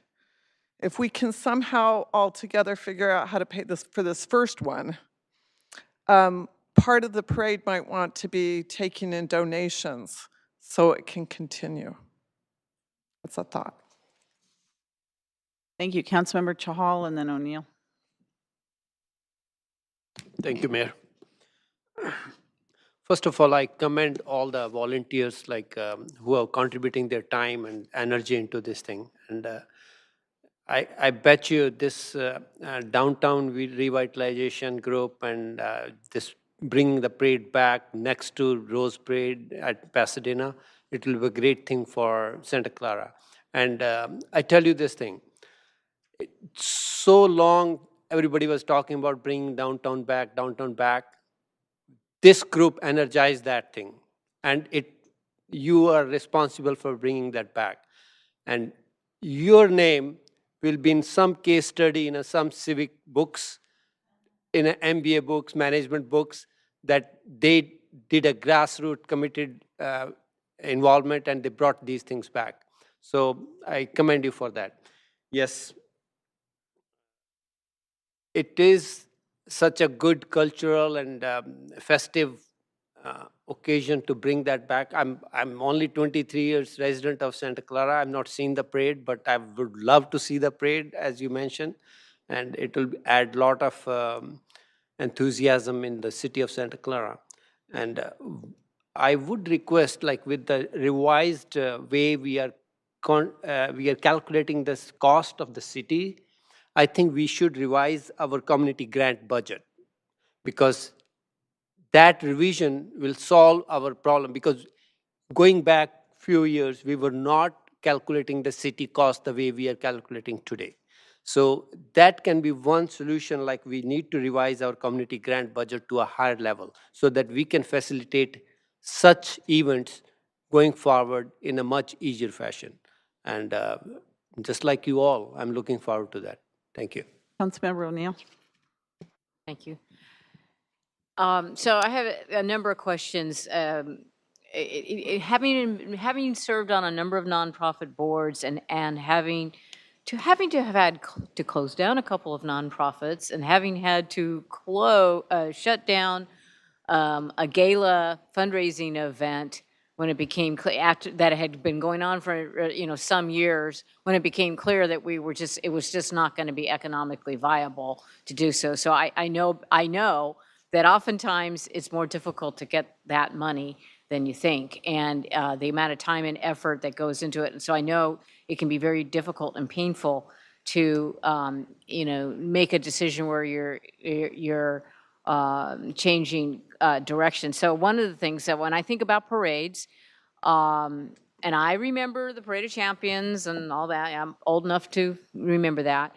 if we can somehow all together figure out how to pay this for this first one, part of the parade might want to be taking in donations so it can continue. That's a thought. Thank you. Councilmember Chahal and then O'Neill. Thank you, Mayor. First of all, I commend all the volunteers who are contributing their time and energy into this thing. And I bet you this downtown revitalization group and this bringing the parade back next to Rose Parade at Pasadena, it will be a great thing for Santa Clara. And I tell you this thing, so long everybody was talking about bringing downtown back. This group energized that thing, and you are responsible for bringing that back. And your name will be in some case study in some civic books, in MBA books, management books, that they did a grassroots committed involvement and they brought these things back. So I commend you for that. Yes, it is such a good cultural and festive occasion to bring that back. I'm only 23 years resident of Santa Clara. I've not seen the parade, but I would love to see the parade, as you mentioned, and it will add a lot of enthusiasm in the city of Santa Clara. And I would request, like with the revised way we are calculating this cost of the city, I think we should revise our community grant budget, because that revision will solve our problem. Because going back few years, we were not calculating the city cost the way we are calculating today. So that can be one solution, like we need to revise our community grant budget to a higher level so that we can facilitate such events going forward in a much easier fashion. And just like you all, I'm looking forward to that. Thank you. Councilmember O'Neill. Thank you. So I have a number of questions. Having served on a number of nonprofit boards and having to have had to close down a couple of nonprofits and having had to shut down a gala fundraising event when it became clear, after that had been going on for some years, when it became clear that it was just not going to be economically viable to do so. So I know that oftentimes it's more difficult to get that money than you think, and the amount of time and effort that goes into it. And so I know it can be very difficult and painful to make a decision where you're changing direction. So one of the things that when I think about parades, and I remember the Parade of Champions and all that, I'm old enough to remember that.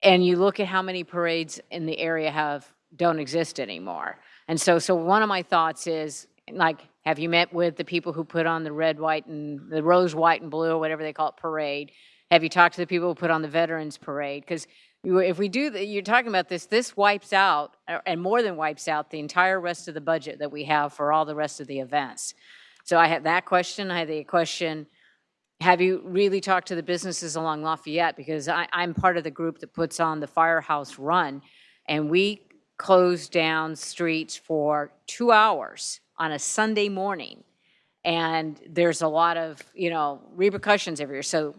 And you look at how many parades in the area don't exist anymore. And so one of my thoughts is, like, have you met with the people who put on the red, white, and the rose, white, and blue, or whatever they call it, parade? Have you talked to the people who put on the Veterans Parade? Because if we do, you're talking about this wipes out, and more than wipes out, the entire rest of the budget that we have for all the rest of the events. So I had that question. I had the question, have you really talked to the businesses along Lafayette? Because I'm part of the group that puts on the Firehouse Run, and we close down streets for 2 hours on a Sunday morning. And there's a lot of, repercussions every year. So,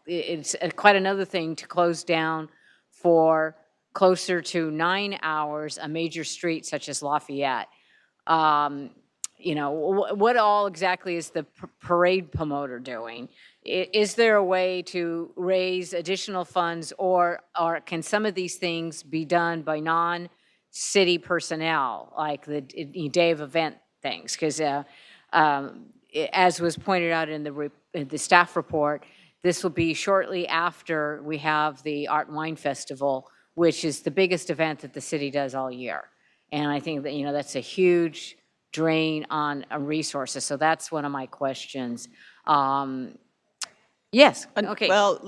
it's quite another thing to close down for closer to 9 hours a major street such as Lafayette. What all exactly is the parade promoter doing? Is there a way to raise additional funds, or can some of these things be done by non-city personnel, like the day of event things? Because as was pointed out in the staff report, this will be shortly after we have the Art and Wine Festival, which is the biggest event that the city does all year. And I think that, that's a huge drain on resources. So that's one of my questions. Yes, okay. Well,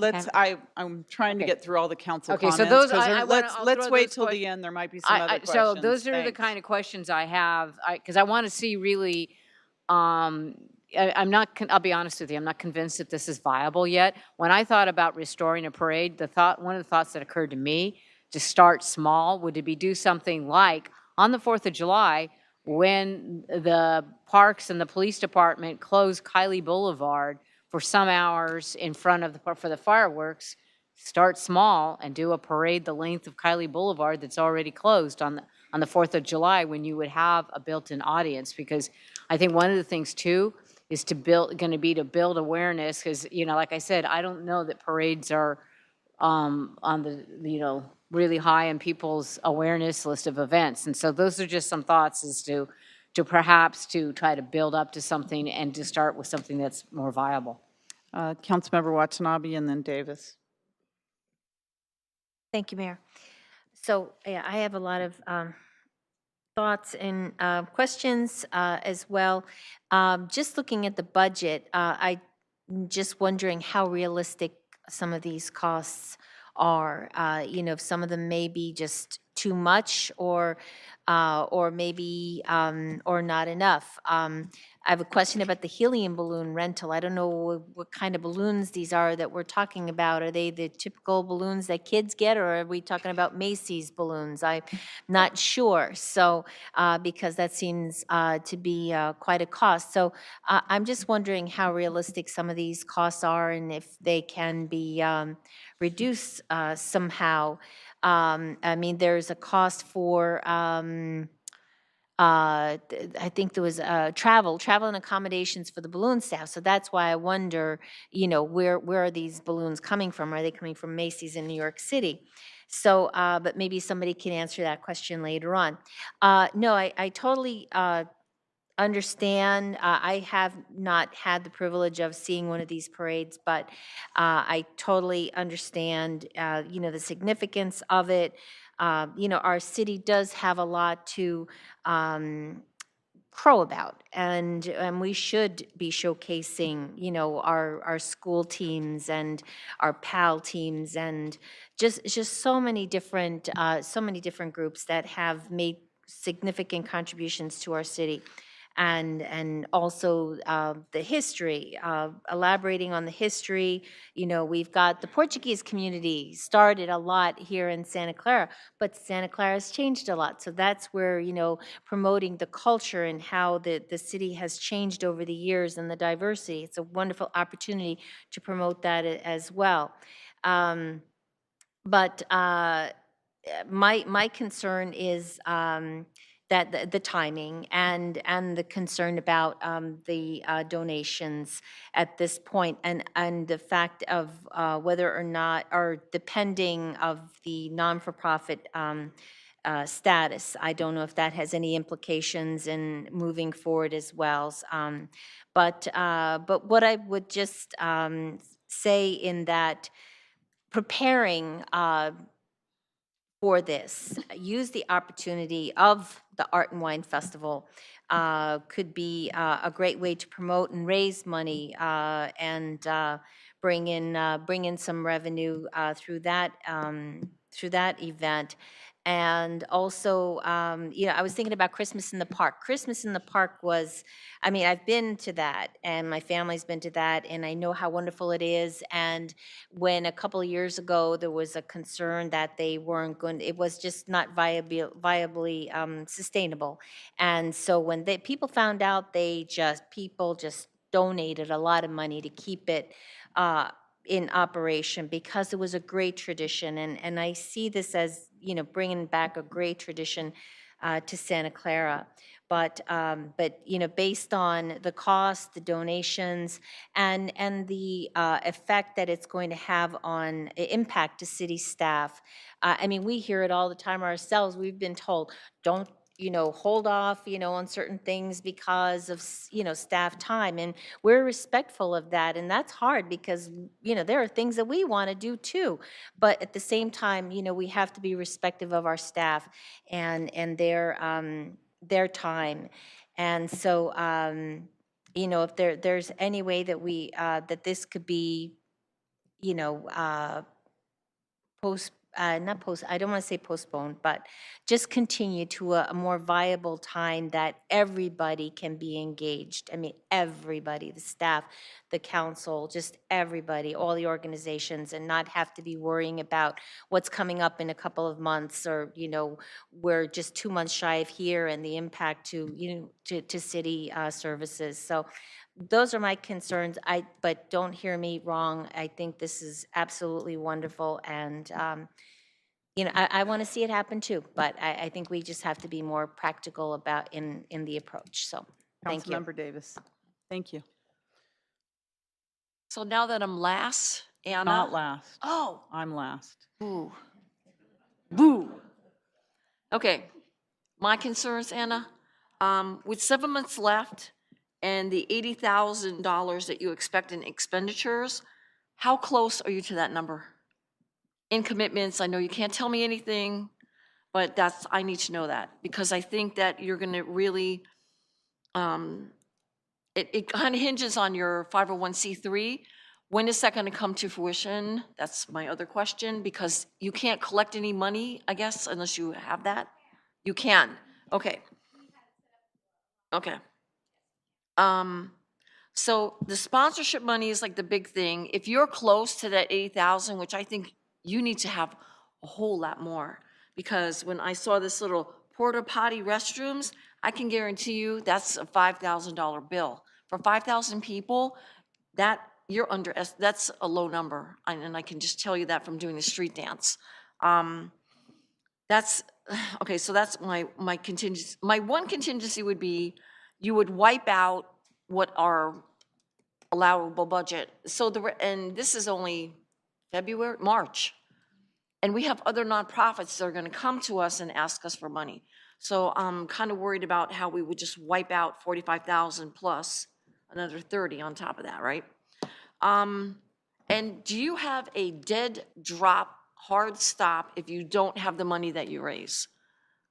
I'm trying to get through all the council Okay, comments. so those, 'Cause I'll let's throw wait those till ques- the end. There might be some other questions. So those are the Thanks. kind of questions I have, because I want to see really, I'm not, I'll be honest with you, I'm not convinced that this is viable yet. When I thought about restoring a parade, one of the thoughts that occurred to me, to start small, would be do something like on the 4th of July, when the parks and the police department close Kylie Boulevard for some hours in front of for the fireworks, start small and do a parade the length of Kylie Boulevard that's already closed on the 4th of July, when you would have a built-in audience. Because I think one of the things too is to build awareness, because, like I said, I don't know that parades are on the, really high in people's awareness list of events. And so those are just some thoughts as to perhaps to try to build up to something and to start with something that's more viable. Councilmember Watanabe and then Davis. Thank you, Mayor. So yeah, I have a lot of thoughts and questions as well. Just looking at the budget, I'm just wondering how realistic some of these costs are. If some of them may be just too much, or maybe or not enough. I have a question about the helium balloon rental. I don't know what kind of balloons these are that we're talking about. Are they the typical balloons that kids get, or are we talking about Macy's balloons? I'm not sure. So, because that seems to be quite a cost. So I'm just wondering how realistic some of these costs are, and if they can be reduced somehow. I mean, there's a cost for, I think there was travel and accommodations for the balloon staff. So that's why I wonder, where are these balloons coming from? Are they coming from Macy's in New York City? So, but maybe somebody can answer that question later on. No, I totally understand. I have not had the privilege of seeing one of these parades, but I totally understand, the significance of it. Our city does have a lot to crow about, and we should be showcasing, our school teams and our PAL teams, and just so many different groups that have made significant contributions to our city. And also the history, elaborating on the history. We've got the Portuguese community started a lot here in Santa Clara, but Santa Clara has changed a lot. So that's where, promoting the culture and how the city has changed over the years and the diversity. It's a wonderful opportunity to promote that as well. But my concern is that the timing and the concern about the donations at this point, and the fact of whether or not, or depending of the non-for-profit status. I don't know if that has any implications in moving forward as well. But what I would just say in that, preparing for this, use the opportunity of the Art and Wine Festival. Could be a great way to promote and raise money, and bring in some revenue through that event. And also, I was thinking about Christmas in the Park. Christmas in the Park was, I've been to that, and my family's been to that, and I know how wonderful it is. And when a couple of years ago there was a concern that they weren't going, it was just not viably sustainable. And so when people found out, people just donated a lot of money to keep it in operation, because it was a great tradition. And I see this as, bringing back a great tradition to Santa Clara. But based on the cost, the donations, and the effect that it's going to have on impact to city staff. We hear it all the time ourselves. We've been told, don't hold off, on certain things because of, staff time. And we're respectful of that. And that's hard because, there are things that we want to do too. But at the same time, we have to be respectful of our staff and their time. And so, if there's any way that that this could be, I don't want to say postponed, but just continue to a more viable time that everybody can be engaged. Everybody, the staff, the council, just everybody, all the organizations, and not have to be worrying about what's coming up in a couple of months, or, we're just 2 months shy of here, and the impact to, to city services. So those are my concerns. But don't hear me wrong. I think this is absolutely wonderful, and I want to see it happen too. But I think we just have to be more practical about in the approach. So thank you. Councilmember Davis. Thank you. So now that I'm last, Anna. Not last. Oh. I'm last. Boo. Boo. Okay. My concerns, Anna, with 7 months left and the $80,000 that you expect in expenditures, how close are you to that number? In commitments, I know you can't tell me anything, but I need to know that, because I think that you're going to really, it kind of hinges on your 501c3. When is that going to come to fruition? That's my other question, because you can't collect any money, I guess, unless you have that. You can. Okay. Okay. So the sponsorship money is like the big thing. If you're close to that 80,000, which I think you need to have a whole lot more, because when I saw this little porta potty restrooms, I can guarantee you that's a $5,000 bill. For 5,000 people, that's a low number. And I can just tell you that from doing the street dance. Okay, so that's my contingency. My one contingency would be you would wipe out what our allowable budget. So and this is only March. And we have other nonprofits that are going to come to us and ask us for money. So I'm kind of worried about how we would just wipe out 45,000 plus another 30 on top of that, right? And do you have a dead drop, hard stop if you don't have the money that you raise?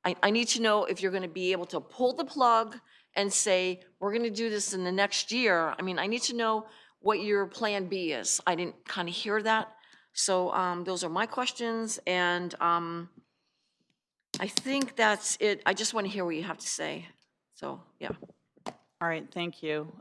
I need to know if you're going to be able to pull the plug and say, we're going to do this in the next year. I need to know what your plan B is. I didn't kind of hear that. So those are my questions. And I think that's it. I just want to hear what you have to say. So, yeah. All right, thank you.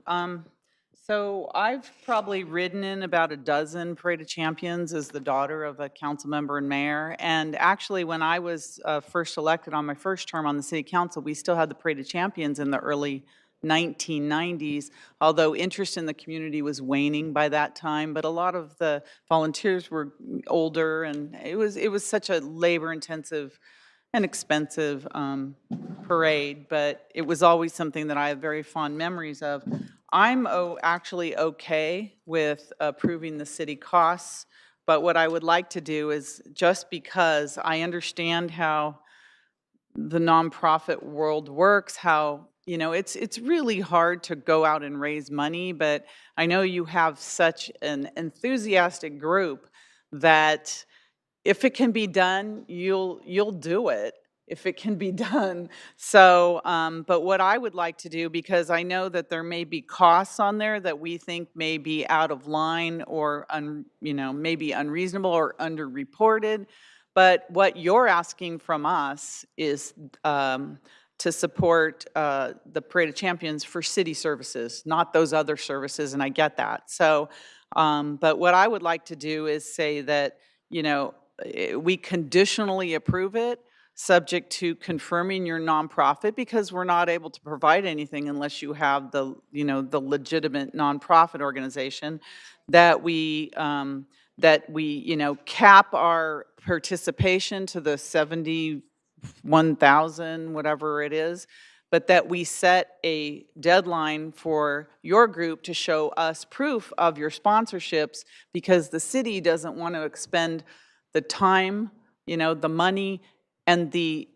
So I've probably ridden in about a dozen Parade of Champions as the daughter of a council member and mayor. And actually, when I was first elected on my first term on the city council, we still had the Parade of Champions in the early 1990s, although interest in the community was waning by that time. But a lot of the volunteers were older, and it was such a labor-intensive and expensive parade, but it was always something that I have very fond memories of. I'm actually okay with approving the city costs, but what I would like to do is, just because I understand how the nonprofit world works, how it's really hard to go out and raise money, but I know you have such an enthusiastic group that if it can be done, you'll do it if it can be done. So, but what I would like to do, because I know that there may be costs on there that we think may be out of line or maybe unreasonable or underreported, But what you're asking from us is to support the Parade of Champions for city services, not those other services, and I get that. So, but what I would like to do is say that, we conditionally approve it, subject to confirming your nonprofit, because we're not able to provide anything unless you have the, the legitimate nonprofit organization, that we, cap our participation to the 71,000, whatever it is, but that we set a deadline for your group to show us proof of your sponsorships, because the city doesn't want to expend the time, the money, and the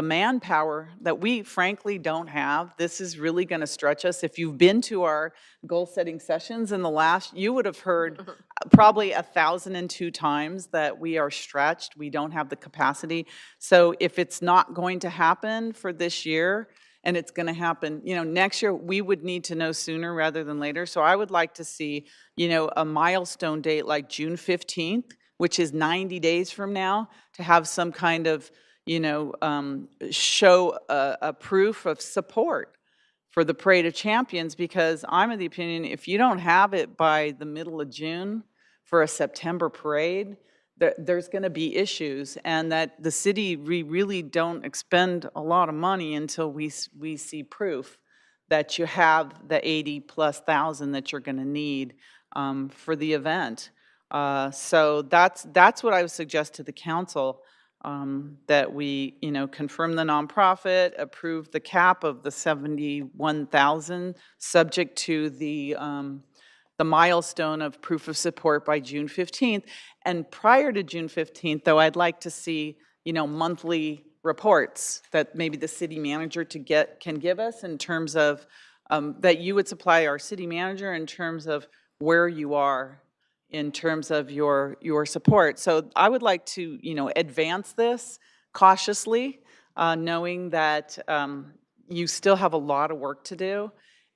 manpower that we frankly don't have. This is really going to stretch us. If you've been to our goal-setting sessions in the last, you would have heard probably 1,002 times that we are stretched. We don't have the capacity. So if it's not going to happen for this year, and it's going to happen, next year, we would need to know sooner rather than later. So I would like to see, a milestone date like June 15th, which is 90 days from now, to have some kind of, show a proof of support for the Parade of Champions, because I'm of the opinion, if you don't have it by the middle of June for a September parade, there's going to be issues, and that the city, we really don't expend a lot of money until we see proof that you have the 80,000+ that you're going to need for the event. So that's what I would suggest to the council, that we, confirm the nonprofit, approve the cap of the 71,000, subject to the milestone of proof of support by June 15th. And prior to June 15th, though, I'd like to see, monthly reports that maybe the city manager can give us, in terms of, that you would supply our city manager in terms of where you are in terms of your support. So I would like to, advance this cautiously, knowing that you still have a lot of work to do,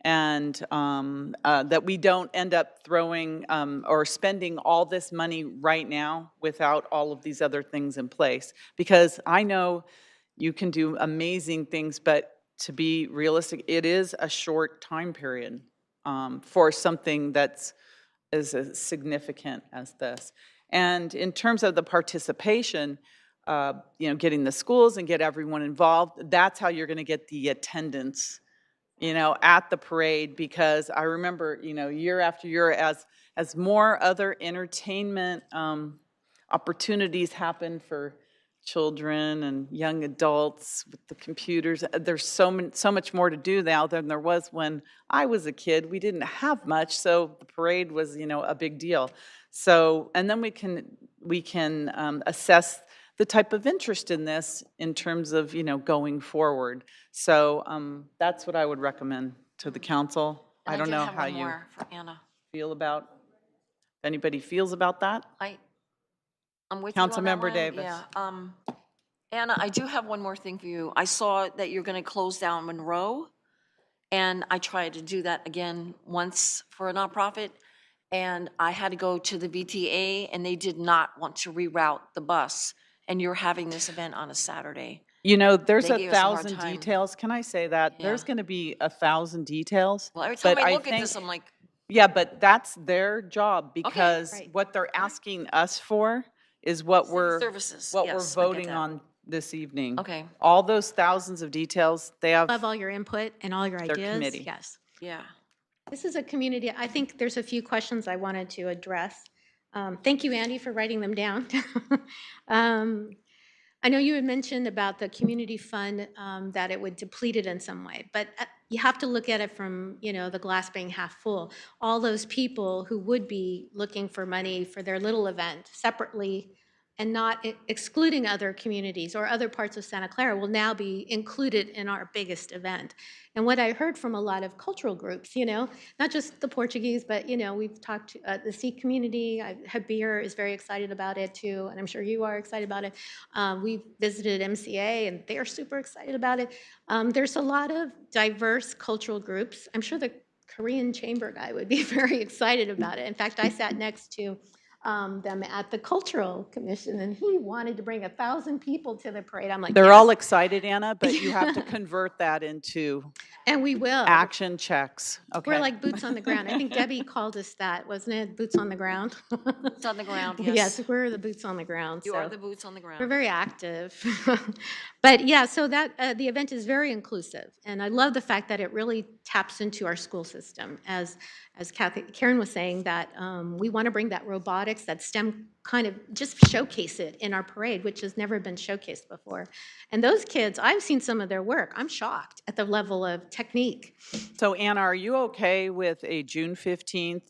and that we don't end up throwing or spending all this money right now without all of these other things in place. Because I know you can do amazing things, but to be realistic, it is a short time period for something that's as significant as this. And in terms of the participation, getting the schools and get everyone involved, that's how you're going to get the attendance, at the parade. Because I remember, year after year, as more other entertainment opportunities happen for children and young adults with the computers, there's so much more to do now than there was when I was a kid. We didn't have much, so the parade was, a big deal. So, and then we can assess the type of interest in this in terms of, going forward. So that's what I would recommend to the council. And I don't know have how one you more for Anna. feel about, if anybody feels about that. I'm with you on that Councilmember one. Davis. Yeah. Anna, I do have one more thing for you. I saw that you're going to close down Monroe, and I tried to do that again once for a nonprofit, and I had to go to the VTA, and they did not want to reroute the bus, and you're having this event on a Saturday. There's They gave us a hard 1,000 time. details. Can I say that? Yeah. There's going to be 1,000 details. Well, every time but I look at think, this, I'm like, yeah, but that's their job, because what they're asking us for is what we're services. what Yes, we're I get voting that. on this evening. Okay. All those thousands of details, they have Love all your input and all your their ideas. committee. Yes. Yeah. This is a community, I think there's a few questions I wanted to address. Thank you, Andy, for writing them down. I know you had mentioned about the community fund, that it would deplete it in some way, but you have to look at it from, the glass being half full. All those people who would be looking for money for their little event separately, and not excluding other communities or other parts of Santa Clara, will now be included in our biggest event. And what I heard from a lot of cultural groups, not just the Portuguese, but, we've talked to the Sikh community. Habir is very excited about it too, and I'm sure you are excited about it. We visited MCA, and they're super excited about it. There's a lot of diverse cultural groups. I'm sure the Korean chamber guy would be very excited about it. In fact, I sat next to them at the Cultural Commission, and he wanted to bring 1,000 people to the parade. I'm like, They're yes. all excited, Anna, but you have to convert that into And we will. action checks. Okay. We're like boots on the ground. I think Debbie called us that, wasn't it? Boots on the ground. Boots on the ground, yes. Yes, we're the boots on the ground. You so are the boots on the We're ground. very active. But yeah, so that the event is very inclusive, and I love the fact that it really taps into our school system. As Karen was saying, that we want to bring that robotics, that STEM kind of just showcase it in our parade, which has never been showcased before. And those kids, I've seen some of their work. I'm shocked at the level of technique. So Anna, are you okay with a June 15th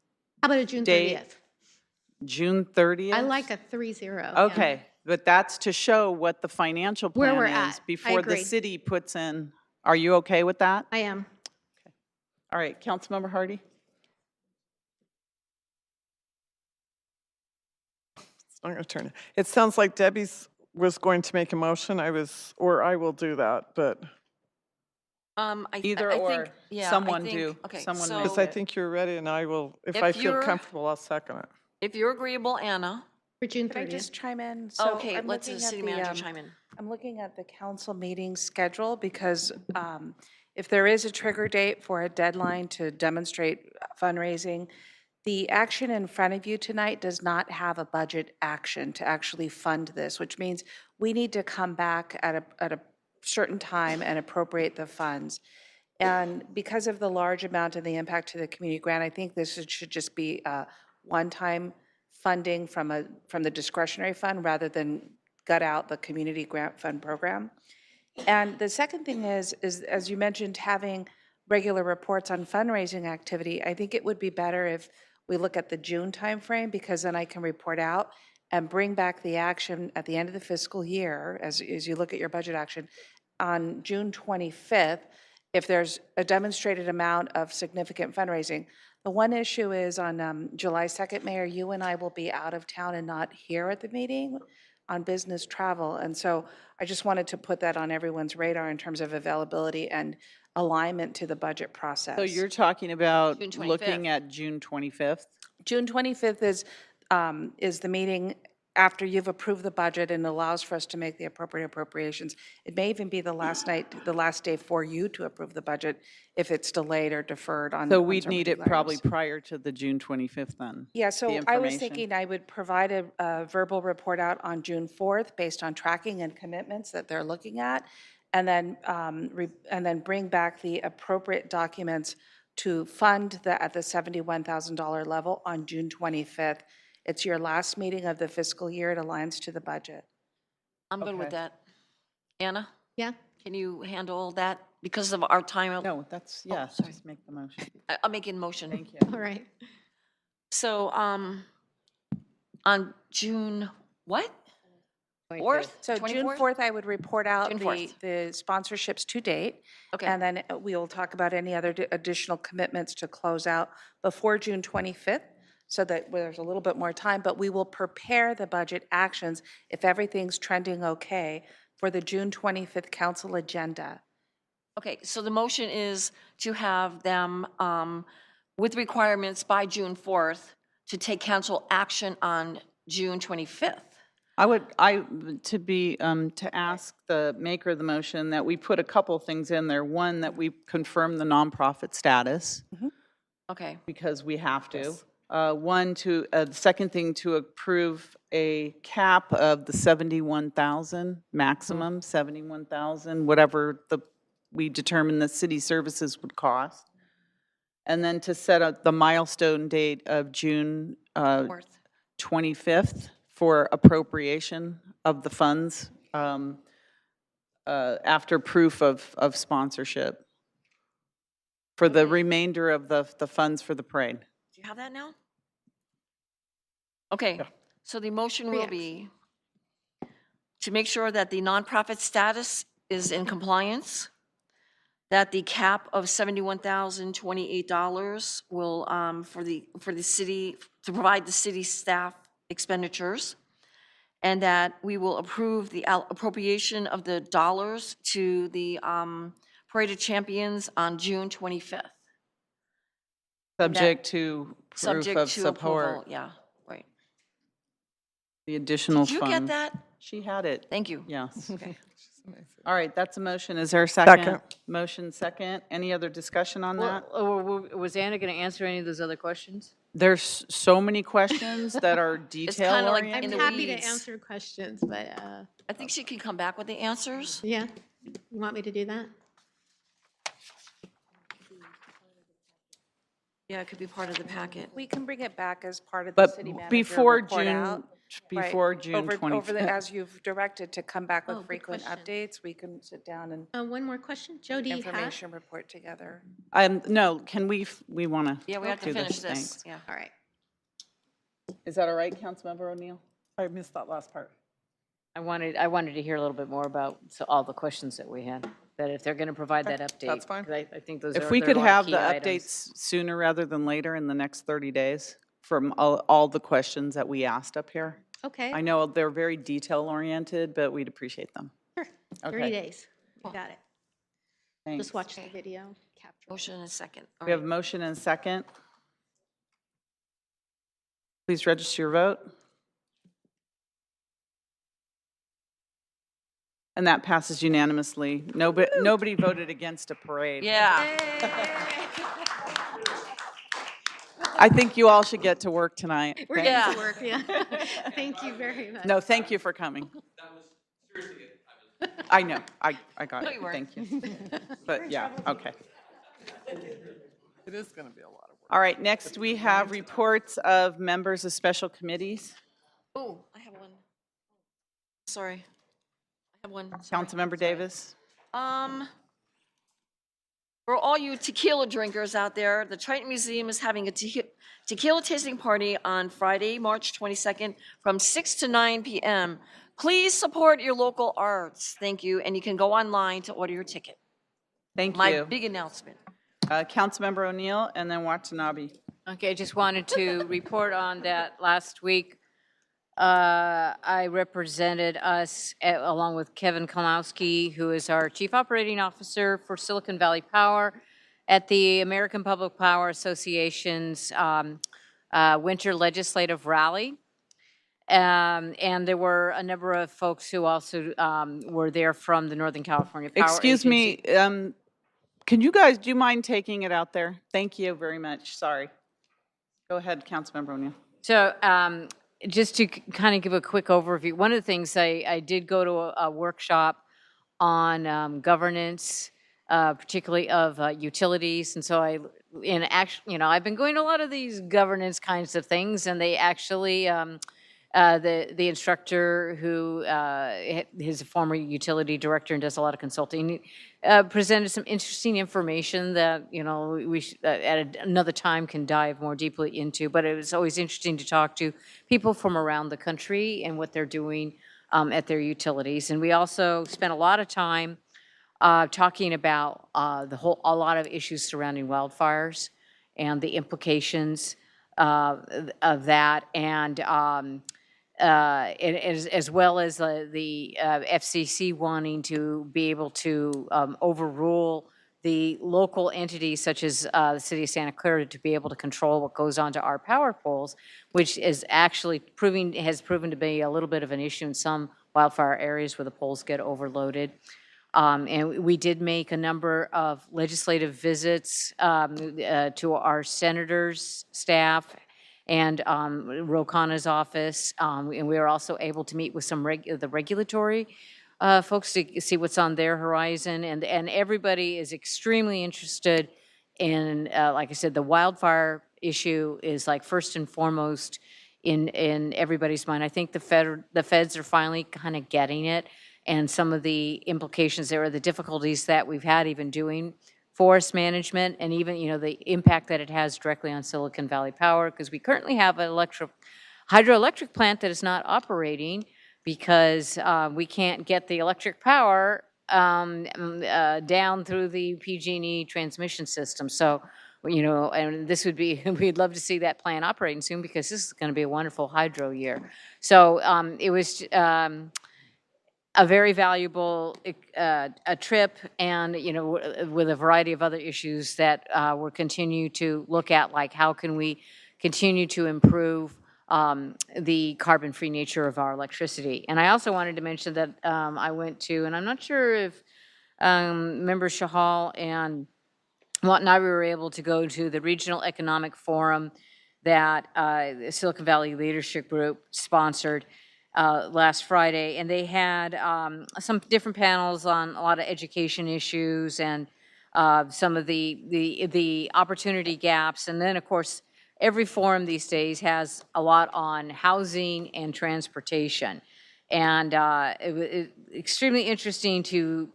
How about a June date? 30th? June 30th? I like a 3-0. Okay, but that's to show what the financial Where plan we're is at. I before the agree. city puts in. Are you okay with that? I am. All right, Councilmember Hardy? I'm going to turn it. It sounds like Debbie's was going to make a motion. I will do that, but. Either I or, think, yeah, someone I think, do. Okay, Someone so Because I think you're ready, and I will, if If I feel you're- comfortable, I'll second it. if you're agreeable, Anna. For June Could I 30th. just chime in? So Okay, I'm let's the looking at city the, manager chime in. I'm looking at the council meeting schedule because if there is a trigger date for a deadline to demonstrate fundraising, the action in front of you tonight does not have a budget action to actually fund this, which means we need to come back at a certain time and appropriate the funds. And because of the large amount and the impact to the community grant, I think this should just be a one-time funding from the discretionary fund rather than gut out the community grant fund program. And the second thing is as you mentioned, having regular reports on fundraising activity, I think it would be better if we look at the June timeframe, because then I can report out and bring back the action at the end of the fiscal year, as you look at your budget action, on June 25th, if there's a demonstrated amount of significant fundraising. The one issue is on July 2nd, Mayor, you and I will be out of town and not here at the meeting on business travel. And so I just wanted to put that on everyone's radar in terms of availability and alignment to the budget process. So you're talking about June 25th. looking at June 25th? June 25th is the meeting after you've approved the budget and allows for us to make the appropriate appropriations. It may even be the last day for you to approve the budget if it's delayed or deferred on. So on we'd certain need it particular probably items. prior to the June 25th then? Yeah, the so I was information. thinking I would provide a verbal report out on June 4th based on tracking and commitments that they're looking at, and then bring back the appropriate documents to fund at the $71,000 level on June 25th. It's your last meeting of the fiscal year. It aligns to the budget. I'm good with Okay. that. Anna, Yeah. can you handle that because of our time? No, that's, yeah, sorry. just make the motion. I'll make a motion. Thank you. All right. So, on June, what? 4th? So June 24th? 4th, I would report out June the 4th. sponsorships to date. Okay. And then we will talk about any other additional commitments to close out before June 25th, so that there's a little bit more time. But we will prepare the budget actions, if everything's trending okay, for the June 25th council agenda. Okay, so the motion is to have them with requirements by June 4th to take council action on June 25th. To ask the maker of the motion that we put a couple things in there. One, that we confirm the nonprofit status, Okay. because we have to. The second thing, to approve a cap of the 71,000, maximum 71,000, whatever we determine the city services would cost. And then to set up the milestone date of June 25th for appropriation of the funds after proof of sponsorship for the remainder of the funds for the parade. Do you have that now? Okay, so the motion will be to make sure that the nonprofit status is in compliance, that the cap of $71,028 will, for the city, to provide the city staff expenditures, and that we will approve the appropriation of the dollars to the Parade of Champions on June 25th. Subject to proof Subject of to support. approval, yeah, right. The additional Did you funds. get that? She had it. Thank you. Yes. All right, that's a motion. Is there a second? Second. Motion second. Any other discussion on that? Was Anna going to answer any of those other questions? There's so many questions that are detail kinda like oriented. in I'm the happy to weeds. answer questions, but, I think she can come back with the answers. yeah. You want me to do that? Yeah, it could be part of the packet. We can bring it back as part of the But city manager before report out. Before Right. June Over 25th. as you've directed to come back Oh, with good frequent question. updates, we can sit down and One more question. Jody, information report together. No, can we want to Yeah, we have to do finish this? this. Thanks. Yeah. All right. Is that all right, Councilmember O'Neill? I missed that last part. I wanted to hear a little bit more about all the questions that we had, that if they're going to provide that update. that's fine. 'Cause I think those If are, we there are could a lot of have key the items. updates sooner rather than later in the next 30 days from all the questions that we asked up here. Okay. I know they're very detail oriented, but we'd appreciate them. Sure. 30 Okay. days. You got it. Thanks. Just watch the video. Capture. Motion and a second. All We have a right. motion and a second. Please register your vote. And that passes unanimously. Nobody voted against a parade. Yeah. I think you all should get to work tonight. We're Thanks. getting to work, yeah. Thank you very much. No, thank you for coming. I know, I got No, it, you weren't. thank you. But yeah, okay. It is going to be a lot of work. All right, next we have reports of members of special committees. Oh, I have one. Sorry. I have one. Sorry. Councilmember Davis? For all you tequila drinkers out there, the Triton Museum is having a tequila tasting party on Friday, March 22nd from 6 to 9 p.m. Please support your local arts. Thank you. And you can go online to order your ticket. Thank My you. big announcement. Councilmember O'Neill and then Watanabe. Okay, I just wanted to report on that last week. I represented us along with Kevin Kalmowski, who is our Chief Operating Officer for Silicon Valley Power, at the American Public Power Association's Winter Legislative Rally. And there were a number of folks who also were there from the Northern California Power Excuse Agency. me, do you mind taking it out there? Thank you very much, sorry. Go ahead, Councilmember O'Neill. So just to kind of give a quick overview, one of the things I did go to a workshop on governance, particularly of utilities. And so I've been going to a lot of these governance kinds of things, and they actually, the instructor who is a former utility director and does a lot of consulting, presented some interesting information that, we at another time can dive more deeply into, but it was always interesting to talk to people from around the country and what they're doing at their utilities. And we also spent a lot of time talking about a lot of issues surrounding wildfires and the implications of that, and as well as the FCC wanting to be able to overrule the local entities such as the city of Santa Clara to be able to control what goes onto our power poles, which is actually has proven to be a little bit of an issue in some wildfire areas where the poles get overloaded. And we did make a number of legislative visits to our senators' staff and Rokana's office. And we were also able to meet with some the regulatory folks to see what's on their horizon. And everybody is extremely interested in, like I said, the wildfire issue is like first and foremost in everybody's mind. I think the feds are finally kind of getting it, and some of the implications there are the difficulties that we've had even doing forest management, and even, the impact that it has directly on Silicon Valley Power, because we currently have an hydroelectric plant that is not operating because we can't get the electric power down through the PG&E transmission system. So, and this would be, we'd love to see that plant operating soon, because this is going to be a wonderful hydro year. So it was a very valuable a trip, and with a variety of other issues that we'll continue to look at, like how can we continue to improve the carbon-free nature of our electricity. And I also wanted to mention that I went to, and I'm not sure if Member Shahal and Watt and I were able to go to the Regional Economic Forum that the Silicon Valley Leadership Group sponsored last Friday, and they had some different panels on a lot of education issues and some of the opportunity gaps. And then, of course, every forum these days has a lot on housing and transportation. And it was extremely interesting to,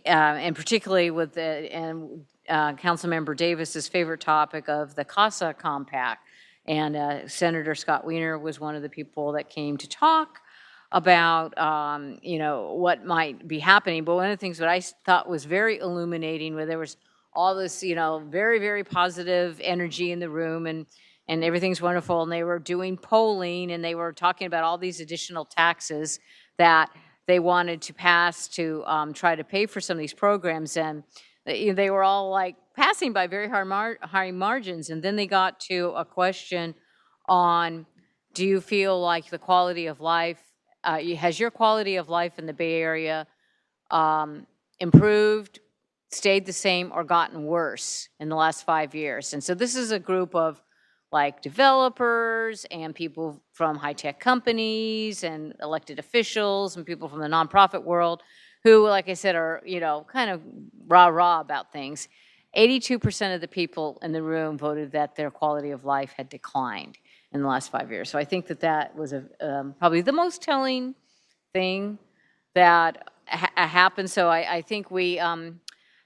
and particularly with Councilmember Davis's favorite topic of the CASA Compact. And Senator Scott Wiener was one of the people that came to talk about, what might be happening. But one of the things that I thought was very illuminating, where there was all this, very, very positive energy in the room, and everything's wonderful. And they were doing polling, and they were talking about all these additional taxes that they wanted to pass to try to pay for some of these programs. And they were all like passing by very high margins. And then they got to a question on, do you feel like the quality of life, has your quality of life in the Bay Area improved, stayed the same, or gotten worse in the last 5 years? And so this is a group of like developers and people from high-tech companies and elected officials and people from the nonprofit world who, like I said, are, kind of rah-rah about things. 82% of the people in the room voted that their quality of life had declined in the last 5 years. So I think that that was probably the most telling thing that happened. So I think we have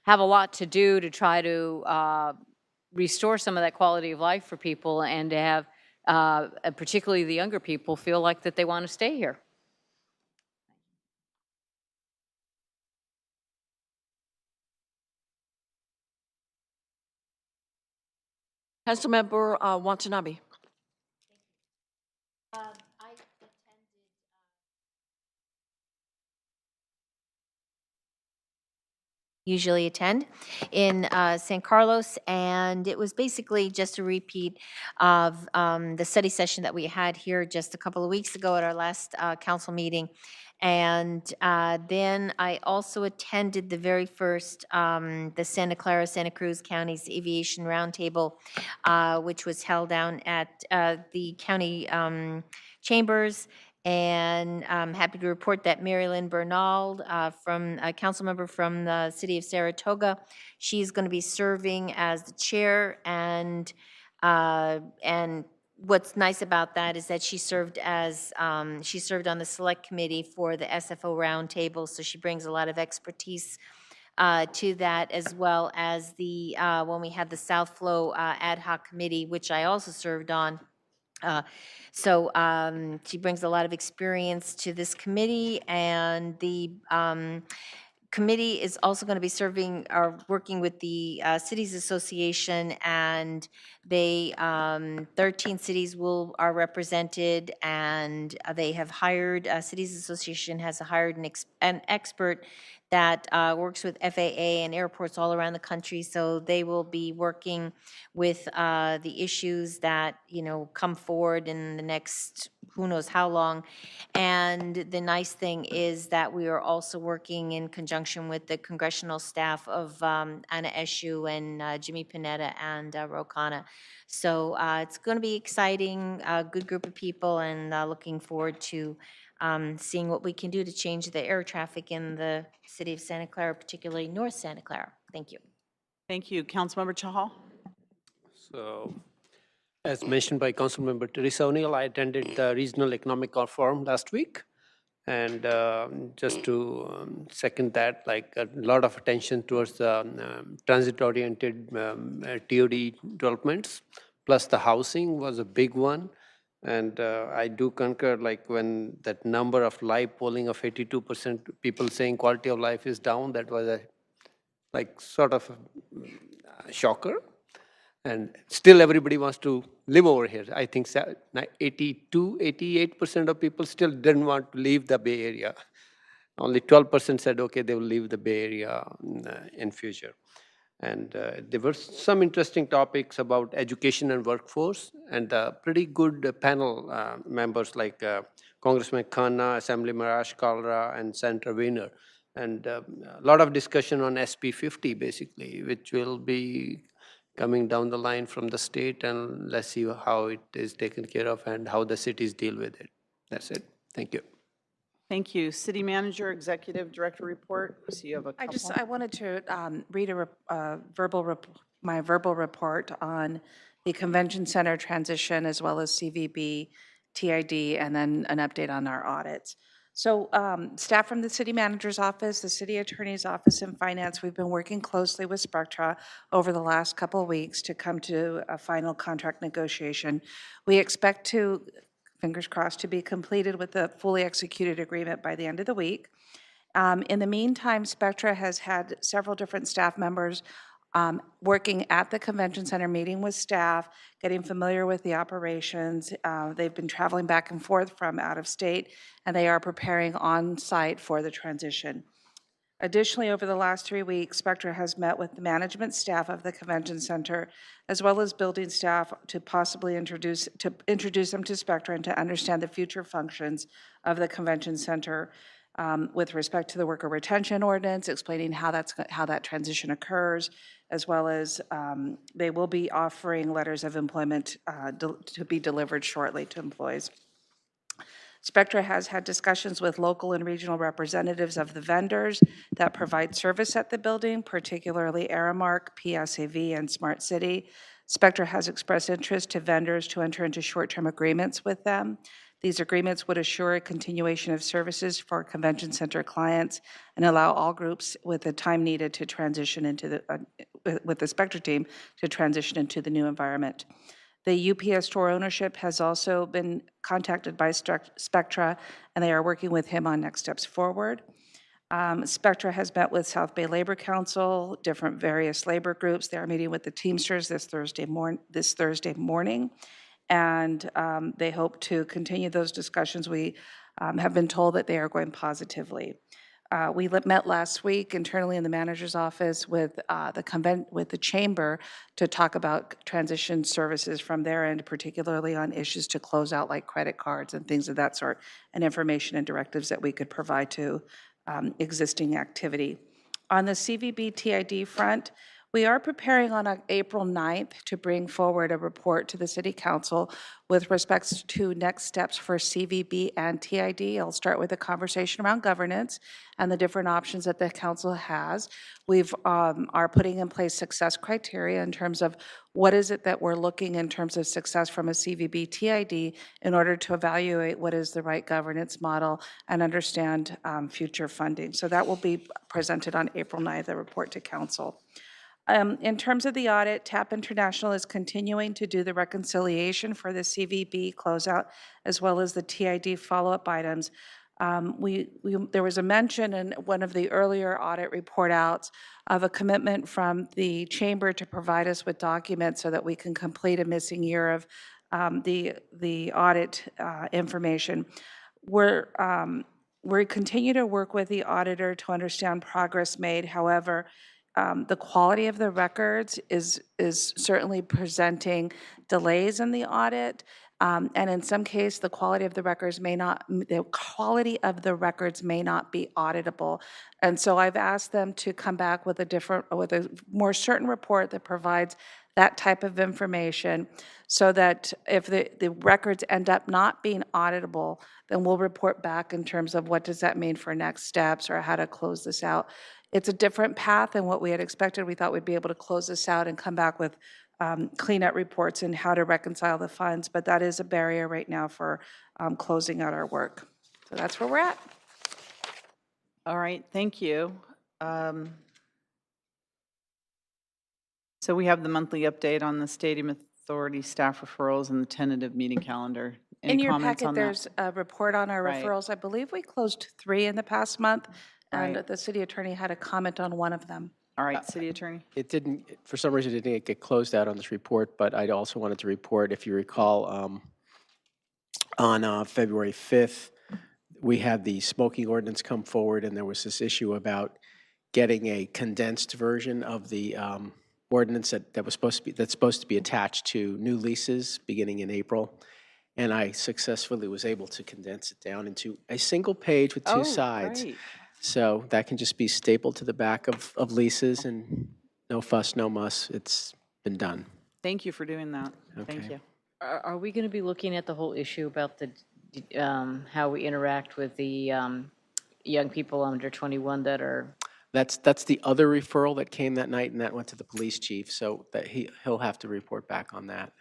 a lot to do to try to restore some of that quality of life for people, and to have particularly the younger people feel like that they want to stay here. Councilmember Watanabe. Usually attend in San Carlos, and it was basically just a repeat of the study session that we had here just a couple of weeks ago at our last council meeting. And then I also attended the very first, the Santa Clara, Santa Cruz County's Aviation Roundtable, which was held down at the county chambers. And I'm happy to report that Mary Lynn Bernald, from a council member from the city of Saratoga, she's going to be serving as the chair. And what's nice about that is that she served on the select committee for the SFO roundtable, so she brings a lot of expertise to that, as well as the when we had the South Flow ad hoc committee, which I also served on. So she brings a lot of experience to this committee, and the committee is also going to be serving or working with the Cities Association, and they 13 cities are represented, and they have hired, Cities Association has hired an expert that works with FAA and airports all around the country. So they will be working with the issues that come forward in the next who knows how long. And the nice thing is that we are also working in conjunction with the congressional staff of Anna Eshoo and Jimmy Panetta and Ro Khanna. So it's going to be exciting, a good group of people, and looking forward to seeing what we can do to change the air traffic in the city of Santa Clara, particularly North Santa Clara. Thank you. Thank you. Councilmember Chahal? So, as mentioned by Councilmember Teresa O'Neill, I attended the Regional Economic Forum last week. And just to second that, like a lot of attention towards the transit-oriented TOD developments, plus the housing was a big one. And I do concur, like when that number of live polling of 82% people saying quality of life is down, that was a sort of a shocker. And still everybody wants to live over here. I think 88% of people still didn't want to leave the Bay Area. Only 12% said, okay, they will leave the Bay Area in future. And there were some interesting topics about education and workforce. and pretty good panel members like Congressman Khanna, Assemblyman Ash Kalra, and Senator Wiener. And a lot of discussion on SB 50, basically, which will be coming down the line from the state, and let's see how it is taken care of and how the cities deal with it. That's it. Thank you. Thank you. City Manager, Executive Director Report. So you have a couple. I wanted to read my verbal report on the Convention Center transition as well as CVB, TID, and then an update on our audits. So staff from the City Manager's Office, the City Attorney's Office, and Finance, we've been working closely with Spectra over the last couple of weeks to come to a final contract negotiation. We expect to, fingers crossed, to be completed with a fully executed agreement by the end of the week. In the meantime, Spectra has had several different staff members working at the convention center, meeting with staff, getting familiar with the operations. They've been traveling back and forth from out of state, and they are preparing on site for the transition. Additionally, over the last 3 weeks, Spectra has met with the management staff of the convention center, as well as building staff, to possibly introduce them to Spectra and to understand the future functions of the convention center. With respect to the worker retention ordinance, explaining how that transition occurs, as well as they will be offering letters of employment to be delivered shortly to employees. Spectra has had discussions with local and regional representatives of the vendors that provide service at the building, particularly Aramark, PSAV, and Smart City. Spectra has expressed interest to vendors to enter into short-term agreements with them. These agreements would assure a continuation of services for convention center clients and allow all groups with the time needed to transition into with the Spectra team to transition into the new environment. The UPS store ownership has also been contacted by Spectra, and they are working with him on next steps forward. Spectra has met with South Bay Labor Council, different various labor groups. They are meeting with the Teamsters this Thursday morning, and they hope to continue those discussions. We have been told that they are going positively. We met last week internally in the manager's office with the chamber to talk about transition services from their end, particularly on issues to close out like credit cards and things of that sort, and information and directives that we could provide to existing activity. On the CVB TID front, we are preparing on April 9th to bring forward a report to the City Council with respects to next steps for CVB and TID. I'll start with a conversation around governance and the different options that the Council has. We are putting in place success criteria in terms of what is it that we're looking in terms of success from a CVB TID in order to evaluate what is the right governance model and understand future funding. So that will be presented on April 9th, a report to Council. In terms of the audit, TAP International is continuing to do the reconciliation for the CVB closeout as well as the TID follow-up items. There was a mention in one of the earlier audit report outs of a commitment from the chamber to provide us with documents so that we can complete a missing year of the audit information. We continue to work with the auditor to understand progress made. However, the quality of the records is certainly presenting delays in the audit, and in some case, the quality of the records may not be auditable. And so I've asked them to come back with a more certain report that provides that type of information, so that if the records end up not being auditable, then we'll report back in terms of what does that mean for next steps or how to close this out. It's a different path than what we had expected. We thought we'd be able to close this out and come back with cleanup reports and how to reconcile the funds, but that is a barrier right now for closing out our work. So that's where we're at. All right, thank you. So we have the monthly update on the Stadium Authority staff referrals and the tentative meeting calendar. Any in your comments packet, on there's a report on our Right. referrals. I believe we closed 3 in the past month, and Right. the city attorney had a comment on one of them. All right, City Attorney. It didn't, for some reason, it didn't get closed out on this report, but I also wanted to report, if you recall, on February 5th, we had the smoking ordinance come forward, and there was this issue about getting a condensed version of the ordinance that was that's supposed to be attached to new leases beginning in April. And I successfully was able to condense it down into a single page with two Oh, sides. great. So that can just be stapled to the back of leases and no fuss, no muss. It's been done. Thank you for doing that. Thank Okay. you. Are we going to be looking at the whole issue about how we interact with the young people under 21 that are, That's the other referral that came that night, and that went to the police chief, so that he'll have to report back on that.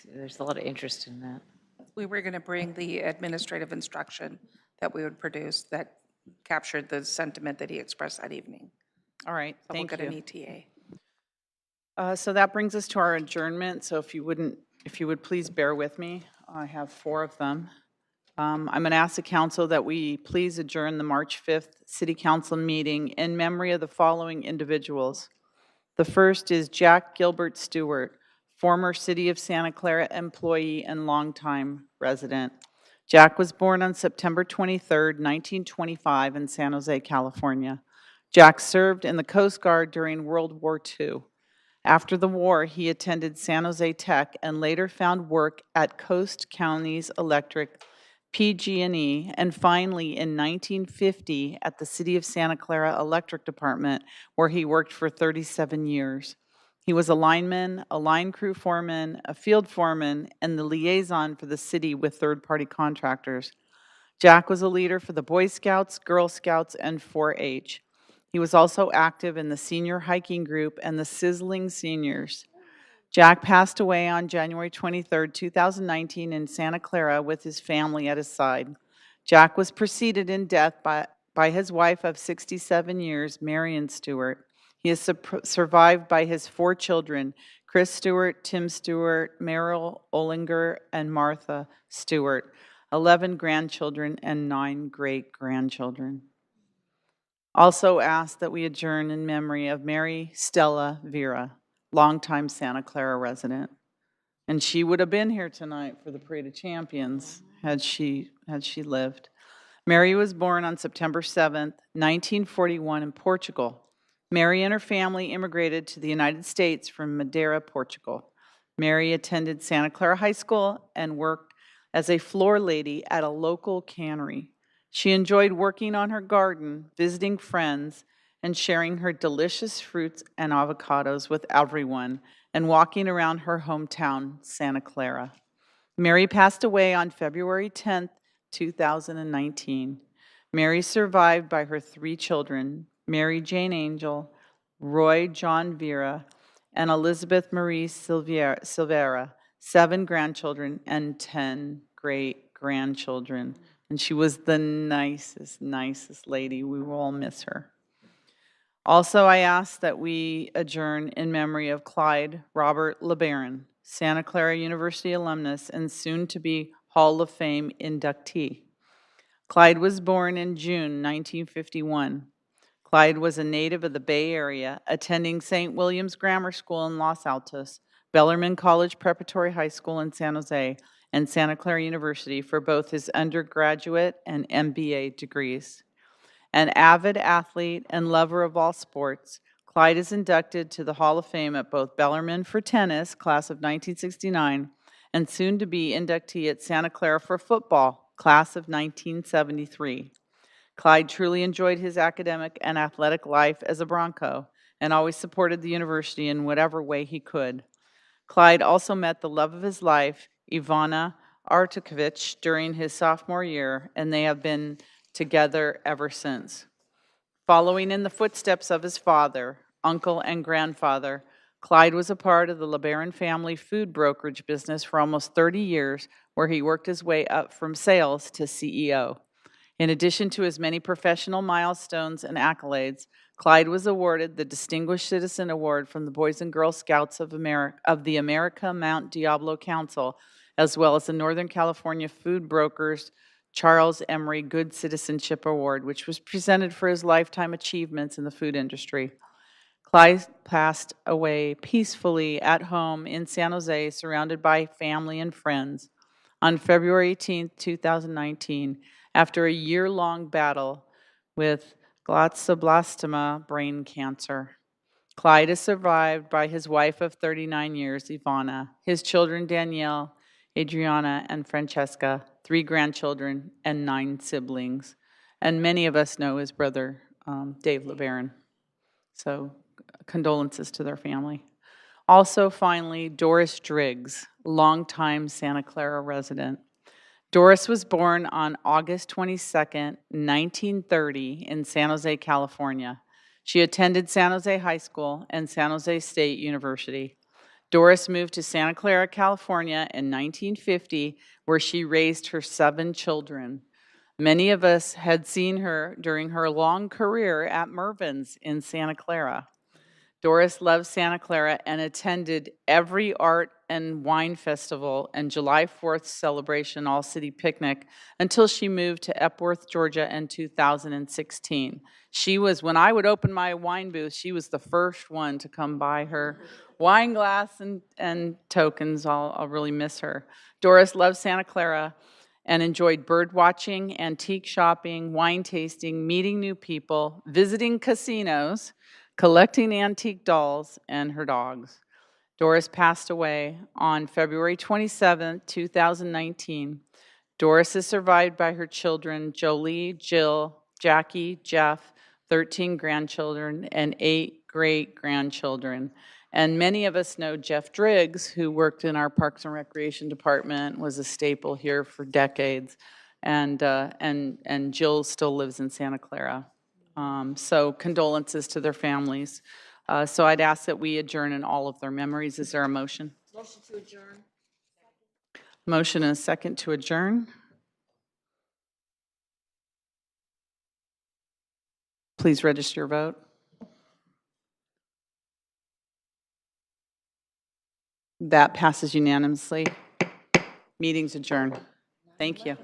there's a lot of interest in that. We were going to bring the administrative instruction that we would produce that captured the sentiment that he expressed that evening. All right, So we'll thank get you. an ETA. So that brings us to our adjournment. So if you would please bear with me. I have 4 of them. I'm going to ask the council that we please adjourn the March 5th City Council meeting in memory of the following individuals. The first is Jack Gilbert Stewart, former City of Santa Clara employee and longtime resident. Jack was born on September 23, 1925 in San Jose, California. Jack served in the Coast Guard during World War II. After the war, he attended San Jose Tech and later found work at Coast Counties Electric, PG&E, and finally in 1950 at the City of Santa Clara Electric Department, where he worked for 37 years. He was a lineman, a line crew foreman, a field foreman, and the liaison for the city with third-party contractors. Jack was a leader for the Boy Scouts, Girl Scouts, and 4-H. He was also active in the senior hiking group and the Sizzling Seniors. Jack passed away on January 23, 2019 in Santa Clara with his family at his side. Jack was preceded in death by his wife of 67 years, Marion Stewart. He is survived by his 4 children, Chris Stewart, Tim Stewart, Meryl Olinger, and Martha Stewart, 11 grandchildren, and 9 great-grandchildren. Also ask that we adjourn in memory of Mary Stella Vera, longtime Santa Clara resident. And she would have been here tonight for the Parade of Champions had she lived. Mary was born on September 7th, 1941 in Portugal. Mary and her family immigrated to the United States from Madeira, Portugal. Mary attended Santa Clara High School and worked as a floor lady at a local cannery. She enjoyed working on her garden, visiting friends, and sharing her delicious fruits and avocados with everyone, and walking around her hometown, Santa Clara. Mary passed away on February 10th, 2019. Mary is survived by her 3 children, Mary Jane Angel, Roy John Vera, and Elizabeth Marie Silvera, 7 grandchildren and 10 great-grandchildren. And she was the nicest lady. We will all miss her. Also, I ask that we adjourn in memory of Clyde Robert LeBaron, Santa Clara University alumnus and soon-to-be Hall of Fame inductee. Clyde was born in June 1951. Clyde was a native of the Bay Area, attending St. William's Grammar School in Los Altos, Bellarmine College Preparatory High School in San Jose, and Santa Clara University for both his undergraduate and MBA degrees. An avid athlete and lover of all sports, Clyde is inducted to the Hall of Fame at both Bellarmine for tennis, class of 1969, and soon to be inductee at Santa Clara for football, class of 1973. Clyde truly enjoyed his academic and athletic life as a Bronco and always supported the university in whatever way he could. Clyde also met the love of his life, Ivana Artukovich, during his sophomore year, and they have been together ever since. Following in the footsteps of his father, uncle, and grandfather, Clyde was a part of the LeBaron family food brokerage business for almost 30 years, where he worked his way up from sales to CEO. In addition to his many professional milestones and accolades, Clyde was awarded the Distinguished Citizen Award from the Boys and Girl Scouts of the America Mount Diablo Council, as well as the Northern California Food Brokers Charles Emery Good Citizenship Award, which was presented for his lifetime achievements in the food industry. Clyde passed away peacefully at home in San Jose, surrounded by family and friends, on February 18, 2019, after a year-long battle with glioblastoma brain cancer. Clyde is survived by his wife of 39 years, Ivana, his children, Danielle, Adriana, and Francesca, 3 grandchildren, and 9 siblings. And many of us know his brother, Dave LeBaron. So condolences to their family. Also, finally, Doris Driggs, longtime Santa Clara resident. Doris was born on August 22nd, 1930 in San Jose, California. She attended San Jose High School and San Jose State University. Doris moved to Santa Clara, California in 1950, where she raised her 7 children. Many of us had seen her during her long career at Mervyn's in Santa Clara. Doris loved Santa Clara and attended every art and wine festival and July 4th celebration all-city picnic until she moved to Epworth, Georgia in 2016. She was, when I would open my wine booth, she was the first one to come buy her wine glass and tokens. I'll really miss her. Doris loved Santa Clara and enjoyed bird watching, antique shopping, wine tasting, meeting new people, visiting casinos, collecting antique dolls, and her dogs. Doris passed away on February 27, 2019. Doris is survived by her children, Jolie, Jill, Jackie, Jeff, 13 grandchildren, and 8 great-grandchildren. And many of us know Jeff Driggs, who worked in our Parks and Recreation Department, was a staple here for decades. And Jill still lives in Santa Clara. So condolences to their families. So I'd ask that we adjourn in all of their memories. Is there a motion? Motion to adjourn. Motion and a second to adjourn. Please register your vote. That passes unanimously. Meeting's adjourned. Thank you.